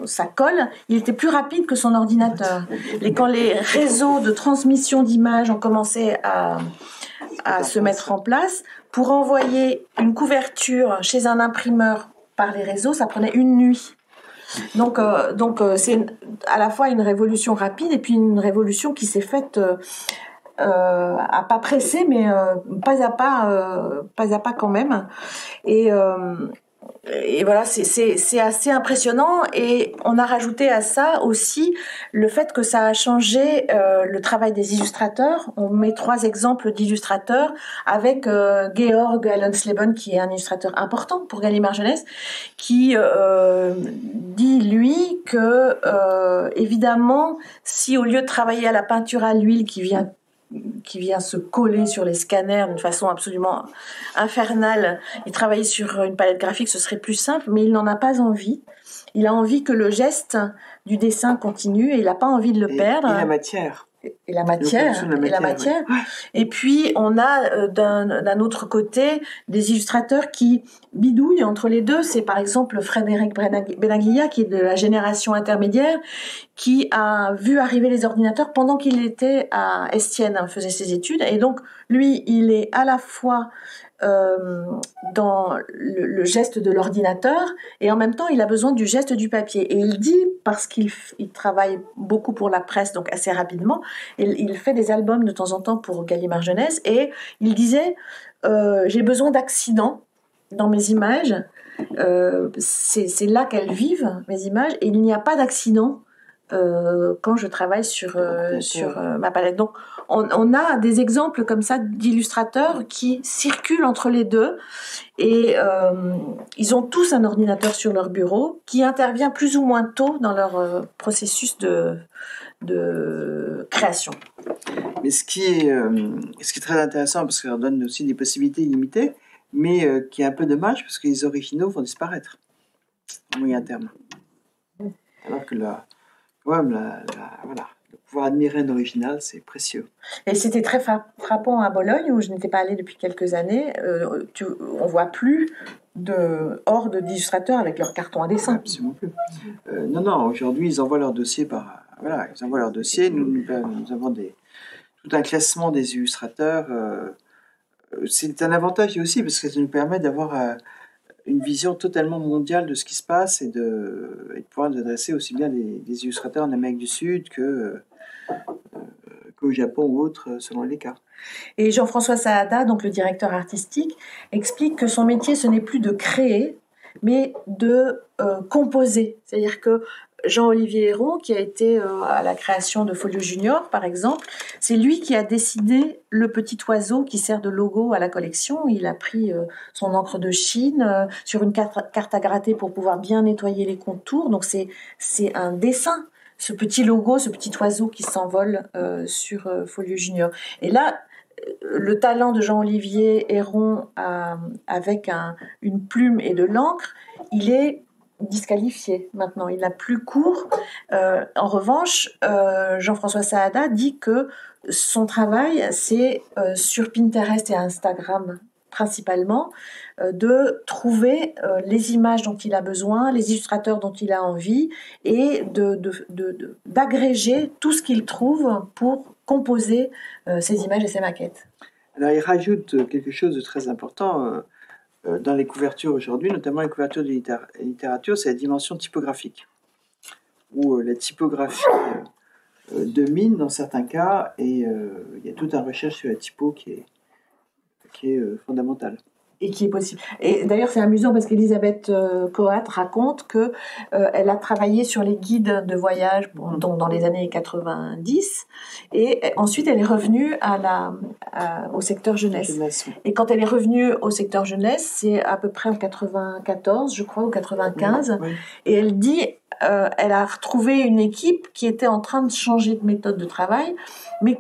sa colle, il était plus rapide que son ordinateur. Et quand les réseaux de transmission d'images ont commencé à se mettre en place, pour envoyer une couverture chez un imprimeur par les réseaux, ça prenait une nuit. Donc c'est à la fois une révolution rapide et puis une révolution qui s'est faite à pas pressé, mais pas à pas quand même. Et voilà, c'est assez impressionnant. Et on a rajouté à ça aussi le fait que ça a changé le travail des illustrateurs. On met 3 exemples d'illustrateurs avec Georg Allensleben, qui est un illustrateur important pour Gallimard Jeunesse, qui dit, lui, que évidemment, si au lieu de travailler à la peinture à l'huile qui vient se coller sur les scanners d'une façon absolument infernale, et travailler sur une palette graphique, ce serait plus simple, mais il n'en a pas envie. Il a envie que le geste du dessin continue et il n'a pas envie de le perdre. Et la matière. Et la matière. Ouais. Et puis, on a d'un autre côté des illustrateurs qui bidouillent entre les deux. C'est par exemple Frédéric Benaglia, qui est de la génération intermédiaire, qui a vu arriver les ordinateurs pendant qu'il était à Estienne, faisait ses études. Et donc, lui, il est à la fois dans le geste de l'ordinateur et en même temps il a besoin du geste du papier, et il dit, parce qu'il travaille beaucoup pour la presse, donc assez rapidement, il fait des albums de temps en temps pour Gallimard Jeunesse, et il disait j'ai besoin d'accidents dans mes images, c'est là qu'elles vivent, mes images, et il n'y a pas d'accident quand je travaille sur ma palette. Donc on a des exemples comme ça d'illustrateurs qui circulent entre les deux, et ils ont tous un ordinateur sur leur bureau qui intervient plus ou moins tôt dans leur processus de création. Mais ce qui est très intéressant, parce que ça leur donne aussi des possibilités illimitées, mais qui est un peu dommage parce que les originaux vont disparaître à moyen terme. Alors que voilà, de pouvoir admirer un original, c'est précieux. Et c'était très frappant à Bologne, où je n'étais pas allée depuis quelques années. On voit plus horde d'illustrateurs avec leur carton à dessin. Absolument plus. Non, aujourd'hui, ils envoient leur dossier ils envoient leur dossier. Nous avons tout un classement des illustrateurs. C'est un avantage aussi, parce que ça nous permet d'avoir une vision totalement mondiale de ce qui se passe et de pouvoir nous adresser aussi bien des illustrateurs en Amérique du Sud qu'au Japon ou autre, selon les cas. Et Jean-François Saada, donc le directeur artistique, explique que son métier, ce n'est plus de créer, mais de composer. C'est-à-dire que Jean-Olivier Héron, qui a été à la création de Folio Junior, par exemple, c'est lui qui a décidé le petit oiseau qui sert de logo à la collection. Il a pris son encre de Chine sur une carte à gratter pour pouvoir bien nettoyer les contours. Donc c'est un dessin, ce petit logo, ce petit oiseau qui s'envole sur Folio Junior. Et là, le talent de Jean-Olivier Héron avec une plume et de l'encre, il est disqualifié maintenant, il n'a plus cours. En revanche, Jean-François Saada dit que son travail, c'est sur Pinterest et Instagram principalement, de trouver les images dont il a besoin, les illustrateurs dont il a envie, et d'agréger tout ce qu'il trouve pour composer ces images et ces maquettes. Alors il rajoute quelque chose de très important. dans les couvertures aujourd'hui, notamment les couvertures de littérature, c'est la dimension typographique, où la typographie domine dans certains cas, et il y a toute une recherche sur la typo qui est fondamentale. Et qui est possible. Et d'ailleurs, c'est amusant parce qu'Elisabeth Coat raconte que elle a travaillé sur les guides de voyage dans les années 90, et ensuite elle est revenue au secteur jeunesse. Et quand elle est revenue au secteur jeunesse, c'est à peu près en 94, je crois, ou 95, Oui. et elle dit, elle a retrouvé une équipe qui était en train de changer de méthode de travail, mais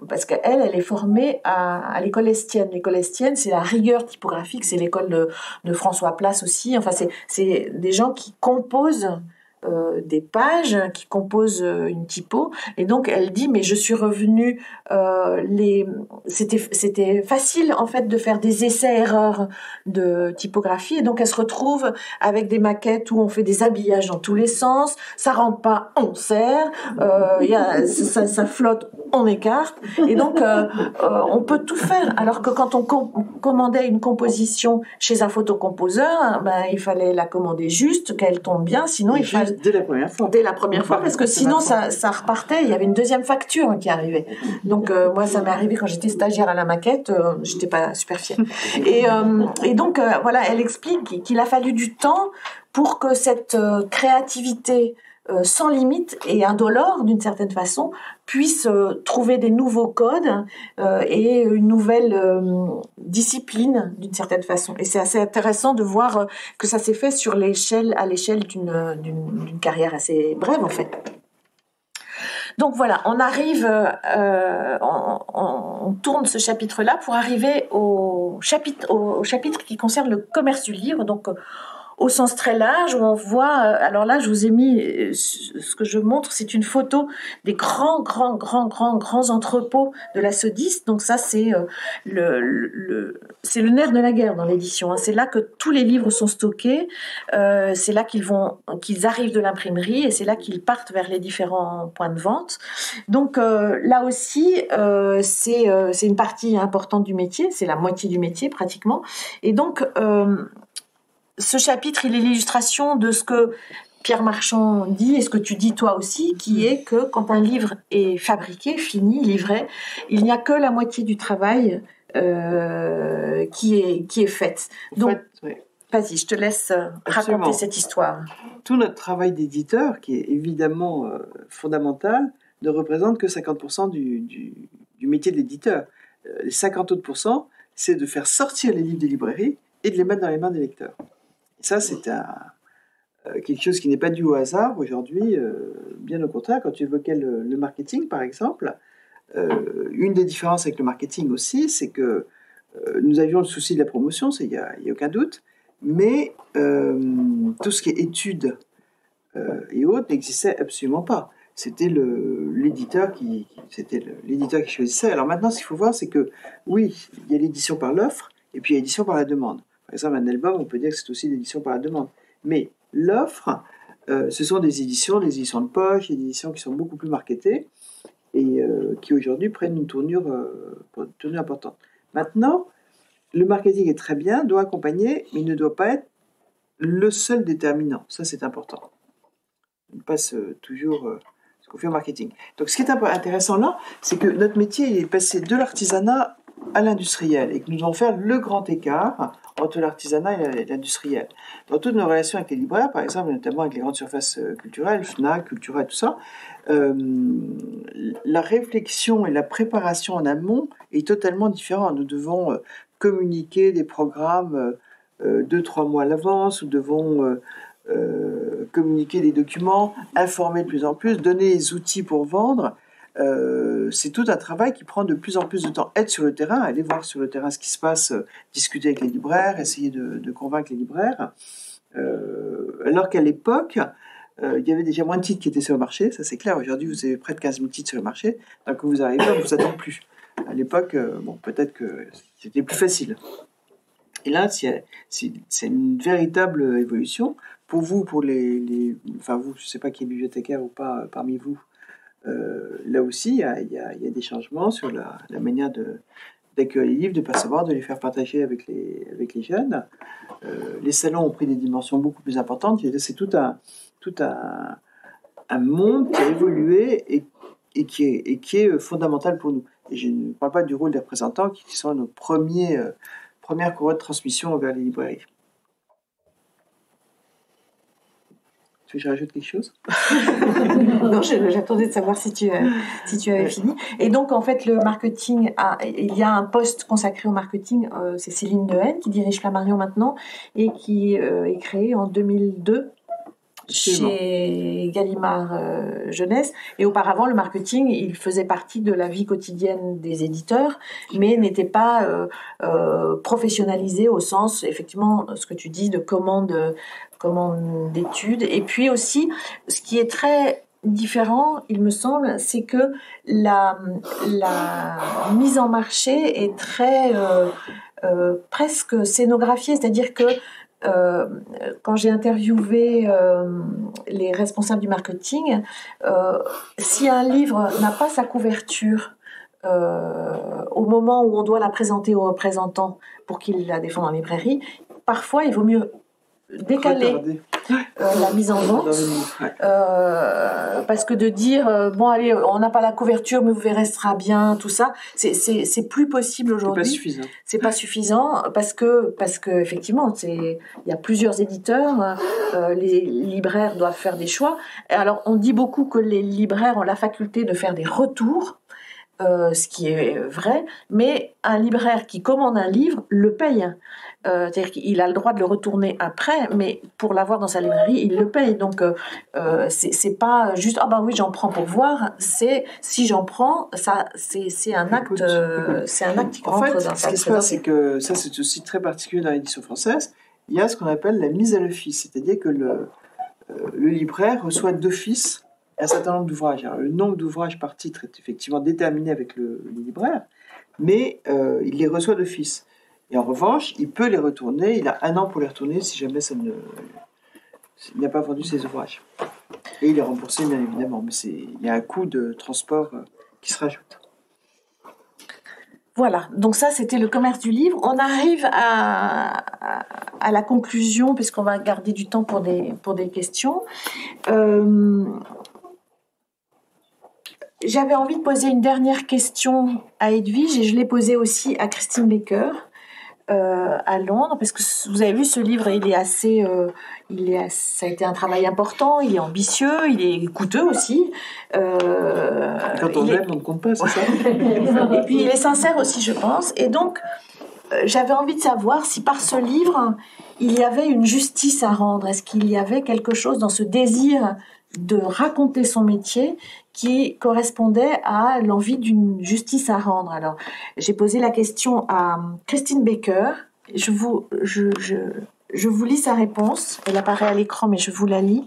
parce qu'elle est formée à l'école Estienne. L'école Estienne, c'est la rigueur typographique, c'est l'école de François Place aussi. Enfin, c'est des gens qui composent des pages, qui composent une typo. Et donc, elle dit, mais je suis revenue... C'était facile, en fait, de faire des essais-erreurs de typographie. Et donc, elle se retrouve avec des maquettes où on fait des habillages dans tous les sens. Ça rentre pas, on serre. Ça flotte, on écarte. Et donc, on peut tout faire. Alors que quand on commandait une composition chez un photocomposeur, il fallait la commander juste, qu'elle tombe bien. Sinon, il fallait... Dès la première fois. Dès la première fois, parce que sinon, ça repartait. Il y avait une deuxième facture qui arrivait. Donc, moi, ça m'est arrivé quand j'étais stagiaire à la maquette. J'étais pas super fière. Et donc, voilà, elle explique qu'il a fallu du temps pour que cette créativité sans limite et indolore, d'une certaine façon, puisse trouver des nouveaux codes et une nouvelle discipline, d'une certaine façon. Et c'est assez intéressant de voir que ça s'est fait à l'échelle d'une carrière assez brève, en fait. Donc voilà, on arrive, on tourne ce chapitre-là pour arriver au chapitre qui concerne le commerce du livre, donc au sens très large, où on voit, alors là, je vous ai mis, ce que je montre, c'est une photo des grands entrepôts de la Sodiste. Donc ça, c'est c'est le nerf de la guerre dans l'édition. C'est là que tous les livres sont stockés. C'est là qu'ils arrivent de l'imprimerie, et c'est là qu'ils partent vers les différents points de vente. Donc là aussi, c'est une partie importante du métier. C'est la moitié du métier pratiquement. Et donc ce chapitre, il est l'illustration de ce que Pierre Marchand dit, et ce que tu dis toi aussi, qui est que quand un livre est fabriqué, fini, livré, il n'y a que la moitié du travail qui est faite. Donc, vas-y, je te laisse raconter cette histoire. Tout notre travail d'éditeur, qui est évidemment fondamental, ne représente que 50% du métier de l'éditeur. Les 50 autres %, c'est de faire sortir les livres des librairies et de les mettre dans les mains des lecteurs. Et ça, c'est quelque chose qui n'est pas dû au hasard aujourd'hui, bien au contraire. Quand tu évoquais le marketing, par exemple, une des différences avec le marketing aussi, c'est que nous avions le souci de la promotion, il n'y a aucun doute, mais tout ce qui est études et autres n'existait absolument pas. C'était l'éditeur qui choisissait. Alors maintenant, ce qu'il faut voir, c'est que oui, il y a l'édition par l'offre et puis il y a l'édition par la demande. Par exemple, un album, on peut dire que c'est aussi l'édition par la demande. Mais l'offre, ce sont des éditions de poche, des éditions qui sont beaucoup plus marketées et qui aujourd'hui prennent une tournure importante. Maintenant, le marketing est très bien, doit accompagner, mais il ne doit pas être le seul déterminant. Ça, c'est important. On passe toujours ce qu'on fait au marketing. Donc, ce qui est intéressant là, c'est que notre métier est passé de l'artisanat à l'industriel et que nous devons faire le grand écart entre l'artisanat et l'industriel. Dans toutes nos relations avec les libraires, par exemple, notamment avec les grandes surfaces culturelles, Fnac, Cultura, tout ça, la réflexion et la préparation en amont est totalement différente. Nous devons communiquer des programmes 2-3 mois à l'avance, nous devons communiquer des documents, informer de plus en plus, donner les outils pour vendre. C'est tout un travail qui prend de plus en plus de temps. Être sur le terrain, aller voir sur le terrain ce qui se passe, discuter avec les libraires, essayer de convaincre les libraires. Alors qu'à l'époque, il y avait déjà moins de titres qui étaient sur le marché, ça c'est clair. Aujourd'hui, vous avez près de 15 000 titres sur le marché. Donc quand vous arrivez, on ne vous attend plus. À l'époque, peut-être que c'était plus facile. Et là, c'est une véritable évolution. Pour vous, vous, je ne sais pas qui est bibliothécaire ou pas parmi vous, là aussi, il y a des changements sur la manière d'accueillir les livres, de percevoir, de les faire partager avec les jeunes. Les salons ont pris des dimensions beaucoup plus importantes. C'est tout un monde qui a évolué et qui est fondamental pour nous. Et je ne parle pas du rôle des représentants qui sont nos premières courroies de transmission vers les librairies. Tu veux que je rajoute quelque chose? Non, j'attendais de savoir si tu avais fini. Et donc, en fait, le marketing, il y a un poste consacré au marketing, c'est Céline Dehaene qui dirige Flammarion maintenant et qui est créée en 2002 chez Gallimard Jeunesse. Et auparavant, le marketing, il faisait partie de la vie quotidienne des éditeurs, mais n'était pas professionnalisé au sens, effectivement, ce que tu dis, de commande d'études. Et puis aussi, ce qui est très différent, il me semble, c'est que la mise en marché est très presque scénographiée, c'est-à-dire que quand j'ai interviewé les responsables du marketing, si un livre n'a pas sa couverture au moment où on doit la présenter aux représentants pour qu'ils la défendent en librairie, parfois il vaut mieux décaler la mise en vente parce que de dire bon allez on n'a pas la couverture mais vous verrez ce sera bien, tout ça c'est plus possible aujourd'hui. C'est pas suffisant parce que effectivement il y a plusieurs éditeurs, les libraires doivent faire des choix. Et alors on dit beaucoup que les libraires ont la faculté de faire des retours, ce qui est vrai, mais un libraire qui commande un livre le paye. C'est-à-dire qu'il a le droit de le retourner après, mais pour l'avoir dans sa librairie, il le paye. Donc, c'est pas juste « Ah ben oui, j'en prends pour voir ». C'est « Si j'en prends, ça, c'est un acte qui rentre dans sa ce qui se passe, c'est que ça, c'est aussi très particulier dans l'édition française. Il y a ce qu'on appelle la mise à l'office, c'est-à-dire que le libraire reçoit d'office un certain nombre d'ouvrages. Alors, le nombre d'ouvrages par titre est effectivement déterminé avec le libraire, mais il les reçoit d'office. Et en revanche, il peut les retourner, il a 1 an pour les retourner si jamais il n'a pas vendu ses ouvrages. Et il est remboursé, bien évidemment, mais il y a un coût de transport qui se rajoute. Voilà, donc ça c'était le commerce du livre. On arrive à la conclusion, puisqu'on va garder du temps pour des questions. J'avais envie de poser une dernière question à Edwige, et je l'ai posée aussi à Christine Baker. À Londres, parce que vous avez vu ce livre, ça a été un travail important, il est ambitieux, il est coûteux aussi. Quand on aime, on ne compte pas, c'est ça. Et puis il est sincère aussi, je pense. Et donc, j'avais envie de savoir si par ce livre, il y avait une justice à rendre. Est-ce qu'il y avait quelque chose dans ce désir de raconter son métier qui correspondait à l'envie d'une justice à rendre. Alors, j'ai posé la question à Christine Baker. Je vous lis sa réponse. Elle apparaît à l'écran, mais je vous la lis.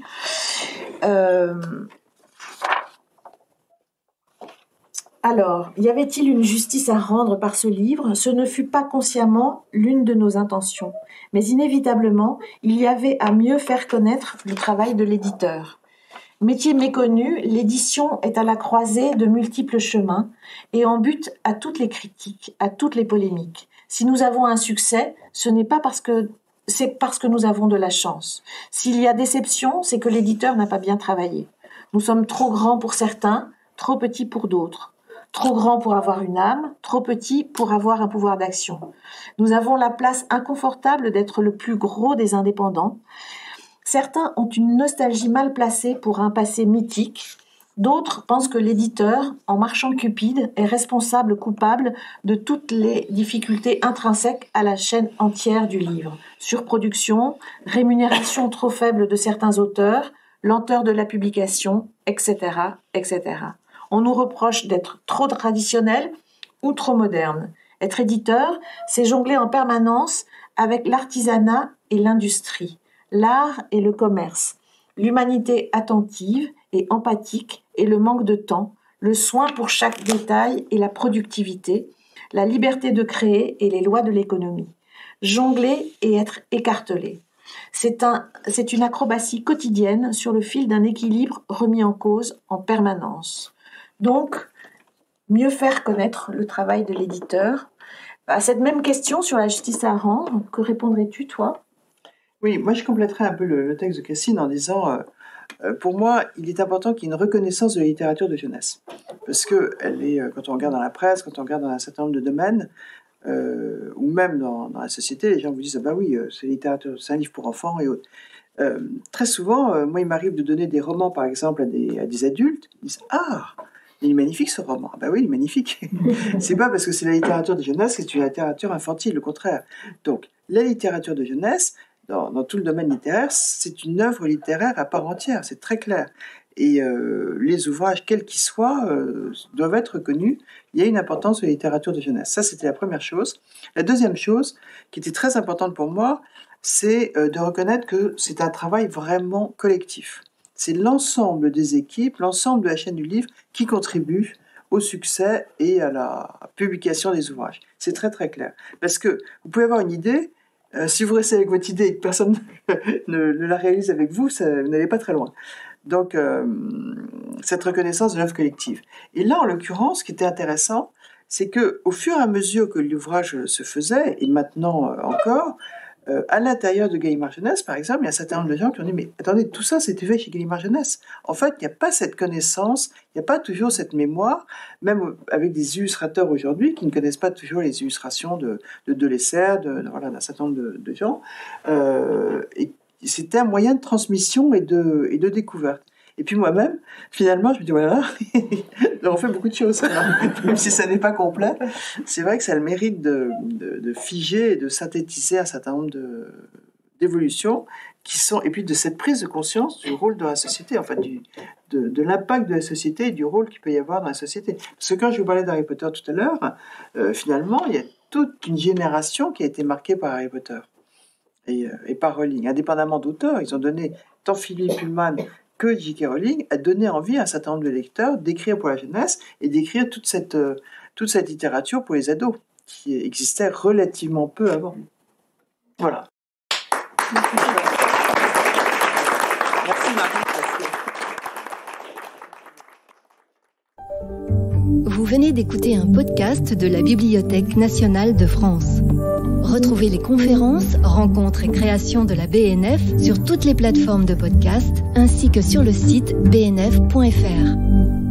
Alors, y avait-il une justice à rendre par ce livre? Ce ne fut pas consciemment l'une de nos intentions, mais inévitablement, il y avait à mieux faire connaître le travail de l'éditeur. Métier méconnu, l'édition est à la croisée de multiples chemins et en bute à toutes les critiques, à toutes les polémiques. Si nous avons un succès, c'est parce que nous avons de la chance. S'il y a déception, c'est que l'éditeur n'a pas bien travaillé. Nous sommes trop grands pour certains, trop petits pour d'autres. Trop grands pour avoir une âme, trop petits pour avoir un pouvoir d'action. Nous avons la place inconfortable d'être le plus gros des indépendants. Certains ont une nostalgie mal placée pour un passé mythique. D'autres pensent que l'éditeur, en marchant cupide, est responsable coupable de toutes les difficultés intrinsèques à la chaîne entière du livre. Surproduction, rémunération trop faible de certains auteurs, lenteur de la publication, etc., etc. On nous reproche d'être trop traditionnel ou trop moderne. Être éditeur, c'est jongler en permanence avec l'artisanat et l'industrie, l'art et le commerce, l'humanité attentive et empathique et le manque de temps, le soin pour chaque détail et la productivité, la liberté de créer et les lois de l'économie. Jongler et être écartelé. C'est une acrobatie quotidienne sur le fil d'un équilibre remis en cause en permanence. Donc, mieux faire connaître le travail de l'éditeur. À cette même question sur la justice à rendre, que répondrais-tu, toi ? Oui, moi je compléterais un peu le texte de Cassine en disant, pour moi, il est important qu'il y ait une reconnaissance de la littérature de jeunesse. Parce que elle est, quand on regarde dans la presse, quand on regarde dans un certain nombre de domaines, ou même dans la société, les gens vous disent, ah bah oui, c'est littérature, c'est un livre pour enfants et autres. Très souvent, moi il m'arrive de donner des romans par exemple à des adultes, ils disent, ah, il est magnifique ce roman. Ah bah oui, il est magnifique. C'est pas parce que c'est la littérature de jeunesse que c'est une littérature infantile, le contraire. Donc, la littérature de jeunesse, dans tout le domaine littéraire, c'est une œuvre littéraire à part entière, c'est très clair. Et les ouvrages, quels qu'ils soient, doivent être reconnus. Il y a une importance de la littérature de jeunesse. Ça, c'était la première chose. La deuxième chose, qui était très importante pour moi, c'est de reconnaître que c'est un travail vraiment collectif. C'est l'ensemble des équipes, l'ensemble de la chaîne du livre qui contribue au succès et à la publication des ouvrages. C'est très très clair. Parce que vous pouvez avoir une idée, si vous restez avec votre idée et que personne ne la réalise avec vous, vous n'allez pas très loin. Donc, cette reconnaissance de l'œuvre collective. Et là, en l'occurrence, ce qui était intéressant, c'est qu'au fur et à mesure que l'ouvrage se faisait, et maintenant encore, à l'intérieur de Gallimard Jeunesse, par exemple, il y a un certain nombre de gens qui ont dit « Mais attendez, tout ça, c'était fait chez Gallimard Jeunesse. » En fait, il n'y a pas cette connaissance, il n'y a pas toujours cette mémoire, même avec des illustrateurs aujourd'hui qui ne connaissent pas toujours les illustrations de Delessert, d'un certain nombre de gens. Et c'était un moyen de transmission et de découverte. Et puis moi-même, finalement, je me dis, voilà, on fait beaucoup de choses, même si ça n'est pas complet. C'est vrai que ça a le mérite de figer et de synthétiser un certain nombre d'évolutions qui sont, et puis de cette prise de conscience du rôle de la société, en fait, de l'impact de la société et du rôle qu'il peut y avoir dans la société. Parce que quand je vous parlais d'Harry Potter tout à l'heure, finalement, il y a toute une génération qui a été marquée par Harry Potter et par Rowling, indépendamment d'auteurs. Ils ont donné, tant Philippe Pullman que J.K. Rowling a donné envie à un certain nombre de lecteurs d'écrire pour la jeunesse et d'écrire toute cette littérature pour les ados, qui existait relativement peu avant. Voilà. Merci Marie. Vous venez d'écouter un podcast de la Bibliothèque nationale de France. Retrouvez les conférences, rencontres et créations de la BNF sur toutes les plateformes de podcast ainsi que sur le site bnf.fr.